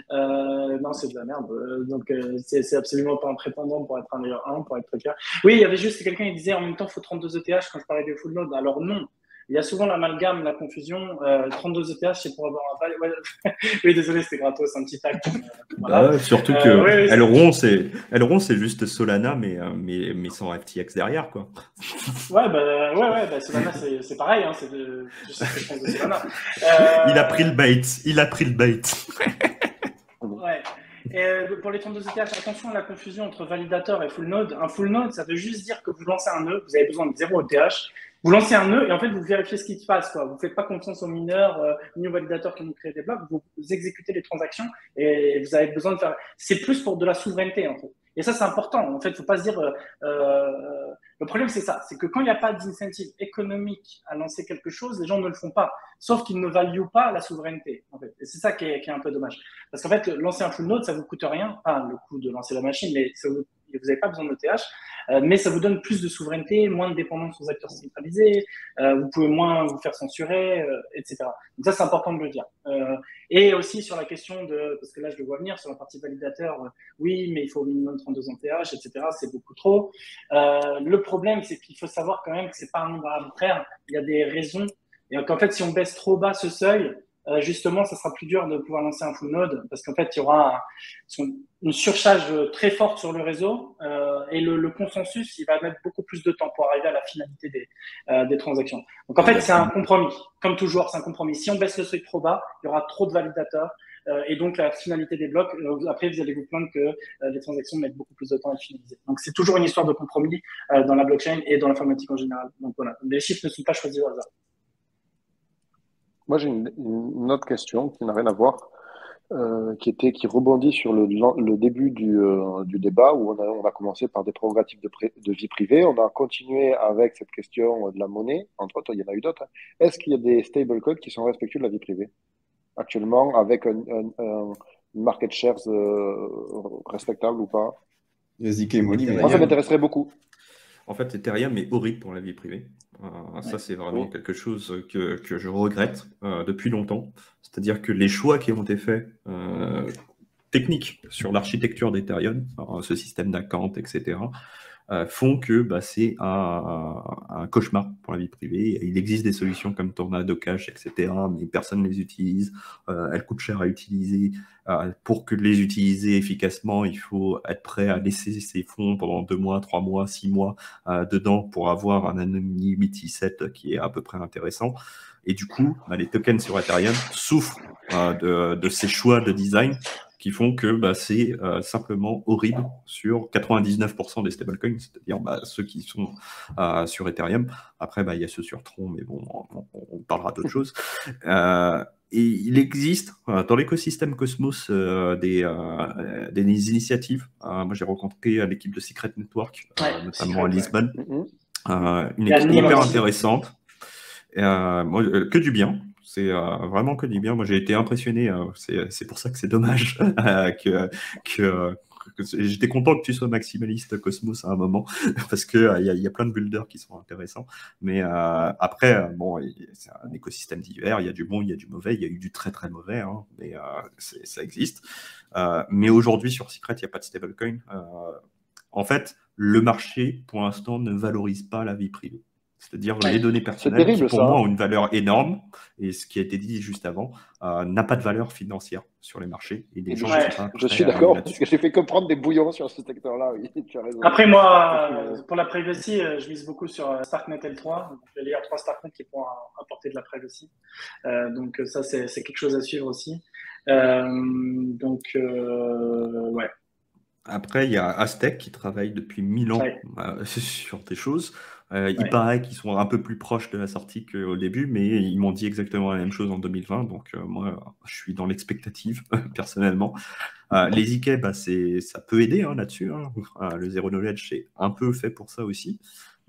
Non, c'est de la merde. Donc, c'est absolument pas un prétendant pour être un layer 1, pour être très clair. Oui, il y avait juste quelqu'un qui disait en même temps, il faut 32 ETH quand je parlais de full node. Alors non. Il y a souvent l'amalgame, la confusion. 32 ETH, c'est pour avoir un value. Ouais. Oui, désolé, c'était gratos, un petit tag. Voilà. Surtout que Elrond, c'est juste Solana, mais sans FTX derrière, quoi. Ouais, Solana, c'est pareil. Hein, je sais ce que je pense de Solana. Il a pris le bait. Ouais. Et pour les 32 ETH, attention à la confusion entre validateur et full node. Un full node, ça veut juste dire que vous lancez un nœud, vous avez besoin de 0 ETH. Vous lancez un nœud et en fait, vous vérifiez ce qui se passe. Vous ne faites pas confiance aux mineurs, ni aux validateurs qui nous créent des blocs. Vous exécutez les transactions et vous avez besoin de faire. C'est plus pour de la souveraineté, en fait. Et ça, c'est important. En fait, il ne faut pas se dire. Le problème, c'est ça. C'est que quand il n'y a pas d'incentive économique à lancer quelque chose, les gens ne le font pas. Sauf qu'ils ne valuent pas la souveraineté, en fait. Et c'est ça qui est un peu dommage. Parce qu'en fait, lancer un full node, ça ne vous coûte rien. Pas le coût de lancer la machine, mais et vous n'avez pas besoin d'ETH, mais ça vous donne plus de souveraineté, moins de dépendance aux acteurs centralisés, vous pouvez moins vous faire censurer, etc. Donc ça, c'est important de le dire. Et aussi sur la question de, parce que là, je le vois venir, sur la partie validateur, oui, mais il faut au minimum 32 en TH, etc. C'est beaucoup trop. Le problème, c'est qu'il faut savoir quand même que c'est pas un nombre arbitraire. Il y a des raisons. Et qu'en fait, si on baisse trop bas ce seuil, justement, ça sera plus dur de pouvoir lancer un full node parce qu'en fait, il y aura une surcharge très forte sur le réseau et le consensus, il va mettre beaucoup plus de temps pour arriver à la finalité des transactions. Donc, en fait, c'est un compromis. Comme toujours, c'est un compromis. Si on baisse le seuil trop bas, il y aura trop de validateurs et donc la finalité des blocs. Après, vous allez vous plaindre que les transactions mettent beaucoup plus de temps à être finalisées. Donc, c'est toujours une histoire de compromis dans la blockchain et dans l'informatique en général. Donc, voilà. Les chiffres ne sont pas choisis au hasard. Moi, j'ai une autre question qui n'a rien à voir, qui rebondit sur le début du débat où on a commencé par des prérogatives de vie privée. On a continué avec cette question de la monnaie. Entre autres, il y en a eu d'autres. Est-ce qu'il y a des stablecoins qui sont respectueux de la vie privée actuellement avec une market shares respectable ou pas? ZK Money, mais Moi, ça m'intéresserait beaucoup. En fait, Ethereum est horrible pour la vie privée. Ça, c'est vraiment quelque chose que je regrette depuis longtemps. C'est-à-dire que les choix qui ont été faits techniques sur l'architecture d'Ethereum, ce système d'account, etc., font que c'est un cauchemar pour la vie privée. Il existe des solutions comme Tornado Cash, etc., mais personne ne les utilise. Elles coûtent cher à utiliser. Pour que les utiliser efficacement, il faut être prêt à laisser ses fonds pendant 2 mois, 3 mois, 6 mois dedans pour avoir un anonymity set qui est à peu près intéressant. Et du coup, les tokens sur Ethereum souffrent de ces choix de design qui font que c'est simplement horrible sur 99% des stablecoins, c'est-à-dire ceux qui sont sur Ethereum. Après, il y a ceux sur Tron, mais bon, on parlera d'autres choses. Et il existe dans l'écosystème Cosmos des initiatives. Moi, j'ai rencontré l'équipe de Secret Network, notamment à Lisbonne. Une équipe hyper intéressante. Moi, que du bien. C'est vraiment que du bien. Moi, j'ai été impressionné. C'est pour ça que c'est dommage que j'étais content que tu sois maximaliste Cosmos à un moment, parce qu'il y a plein de builders qui sont intéressants. Mais après, c'est un écosystème divers. Il y a du bon, il y a du mauvais. Il y a eu du très, très mauvais, hein, mais ça existe. Mais aujourd'hui, sur Secret, il n'y a pas de stablecoin. En fait, le marché, pour l'instant, ne valorise pas la vie privée. C'est-à-dire les données personnelles qui, pour moi, ont une valeur énorme, et ce qui a été dit juste avant, n'a pas de valeur financière sur les marchés. Et les gens je suis d'accord, parce que j'ai fait comprendre des bouillons sur ce secteur-là, oui, tu as raison. Après, moi, pour la privacy, je mise beaucoup sur Starknet L3. Donc, il y a 3 Starknet qui pourront apporter de la privacy. Donc, ça, c'est quelque chose à suivre aussi. Ouais. Après, il y a Aztec qui travaille depuis 1000 ans sur des choses. Il paraît qu'ils sont un peu plus proches de la sortie qu'au début, mais ils m'ont dit exactement la même chose en 2020. Donc, moi, je suis dans l'expectative, personnellement. Les IK, ça peut aider là-dessus. Le Zero Knowledge, c'est un peu fait pour ça aussi.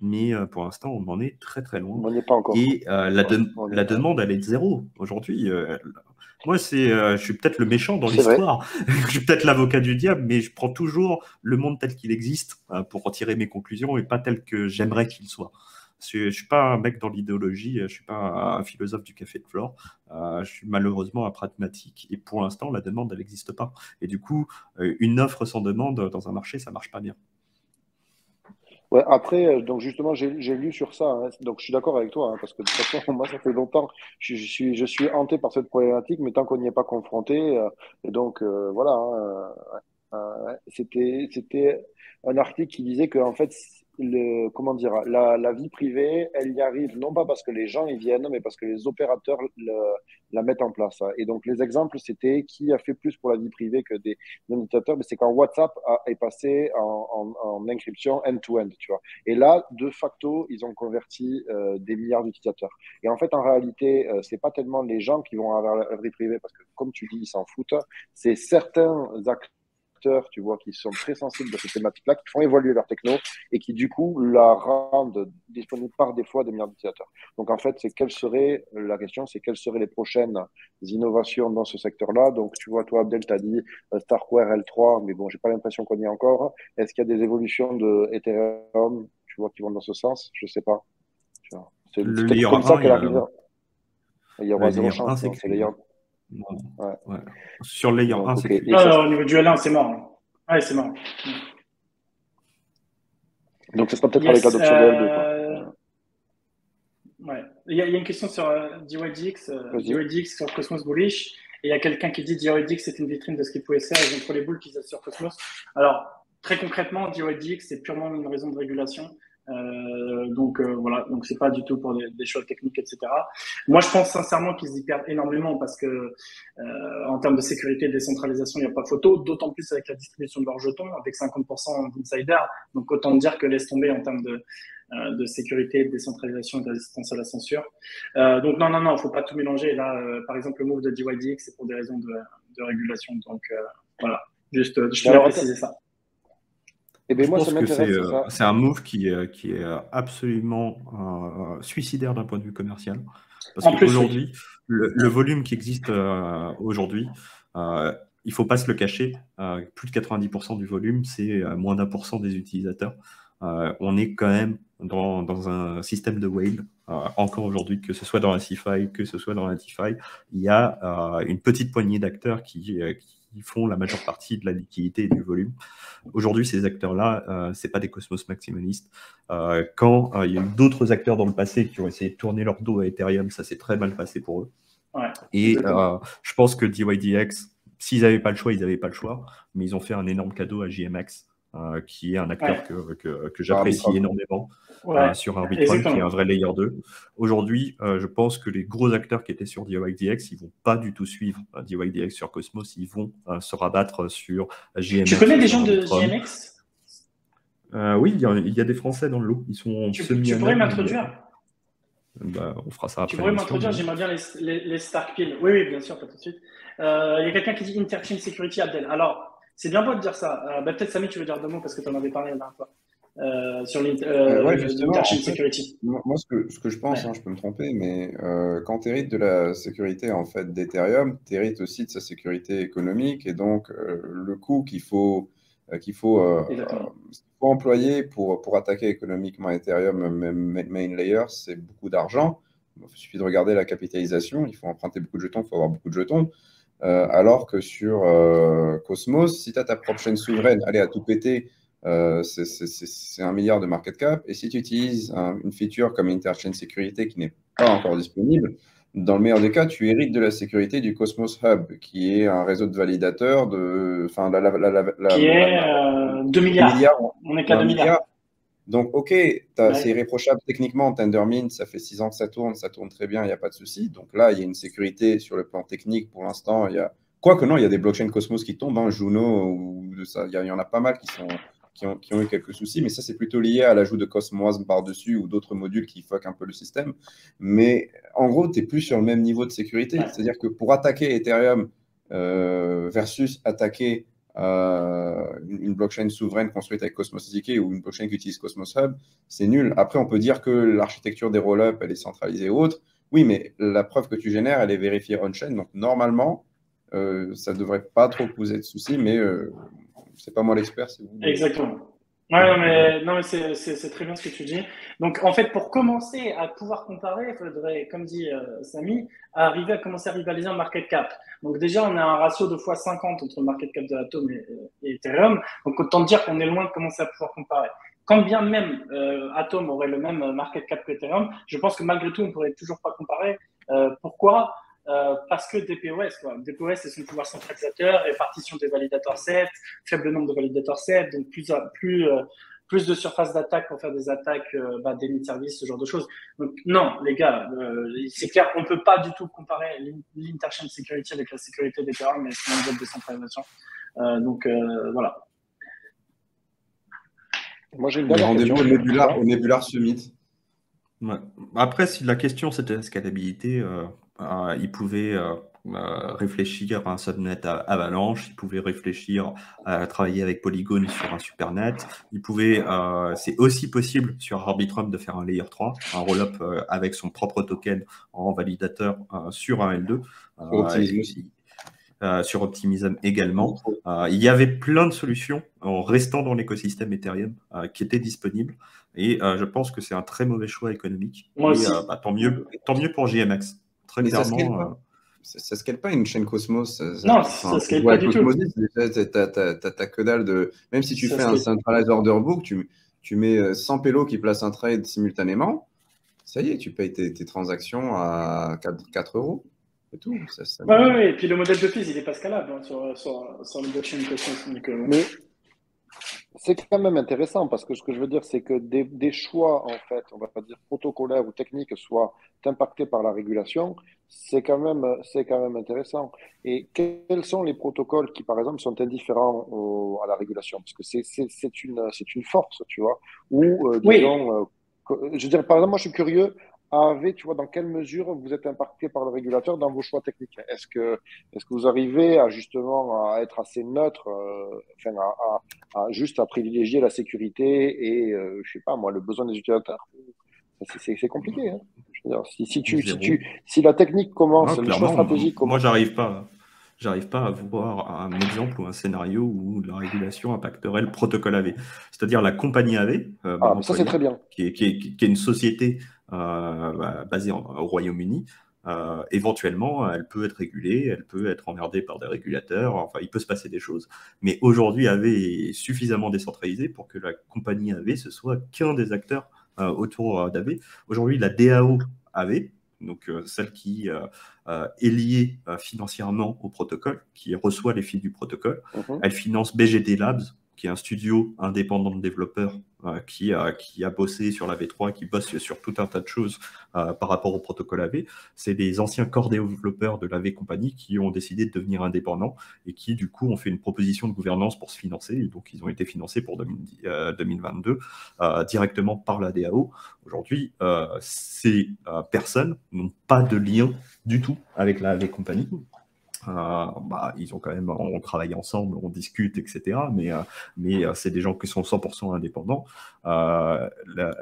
Mais pour l'instant, on en est très, très loin. On n'y est pas encore. Et la demande, elle est de zéro. Aujourd'hui, moi, je suis peut-être le méchant dans l'histoire. Je suis peut-être l'avocat du diable, mais je prends toujours le monde tel qu'il existe pour retirer mes conclusions et pas tel que j'aimerais qu'il soit. Je ne suis pas un mec dans l'idéologie, je ne suis pas un philosophe du café de Flore. Je suis malheureusement un pragmatique. Et pour l'instant, la demande, elle n'existe pas. Et du coup, une offre sans demande dans un marché, ça ne marche pas bien. Ouais, après, donc justement, j'ai lu sur ça, hein, donc je suis d'accord avec toi, hein, parce que de toute façon, moi, ça fait longtemps, je suis hanté par cette problématique, mais tant qu'on n'y est pas confronté, et donc voilà, hein, c'était un article qui disait que en fait, comment dire, la vie privée, elle y arrive non pas parce que les gens y viennent, mais parce que les opérateurs la mettent en place. Hein. Et donc les exemples, c'était qui a fait plus pour la vie privée que des utilisateurs, mais c'est quand WhatsApp est passé en encryption end-to-end, tu vois. Et là, de facto, ils ont converti des milliards d'utilisateurs. Et en fait, en réalité, c'est pas tellement les gens qui vont avoir la vie privée, parce que comme tu dis, ils s'en foutent. C'est certains acteurs acteurs, tu vois, qui sont très sensibles de cette thématique-là, qui font évoluer leur techno et qui, du coup, la rendent disponible par défaut à des milliards d'utilisateurs. Donc, en fait, la question, c'est quelles seraient les prochaines innovations dans ce secteur-là. Donc, tu vois, toi, Abdel, t'as dit Starkware L3, mais bon, j'ai pas l'impression qu'on y est encore. Est-ce qu'il y a des évolutions de Ethereum, tu vois, qui vont dans ce sens? Je sais pas. C'est Le peut-être layer comme ça 1, qu'elle arrivera. Il y le aura zéro layer 1, chance, c'est non, c'est layer. non, Ouais. ouais. Sur le layer Donc, 1, ok. c'est Et cuit. Non, ça, non, au niveau du L1, c'est mort. Ouais, c'est mort. donc, ce sera peut-être avec Yes. l'adoption de L2, quoi. Ouais. Il y a une question sur DYDX, Vas-y. DYDX sur Cosmos Bullish. Et il y a quelqu'un qui dit DYDX c'est une vitrine de ce qu'il pouvait faire. Ils ont trop les boules qu'ils ont sur Cosmos. Alors, très concrètement, DYDX, c'est purement une raison de régulation. Donc voilà, donc c'est pas du tout pour des choix techniques, etc. Moi, je pense sincèrement qu'ils y perdent énormément parce que en termes de sécurité et de décentralisation, il n'y a pas photo, d'autant plus avec la distribution de leurs jetons, avec 50% d'insider. Donc autant dire que laisse tomber en termes de sécurité, de décentralisation et de résistance à la censure. Donc non, faut pas tout mélanger. Là, par exemple, le move de DYDX, c'est pour des raisons de régulation. Donc voilà, juste, je tenais à préciser ça. Eh bien, Je moi, pense ça que m'intéresse, c'est un move qui est absolument suicidaire d'un point de vue commercial. Parce qu'aujourd'hui, le volume qui existe aujourd'hui, il ne faut pas se le cacher, plus de 90% du volume, c'est moins d'1% des utilisateurs. On est quand même dans un système de whale, encore aujourd'hui, que ce soit dans la CeFi, que ce soit dans la DeFi, il y a une petite poignée d'acteurs qui font la majeure partie de la liquidité et du volume. Aujourd'hui, ces acteurs-là, ce n'est pas des cosmos maximalistes. Quand il y a eu d'autres acteurs dans le passé qui ont essayé de tourner leur dos à Ethereum, ça s'est très mal passé pour eux. Ouais, et je pense que DYDX, s'ils n'avaient pas le choix, ils n'avaient pas le choix, mais ils ont fait un énorme cadeau à JMX, qui est un acteur que j'apprécie énormément. Sur Arbitrum, qui est un vrai layer 2. Aujourd'hui, je pense que les gros acteurs qui étaient sur DYDX, ils ne vont pas du tout suivre DYDX sur Cosmos, ils vont se rabattre sur JMX. Tu connais des gens de JMX? Oui, il y a des Français dans le lot. Ils sont tu pourrais m'introduire? On fera ça après. Tu pourrais m'introduire, j'aimerais bien les Starkpills. Oui, bien sûr, pas tout de suite. Il y a quelqu'un qui dit Interchain Security, Abdel. Alors, c'est bien beau de dire ça. Peut-être, Samy, tu veux dire deux mots parce que tu en avais parlé la dernière fois. Sur l'Interchain Security. Moi, ce que je pense, je peux me tromper, mais quand tu hérites de la sécurité en fait, d'Ethereum, tu hérites aussi de sa sécurité économique et donc le coût qu'il faut employer pour attaquer économiquement Ethereum main layer, c'est beaucoup d'argent. Il suffit de regarder la capitalisation, il faut emprunter beaucoup de jetons, il faut avoir beaucoup de jetons. Alors que sur Cosmos, si tu as ta propre chaîne souveraine, allez à tout péter, c'est 1 milliard de market cap. Et si tu utilises une feature comme Interchain Sécurité qui n'est pas encore disponible, dans le meilleur des cas, tu hérites de la sécurité du Cosmos Hub, qui est un réseau de validateurs qui est 2 milliards. On est qu'à 2 milliards. Donc, OK, c'est irréprochable techniquement. Tendermint, ça fait 6 ans que ça tourne très bien, il n'y a pas de souci. Donc là, il y a une sécurité sur le plan technique pour l'instant. Quoique non, il y a des blockchains Cosmos qui tombent, Juno, ou de ça. Il y en a pas mal qui ont eu quelques soucis, mais ça, c'est plutôt lié à l'ajout de Cosmos par-dessus ou d'autres modules qui fuck un peu le système. Mais en gros, tu n'es plus sur le même niveau de sécurité. C'est-à-dire que pour attaquer Ethereum versus attaquer une blockchain souveraine construite avec Cosmos ZK ou une blockchain qui utilise Cosmos Hub, c'est nul. Après, on peut dire que l'architecture des roll-up, elle est centralisée ou autre. Oui, mais la preuve que tu génères, elle est vérifiée on-chain. Donc, normalement, ça ne devrait pas trop poser de soucis, mais c'est pas moi l'expert, c'est vous. Exactement. Ouais, non, mais c'est très bien ce que tu dis. Donc, en fait, pour commencer à pouvoir comparer, il faudrait, comme dit Samy, arriver à commencer à rivaliser en market cap. Donc, déjà, on a un ratio de x50 entre le market cap de Atom et Ethereum. Donc, autant dire qu'on est loin de commencer à pouvoir comparer. Quand bien même Atom aurait le même market cap que Ethereum, je pense que malgré tout, on ne pourrait toujours pas comparer. Pourquoi ? Parce que DPoS, DPoS, c'est son pouvoir centralisateur, répartition des validateurs 7, faible nombre de validateurs 7, donc plus de surface d'attaque pour faire des attaques déni de service, ce genre de choses. Donc non, les gars, c'est clair, on ne peut pas du tout comparer l'Interchain Security avec la sécurité d'Ethereum, mais c'est un niveau de décentralisation. Donc voilà. Moi, j'ai une dernière question. Rendez-vous au Nebular Summit. Ouais. Après, si la question c'était la scalabilité, ils pouvaient réfléchir à un subnet Avalanche, il pouvait réfléchir à travailler avec Polygon sur un supernet, c'est aussi possible sur Arbitrum de faire un layer 3, un roll-up avec son propre token en validateur sur un L2. Sur Optimism aussi. Sur Optimism également. Il y avait plein de solutions en restant dans l'écosystème Ethereum qui étaient disponibles. Et je pense que c'est un très mauvais choix économique. Moi aussi. Tant mieux pour JMX. Très Mais clairement. Ça scale pas une chaîne Cosmos. Non, ça scale pas du tout. T'as que dalle de. Même si tu Ça fais un centralized order book, tu mets 100 pélos qui placent un trade simultanément. Ça y est, tu payes tes transactions à 4 euros. Et tout. Oui, et puis le modèle de fees, il n'est pas scalable sur le blockchain Cosmos. Mais c'est quand même intéressant parce que ce que je veux dire, c'est que des choix, en fait, on va pas dire protocolaires ou techniques, soient impactés par la régulation, c'est quand même intéressant. Et quels sont les protocoles qui, par exemple, sont indifférents à la régulation? Parce que c'est une force, tu vois. Ou, disons, je veux dire, par exemple, moi, je suis curieux. Tu vois, dans quelle mesure vous êtes impacté par le régulateur dans vos choix techniques? Est-ce que vous arrivez à justement à être assez neutre, juste à privilégier la sécurité et, je sais pas moi, le besoin des utilisateurs? C'est compliqué, hein. Je veux dire, si la technique commence, le choix stratégique commence. Moi, j'arrive pas à voir un exemple ou un scénario où la régulation impacterait le protocole AV. C'est-à-dire la compagnie AV, ça c'est très bien. qui est une société basée au Royaume-Uni. Éventuellement, elle peut être régulée, elle peut être emmerdée par des régulateurs, enfin, il peut se passer des choses. Mais aujourd'hui, AV est suffisamment décentralisé pour que la compagnie AV, ce soit qu'un des acteurs autour d'AV. Aujourd'hui, la DAO AV, donc celle qui est liée financièrement au protocole, qui reçoit les fees du protocole, elle finance BGD Labs, qui est un studio indépendant de développeurs qui a bossé sur la V3, qui bosse sur tout un tas de choses par rapport au protocole AV. C'est des anciens corps développeurs de l'AV Company qui ont décidé de devenir indépendants et qui, du coup, ont fait une proposition de gouvernance pour se financer. Et donc, ils ont été financés pour 2022 directement par la DAO. Aujourd'hui, ces personnes n'ont pas de lien du tout avec la AV Company. Ils ont quand même, on travaille ensemble, on discute, etc. Mais c'est des gens qui sont 100% indépendants.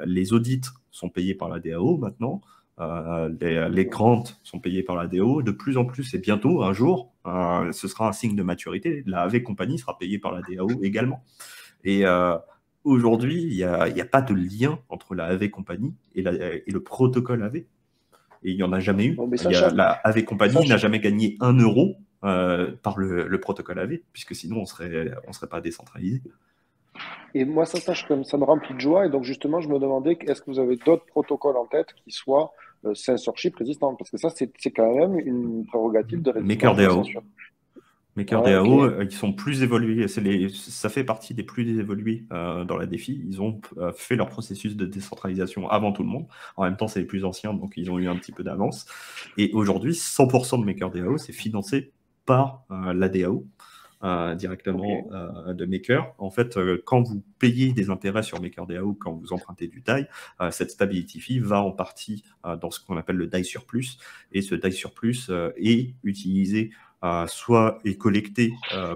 Les audits sont payés par la DAO maintenant. Les grants sont payés par la DAO. De plus en plus, et bientôt, un jour, ce sera un signe de maturité. La AV Company sera payée par la DAO également. Et aujourd'hui, il n'y a pas de lien entre la AV Company et le protocole AV. Et il n'y en a jamais eu. La AV Company n'a jamais gagné 1 euro par le protocole AV, puisque sinon on serait pas décentralisé. Et moi, ça me remplit de joie. Et donc, justement, je me demandais, est-ce que vous avez d'autres protocoles en tête qui soient censorship résistants? Parce que ça, c'est quand même une prérogative de résistance. MakerDAO. MakerDAO, ils sont plus évolués. Ça fait partie des plus évolués dans la défi. Ils ont fait leur processus de décentralisation avant tout le monde. En même temps, c'est les plus anciens, donc ils ont eu un petit peu d'avance. Et aujourd'hui, 100% de MakerDAO, c'est financé par la DAO. Directement de Maker. En fait, quand vous payez des intérêts sur MakerDAO, quand vous empruntez du DAI, cette stability fee va en partie dans ce qu'on appelle le DAI surplus. Et ce DAI surplus est utilisé, soit est collecté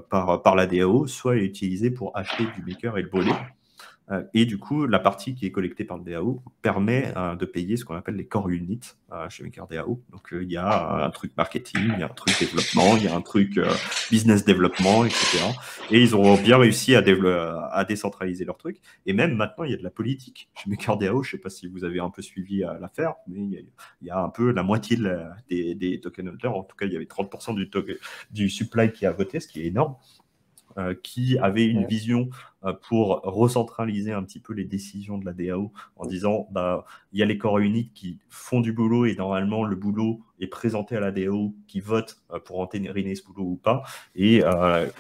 par la DAO, soit est utilisé pour acheter du Maker et le voler. Et du coup, la partie qui est collectée par le DAO permet de payer ce qu'on appelle les core units chez MakerDAO. Donc, il y a un truc marketing, il y a un truc développement, il y a un truc business développement, etc. Et ils ont bien réussi à décentraliser leur truc. Et même maintenant, il y a de la politique chez MakerDAO. Je ne sais pas si vous avez un peu suivi l'affaire, mais il y a un peu la moitié des token holders. En tout cas, il y avait 30% du supply qui a voté, ce qui est énorme. Qui avait une vision pour recentraliser un petit peu les décisions de la DAO en disant il y a les core units qui font du boulot et normalement le boulot est présenté à la DAO qui vote pour entériner ce boulot ou pas. Et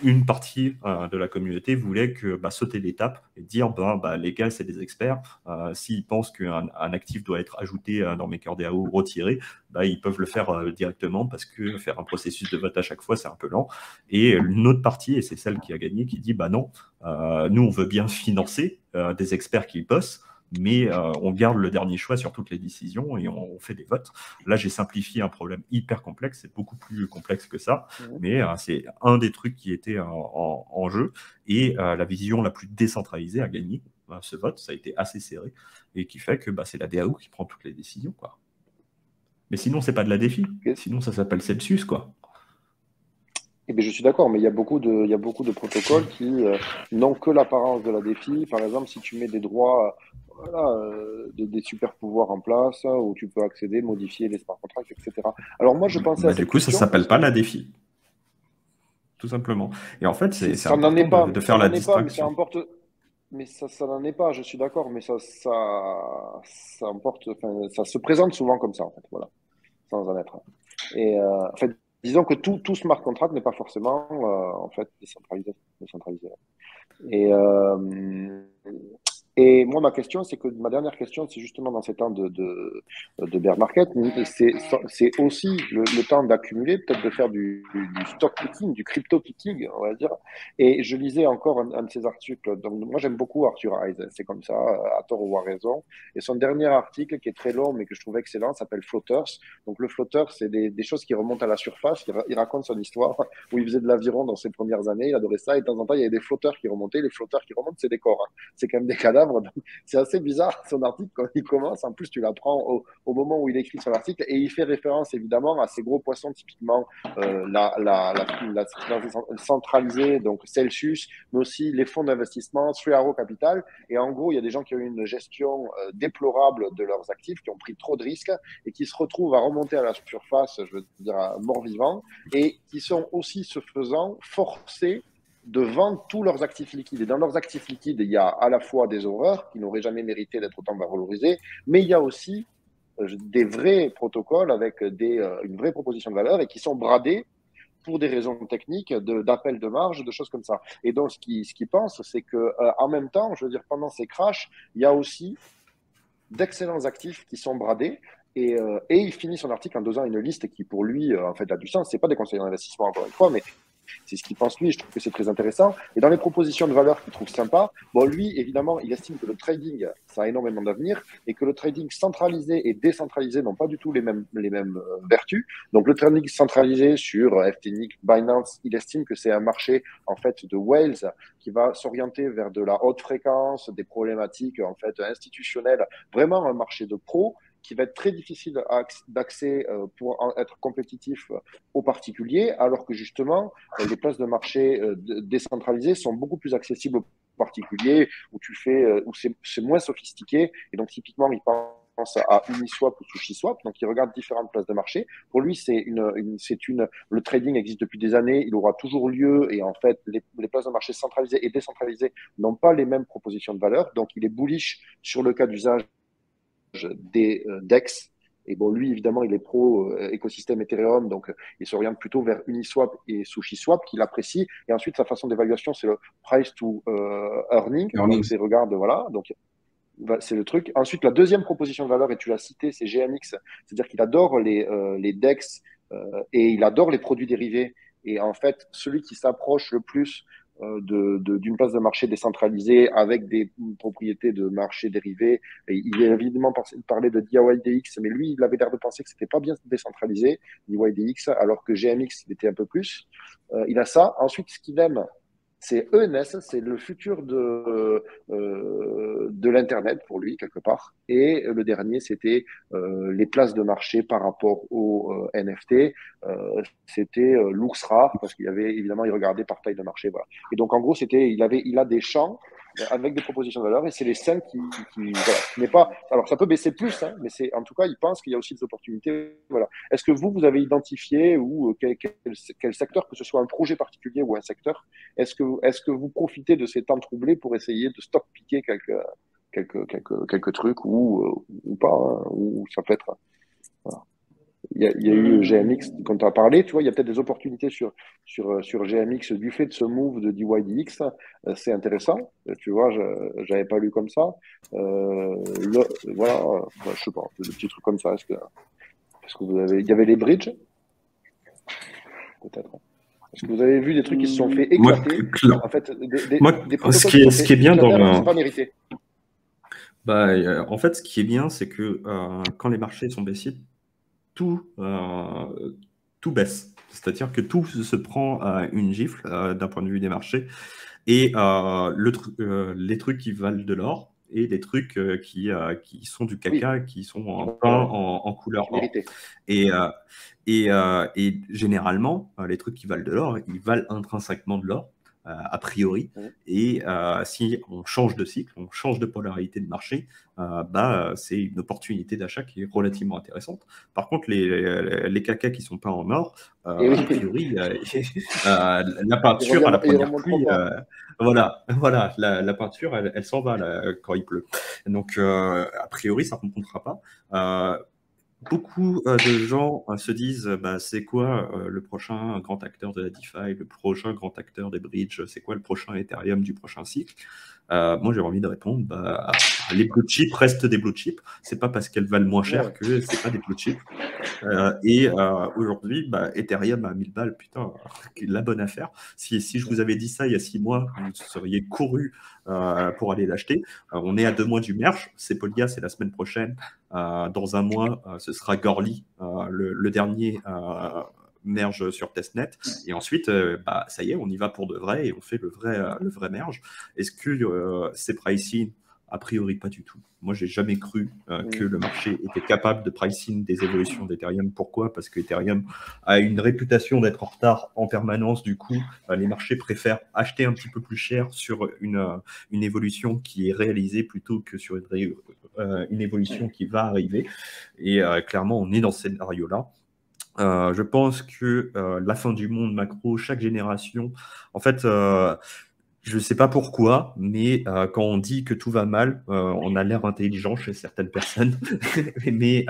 une partie de la communauté voulait sauter l'étape et dire les gars, c'est des experts. S'ils pensent qu'un actif doit être ajouté dans MakerDAO ou retiré, ils peuvent le faire directement parce que faire un processus de vote à chaque fois, c'est un peu lent. Et une autre partie, et c'est celle qui a gagné, qui dit non, nous on veut bien financer des experts qui bossent, mais on garde le dernier choix sur toutes les décisions et on fait des votes. Là, j'ai simplifié un problème hyper complexe, c'est beaucoup plus complexe que ça, mais c'est un des trucs qui était en jeu, et la vision la plus décentralisée a gagné ce vote. Ça a été assez serré, et qui fait que c'est la DAO qui prend toutes les décisions, quoi. Mais sinon, c'est pas de la défi. Sinon, ça s'appelle Celsius, quoi. Eh bien, je suis d'accord, mais il y a beaucoup de protocoles qui n'ont que l'apparence de la défi. Par exemple, si tu mets des droits, des super pouvoirs en place, où tu peux accéder, modifier les smart contracts, etc. Alors moi, je pensais à cette du coup, ça s'appelle pas la défi, tout simplement. Et en fait, c'est important de faire la distinction. Mais ça n'en est pas, je suis d'accord, mais ça se présente souvent comme ça, en fait, voilà, sans en être. Et en fait, disons que tout smart contract n'est pas forcément en fait décentralisé. Et moi, ma dernière question, c'est justement dans ces temps de bear market, c'est aussi le temps d'accumuler, peut-être de faire du stock picking, du crypto picking, on va dire. Et je lisais encore un de ses articles. Donc, moi, j'aime beaucoup Arthur Hayes, c'est comme ça, à tort ou à raison. Et son dernier article, qui est très long, mais que je trouve excellent, s'appelle Floaters. Donc, le floater, c'est des choses qui remontent à la surface. Il raconte son histoire, où il faisait de l'aviron dans ses premières années, il adorait ça. Et de temps en temps, il y avait des flotteurs qui remontaient. Les flotteurs qui remontent, c'est des corps. Hein. C'est quand même des cadavres. C'est assez bizarre son article quand il commence. En plus, tu l'apprends au moment où il écrit son article, et il fait référence évidemment à ces gros poissons, typiquement la centralisée, donc Celsius, mais aussi les fonds d'investissement, Three Arrows Capital. Et en gros, il y a des gens qui ont eu une gestion déplorable de leurs actifs, qui ont pris trop de risques et qui se retrouvent à remonter à la surface, je veux dire à mort-vivant, et qui sont aussi, ce faisant, forcés de vendre tous leurs actifs liquides. Et dans leurs actifs liquides, il y a à la fois des horreurs qui n'auraient jamais mérité d'être autant valorisées, mais il y a aussi des vrais protocoles avec une vraie proposition de valeur et qui sont bradés pour des raisons techniques, d'appel de marge, de choses comme ça. Et donc, ce qu'ils pensent, c'est que en même temps, je veux dire, pendant ces crashs, il y a aussi d'excellents actifs qui sont bradés. Et il finit son article en donnant une liste qui, pour lui, en fait, a du sens. C'est pas des conseils d'investissement, encore une fois, mais c'est ce qu'il pense lui, et je trouve que c'est très intéressant. Et dans les propositions de valeur qu'il trouve sympa, lui, évidemment, il estime que le trading, ça a énormément d'avenir, et que le trading centralisé et décentralisé n'ont pas du tout les mêmes vertus. Donc, le trading centralisé sur FTX, Binance, il estime que c'est un marché, en fait, de whales qui va s'orienter vers de la haute fréquence, des problématiques, en fait, institutionnelles, vraiment un marché de pros, qui va être très difficile d'accès pour être compétitif aux particuliers, alors que justement, les places de marché décentralisées sont beaucoup plus accessibles aux particuliers, où c'est moins sophistiqué. Et donc, typiquement, il pense à Uniswap ou SushiSwap, donc il regarde différentes places de marché. Pour lui, le trading existe depuis des années, il aura toujours lieu, et en fait, les places de marché centralisées et décentralisées n'ont pas les mêmes propositions de valeur. Donc, il est bullish sur le cas d'usage des DEX. Et lui, évidemment, il est pro écosystème Ethereum, donc il s'oriente plutôt vers Uniswap et SushiSwap, qu'il apprécie. Et ensuite, sa façon d'évaluation, c'est le price to earning. Donc, c'est voilà. Donc, c'est le truc. Ensuite, la deuxième proposition de valeur, et tu l'as cité, c'est GMX. C'est-à-dire qu'il adore les DEX et il adore les produits dérivés. Et en fait, celui qui s'approche le plus d'une place de marché décentralisée avec des propriétés de marché dérivés. Et il est évidemment parlé de DYDX, mais lui, il avait l'air de penser que c'était pas bien décentralisé, DYDX, alors que GMX, il était un peu plus. Il a ça. Ensuite, ce qu'il aime, c'est ENS, c'est le futur de l'Internet pour lui, quelque part. Et le dernier, c'était les places de marché par rapport aux NFT. C'était l'ours rare, parce qu'il y avait, évidemment, il regardait par taille de marché. Voilà. Et donc, en gros, il a des champs avec des propositions de valeur, et c'est les 5 qui voilà, n'est pas. Alors, ça peut baisser plus, hein, mais en tout cas, il pense qu'il y a aussi des opportunités. Voilà. Est-ce que vous avez identifié ou quel secteur, que ce soit un projet particulier ou un secteur, est-ce que vous profitez de ces temps troublés pour essayer de stock piquer quelques trucs ou pas, hein, ou ça peut être. Voilà. Il y a eu GMX, quand tu as parlé, tu vois, il y a peut-être des opportunités sur GMX du fait de ce move de DYDX. C'est intéressant, tu vois, je n'avais pas lu comme ça. Voilà, je sais pas, des petits trucs comme ça. Est-ce que vous avez. Il y avait les bridges, peut-être. Est-ce que vous avez vu des trucs qui se sont fait éclater? En fait, des ce qui est bien dans pas mérité. En fait, ce qui est bien, c'est que quand les marchés sont baissiers, tout baisse. C'est-à-dire que tout se prend une gifle d'un point de vue des marchés. Et les trucs qui valent de l'or et les trucs qui sont du caca, qui sont peints en couleur or. Et généralement, les trucs qui valent de l'or, ils valent intrinsèquement de l'or, a priori. Et si on change de cycle, on change de polarité de marché, c'est une opportunité d'achat qui est relativement intéressante. Par contre, les cacas qui sont peints en or, a priori, la peinture à la première pluie, voilà, la peinture, elle s'en va là, quand il pleut. Donc, a priori, ça ne remontera pas. Beaucoup de gens se disent c'est quoi le prochain grand acteur de la DeFi, le prochain grand acteur des bridges, c'est quoi le prochain Ethereum du prochain cycle. Moi, j'ai envie de répondre les blue chips restent des blue chips. C'est pas parce qu'elles valent moins cher que c'est pas des blue chips. Aujourd'hui, Ethereum à 1000 balles, putain, la bonne affaire. Si je vous avais dit ça il y a 6 mois, vous seriez couru pour aller l'acheter. On est à 2 mois du merge. C'est Polyga, c'est la semaine prochaine. Dans un mois, ce sera Goerli, le dernier merge sur testnet. Et ensuite, ça y est, on y va pour de vrai et on fait le vrai merge. Est-ce que c'est pricing? A priori, pas du tout. Moi, j'ai jamais cru que le marché était capable de pricing des évolutions d'Ethereum. Pourquoi? Parce que Ethereum a une réputation d'être en retard en permanence. Du coup, les marchés préfèrent acheter un petit peu plus cher sur une évolution qui est réalisée plutôt que sur une évolution qui va arriver. Et clairement, on est dans ce scénario-là. Je pense que la fin du monde macro, chaque génération, en fait, je ne sais pas pourquoi, mais quand on dit que tout va mal, on a l'air intelligent chez certaines personnes. Mais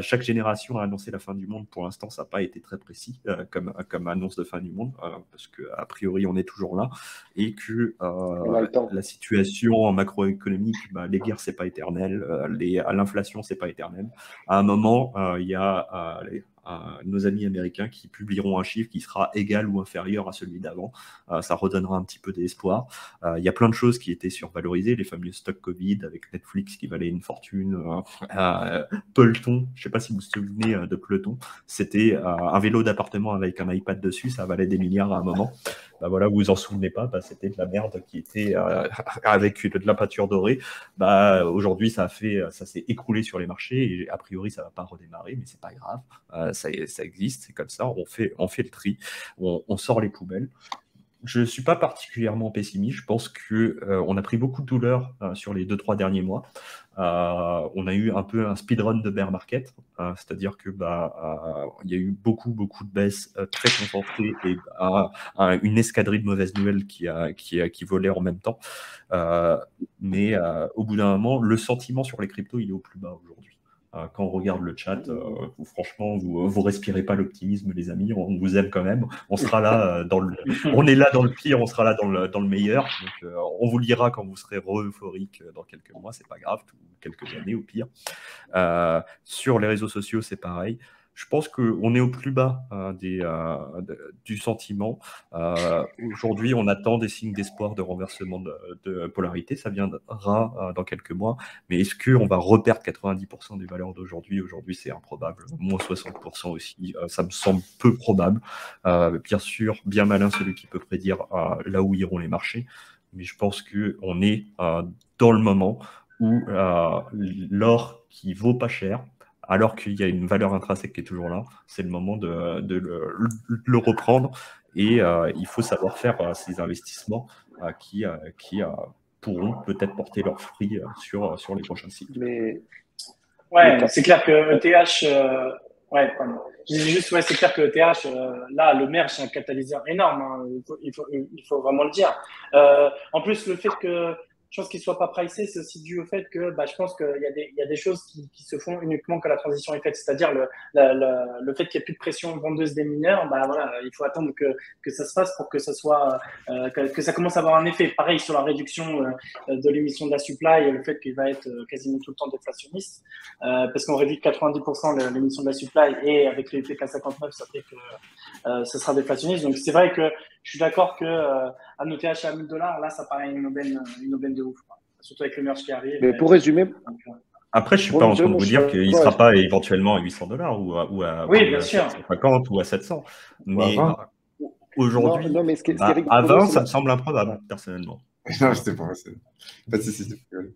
chaque génération a annoncé la fin du monde. Pour l'instant, ça n'a pas été très précis comme annonce de fin du monde, parce qu'a priori, on est toujours là. Et que la situation macroéconomique, les guerres, ce n'est pas éternel. L'inflation, ce n'est pas éternel. À un moment, il y a nos amis américains qui publieront un chiffre qui sera égal ou inférieur à celui d'avant. Ça redonnera un petit peu d'espoir. Il y a plein de choses qui étaient survalorisées, les fameux stocks Covid avec Netflix qui valait une fortune. Peloton, je ne sais pas si vous vous souvenez de Peloton, c'était un vélo d'appartement avec un iPad dessus, ça valait des milliards à un moment. Voilà, vous vous en souvenez pas, c'était de la merde qui était avec de la peinture dorée. Aujourd'hui, ça s'est écroulé sur les marchés et a priori, ça va pas redémarrer, mais c'est pas grave. Ça existe, c'est comme ça. On fait le tri, on sort les poubelles. Je ne suis pas particulièrement pessimiste. Je pense qu'on a pris beaucoup de douleur sur les 2-3 derniers mois. On a eu un peu un speedrun de bear market, c'est-à-dire que il y a eu beaucoup de baisses très concentrées et une escadrille de mauvaises nouvelles qui volait en même temps. Mais au bout d'un moment, le sentiment sur les cryptos, il est au plus bas aujourd'hui. Quand on regarde le chat, franchement, vous respirez pas l'optimisme, les amis. On vous aime quand même. On sera là on est là dans le pire, on sera là dans le meilleur. Donc, on vous lira quand vous serez euphorique dans quelques mois. C'est pas grave, quelques années au pire. Sur les réseaux sociaux, c'est pareil. Je pense qu'on est au plus bas du sentiment. Aujourd'hui, on attend des signes d'espoir de renversement de polarité. Ça viendra dans quelques mois. Mais est-ce qu'on va reperdre 90% des valeurs d'aujourd'hui? Aujourd'hui, c'est improbable. Moins 60% aussi. Ça me semble peu probable. Bien sûr, bien malin celui qui peut prédire là où iront les marchés. Mais je pense qu'on est dans le moment où l'or qui vaut pas cher, alors qu'il y a une valeur intrinsèque qui est toujours là, c'est le moment de le reprendre. Et il faut savoir faire ces investissements qui pourront peut-être porter leurs fruits sur les prochains cycles. Mais... Ouais, c'est clair que ETH... c'est clair que ETH, là, le merge, c'est un catalyseur énorme. Hein. Il faut vraiment le dire. En plus, le fait que je pense qu'il ne soit pas pricé, c'est aussi dû au fait que je pense qu'il y a des choses qui se font uniquement quand la transition est faite. C'est-à-dire le fait qu'il n'y ait plus de pression vendeuse des mineurs, il faut attendre que ça se fasse pour que ça soit que ça commence à avoir un effet. Pareil sur la réduction de l'émission de la supply et le fait qu'il va être quasiment tout le temps déflationniste. Parce qu'on réduit de 90% l'émission de la supply et avec le IPK 59, ça fait que ça sera déflationniste. Donc c'est vrai que je suis d'accord que à nos TH à $1000, là, ça paraît une aubaine de ouf. surtout avec le merge qui arrive. Mais pour résumer, Après, je ne suis pas en train de moi, vous je suis dire qu'il ne d'accord sera avec- pas éventuellement à $800 Oui, ou bien à sûr. 750 ou à 700. Mais 20. aujourd'hui, Non, mais ce qui est rigolo, à 20, c'est ça me semble improbable, Ouais. personnellement. Non, c'était pas vrai. Pas de souci, c'est pas grave.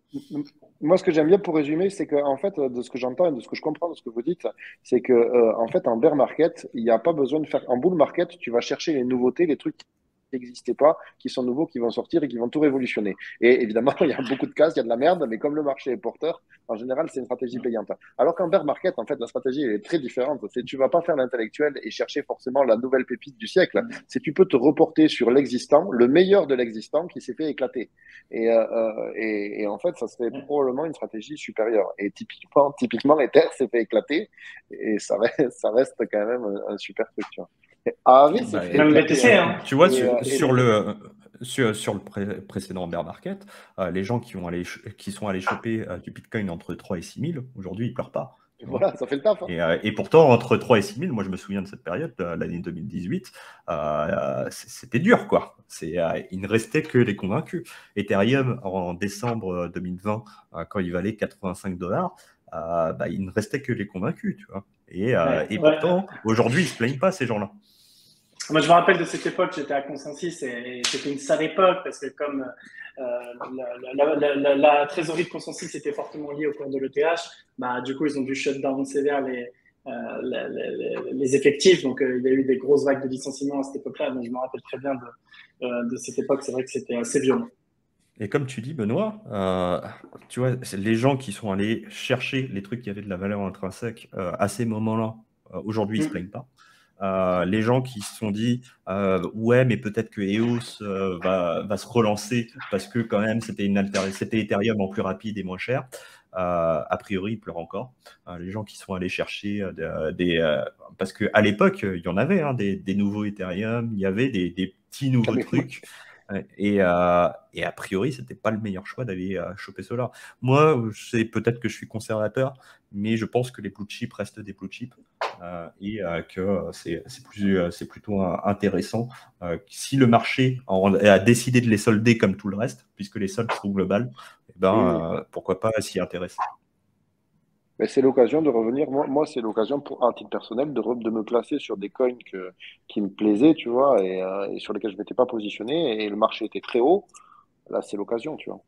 Moi, ce que j'aime bien pour résumer, c'est que, en fait, de ce que j'entends et de ce que je comprends de ce que vous dites, c'est que, en fait, en bear market, il n'y a pas besoin de faire. En bull market, tu vas chercher les nouveautés, les trucs qui n'existaient pas, qui sont nouveaux, qui vont sortir et qui vont tout révolutionner. Et évidemment, il y a beaucoup de cases, il y a de la merde, mais comme le marché est porteur, en général, c'est une stratégie payante. Alors qu'en bear market, en fait, la stratégie elle est très différente. C'est tu vas pas faire l'intellectuel et chercher forcément la nouvelle pépite du siècle. C'est tu peux te reporter sur l'existant, le meilleur de l'existant qui s'est fait éclater. Et en fait, ça serait probablement une stratégie supérieure. Et typiquement Ether s'est fait éclater et ça reste quand même un super truc. Tu vois. Et AAV s'est Bah, fait Même éclater. BTC, hein. tu vois, Et sur le précédent bear market, les gens qui sont allés choper du Bitcoin entre 3 et 6 000, aujourd'hui, ils pleurent pas. Tu vois. voilà, ça fait le taf. Hein. Et pourtant, entre 3 et 6 000, moi je me souviens de cette période, l'année 2018, c'était dur, quoi. Il ne restait que les convaincus. Ethereum, en décembre 2020, quand il valait $85, il ne restait que les convaincus, tu vois. Et pourtant, aujourd'hui, ils ne se plaignent pas, ces gens-là. Moi, je me rappelle de cette époque, j'étais à Consensus et c'était une sale époque parce que comme la trésorerie de Consensus était fortement liée au cours de l'ETH, du coup, ils ont dû shut down sévère les effectifs. Donc, il y a eu des grosses vagues de licenciements à cette époque-là. Donc, je me rappelle très bien de cette époque. C'est vrai que c'était assez violent. Et comme tu dis, Benoît, tu vois, les gens qui sont allés chercher les trucs qui avaient de la valeur intrinsèque à ces moments-là, aujourd'hui, ils ne se plaignent pas. Les gens qui se sont dit ouais, mais peut-être que EOS va se relancer parce que quand même c'était Ethereum en plus rapide et moins cher. A priori, ils pleurent encore. Les gens qui sont allés chercher parce qu'à l'époque, il y en avait des nouveaux Ethereum, il y avait des petits nouveaux trucs. Et a priori, c'était pas le meilleur choix d'aller choper cela. Moi, c'est peut-être que je suis conservateur, mais je pense que les blue chips restent des blue chips que c'est plutôt intéressant. Si le marché a décidé de les solder comme tout le reste, puisque les soldes sont globales, pourquoi pas s'y intéresser. Mais c'est l'occasion de revenir. Moi c'est l'occasion, à titre personnel, de me placer sur des coins qui me plaisaient, tu vois, et sur lesquels je ne m'étais pas positionné, et le marché était très haut. Là, c'est l'occasion, tu vois.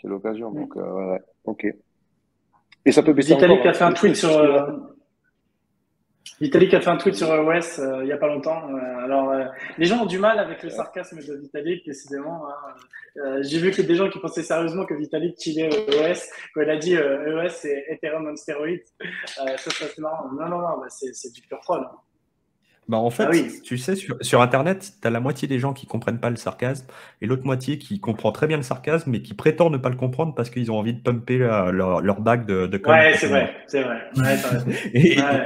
C'est l'occasion. Donc, ouais, ok. Et ça peut baisser Vitalik encore. a fait un tweet sur. Vitalik a fait un tweet sur EOS il n'y a pas longtemps. Les gens ont du mal avec le sarcasme de Vitalik, décidément. J'ai vu que des gens qui pensaient sérieusement que Vitalik chillait EOS quand il a dit EOS c'est Ethereum on stéroïdes. Ça c'est marrant. Non, c'est du pur troll. En fait, tu sais, sur Internet, tu as la moitié des gens qui ne comprennent pas le sarcasme et l'autre moitié qui comprend très bien le sarcasme mais qui prétend ne pas le comprendre parce qu'ils ont envie de pumper leur bague de com. Ouais, c'est vrai. Ouais,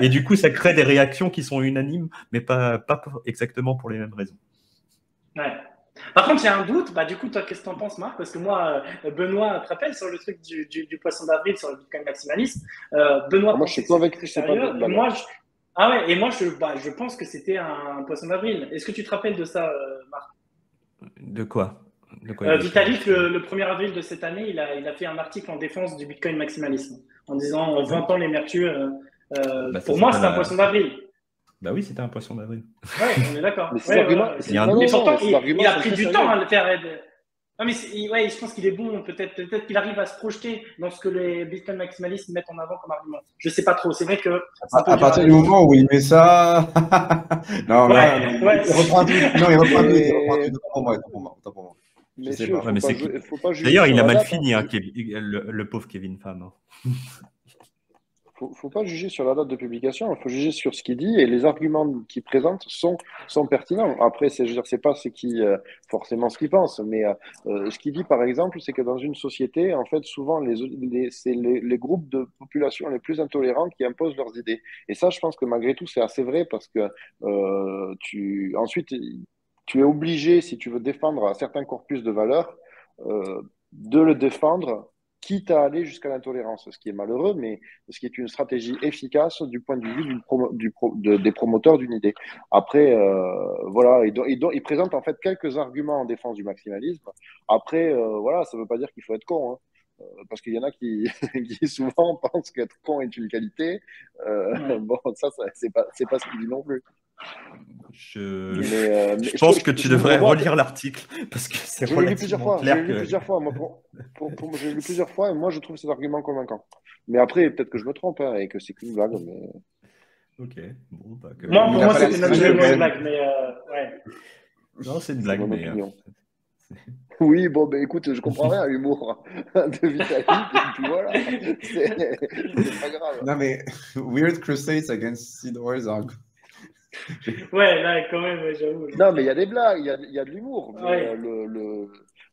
et du coup, ça crée des réactions qui sont unanimes, mais pas exactement pour les mêmes raisons. Ouais. Par contre, j'ai un doute. Du coup, toi, qu'est-ce que tu en penses, Marc? Parce que moi, Benoît te rappelle sur le truc du poisson d'avril, sur le Bitcoin maximaliste. Benoît, moi, je suis convaincu que c'est pas sérieux. Et moi, je pense que c'était un poisson d'avril. Est-ce que tu te rappelles de ça, Marc? De quoi Vitalik, le 1er avril de cette année, il a fait un article en défense du Bitcoin maximalisme, en disant, en vantant les vertus. Pour moi, c'est un poisson d'avril. Bah oui, c'était un poisson d'avril. Ouais, on est d'accord. Mais pourtant, il a pris du temps à le faire. Non, mais je pense qu'il est bon. Peut-être qu'il arrive à se projeter dans ce que les Bitcoin maximalistes mettent en avant comme argument. Je sais pas trop. C'est vrai que. À partir du moment où il met ça. Non, il reprend un tweet. Non, il reprend un tweet. Autant pour moi. Messieurs, faut pas juger. D'ailleurs, il a mal fini, le pauvre Kevin Pham. Faut pas juger sur la date de publication, il faut juger sur ce qu'il dit et les arguments qu'il présente sont pertinents. Après, c'est pas forcément ce qu'il pense, mais ce qu'il dit par exemple, c'est que dans une société, en fait, souvent c'est les groupes de population les plus intolérants qui imposent leurs idées. Et ça, je pense que malgré tout, c'est assez vrai parce que ensuite tu es obligé, si tu veux défendre un certain corpus de valeurs, de le défendre quitte à aller jusqu'à l'intolérance, ce qui est malheureux, mais ce qui est une stratégie efficace du point de vue des promoteurs d'une idée. Après, voilà, ils présentent en fait quelques arguments en défense du maximalisme. Après, voilà, ça ne veut pas dire qu'il faut être con, hein. Parce qu'il y en a qui, qui souvent pensent qu'être con est une qualité. Bon, c'est pas ce qu'il dit non plus. Je pense que tu devrais relire l'article parce que c'est relativement clair. Je l'ai lu plusieurs fois. Moi, je l'ai lu plusieurs fois et moi, je trouve cet argument convaincant. Mais après, peut-être que je me trompe hein, et que c'est qu'une blague. Mais... Ok. Bon, bah, moi, pour moi, c'était naturellement une blague. Mais ouais. Non, c'est une blague. Mais, oui, bon, ben écoute, je comprends rien à l'humour de Vitalik, et puis voilà, c'est pas grave. Non, mais Weird Crusades Against Seed Wars are... Ouais, là, quand même, j'avoue. Non, mais il y a des blagues, il y a de l'humour. Ouais.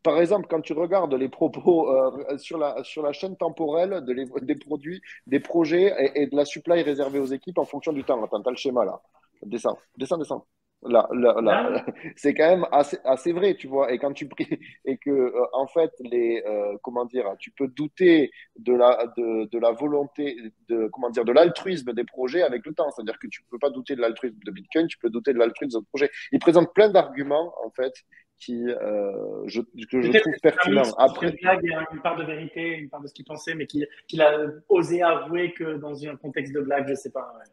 Par exemple, quand tu regardes les propos sur la chaîne temporelle des produits, des projets et de la supply réservée aux équipes en fonction du temps. Attends, t'as le schéma là. Descends. Là. C'est quand même assez vrai, tu vois. Et quand et que en fait comment dire, tu peux douter de la volonté de l'altruisme des projets avec le temps. C'est-à-dire que tu peux pas douter de l'altruisme de Bitcoin, tu peux douter de l'altruisme de projet. Ils présentent plein d'arguments en fait que je trouve pertinents. Après, une blague, une part de vérité, une part de ce qu'il pensait, mais qu'il a osé avouer que dans un contexte de blague, je sais pas. Ouais.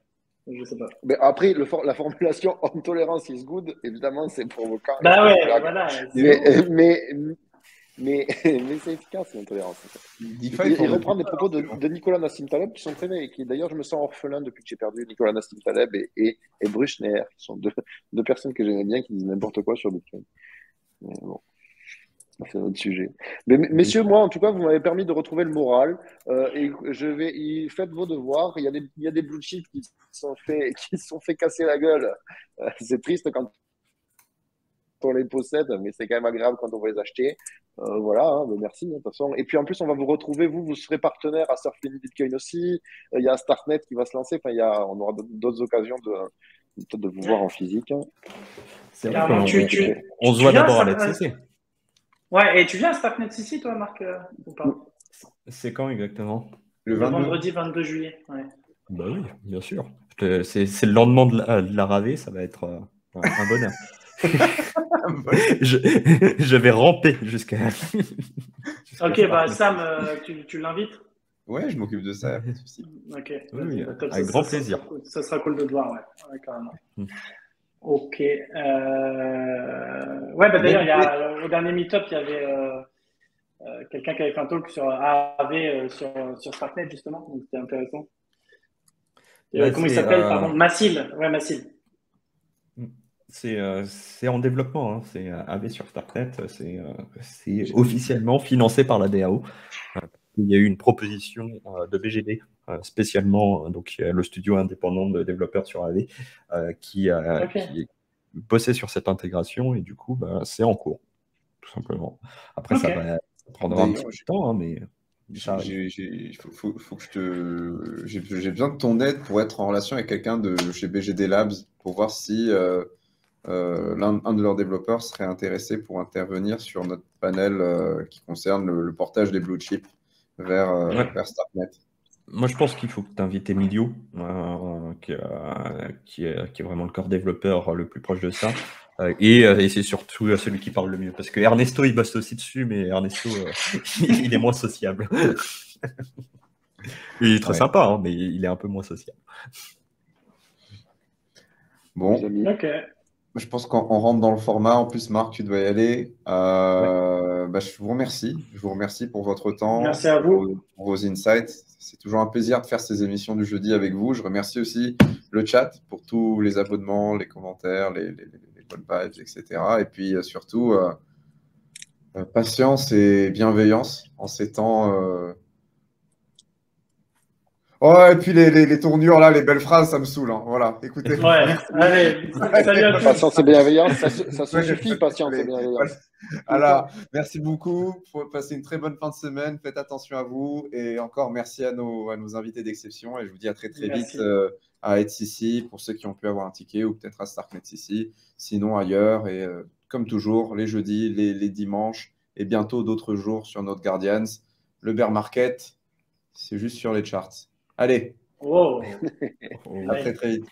Je sais pas. Mais après, la formulation on tolerance is good, évidemment, c'est provoquant. Bah ouais, voilà. Mais c'est efficace, l'intolérance. Il reprend des propos de Nicolas Nassim Taleb qui sont très vrais et qui, d'ailleurs, je me sens orphelin depuis que j'ai perdu Nicolas Nassim Taleb et Bruce Schneier, qui sont deux personnes que j'aimais bien qui disent n'importe quoi sur Bitcoin. Mais bon. C'est un autre sujet. Mais messieurs, moi, en tout cas, vous m'avez permis de retrouver le moral. Et faites vos devoirs. Il y a des blue chips qui se sont fait casser la gueule. C'est triste quand on les possède, mais c'est quand même agréable quand on va les acheter. Voilà, hein, merci. De toute façon. Et puis en plus, on va vous retrouver. Vous serez partenaire à Surfing Bitcoin aussi. Il y a Starknet qui va se lancer. Enfin, on aura d'autres occasions de vous voir en physique. C'est vrai qu'on se voit d'abord à l'ETC. Ouais, et tu viens à Starknet ici, toi, Marc, ou pas? C'est quand exactement? Le vendredi 22 juillet. Ouais. Bah oui, bien sûr. C'est le lendemain de la ravée, ça va être un bonheur. je vais ramper jusqu'à. Ok, bah Sam, tu l'invites? Ouais, je m'occupe de ça. Ok. Oui, avec grand plaisir. Ça sera cool de te voir, ouais carrément. Ok. Ouais, bah d'ailleurs, au dernier meet-up, il y avait quelqu'un qui avait fait un talk sur AAV sur Starknet, justement. Donc, c'était intéressant. Comment il s'appelle, pardon? Massil. Ouais, Massil. C'est en développement. Hein. C'est AAV sur Starknet. C'est officiellement financé par la DAO. Il y a eu une proposition de BGD spécialement, donc le studio indépendant de développeurs sur AV, qui bossait sur cette intégration et du coup, c'est en cours, tout simplement. Après, ça prendra un petit peu de temps, hein, mais faut que j'ai besoin de ton aide pour être en relation avec quelqu'un de chez BGD Labs pour voir si un de leurs développeurs serait intéressé pour intervenir sur notre panel qui concerne le portage des blue chips vers Starknet. Moi, je pense qu'il faut que tu invites Emilio, qui est vraiment le corps développeur le plus proche de ça. Et c'est surtout celui qui parle le mieux. Parce que Ernesto, il bosse aussi dessus, mais Ernesto, il est moins sociable. Il est très sympa, hein, mais il est un peu moins sociable. Bon. Je pense qu'on rentre dans le format. En plus, Marc, tu dois y aller. Je vous remercie. Je vous remercie pour votre temps. Merci à vous. Pour vos insights. C'est toujours un plaisir de faire ces émissions du jeudi avec vous. Je remercie aussi le chat pour tous les abonnements, les commentaires, les bonnes vibes, etc. Et puis surtout, patience et bienveillance en ces temps. Oh, et puis les tournures, là, les belles phrases, ça me saoule. Hein. Voilà, écoutez. Ouais, allez, salut à tous. Patience et bienveillance, ça se suffit, patience et bienveillance. Alors, merci beaucoup. Faut passer une très bonne fin de semaine. Faites attention à vous. Et encore, merci à nos invités d'exception. Et je vous dis à très vite à HCC pour ceux qui ont pu avoir un ticket ou peut-être à Starknet ici. Sinon, ailleurs. Et comme toujours, les jeudis, les dimanches et bientôt d'autres jours sur notre Guardians. le bear market, c'est juste sur les charts. Allez, Oh. à très très vite.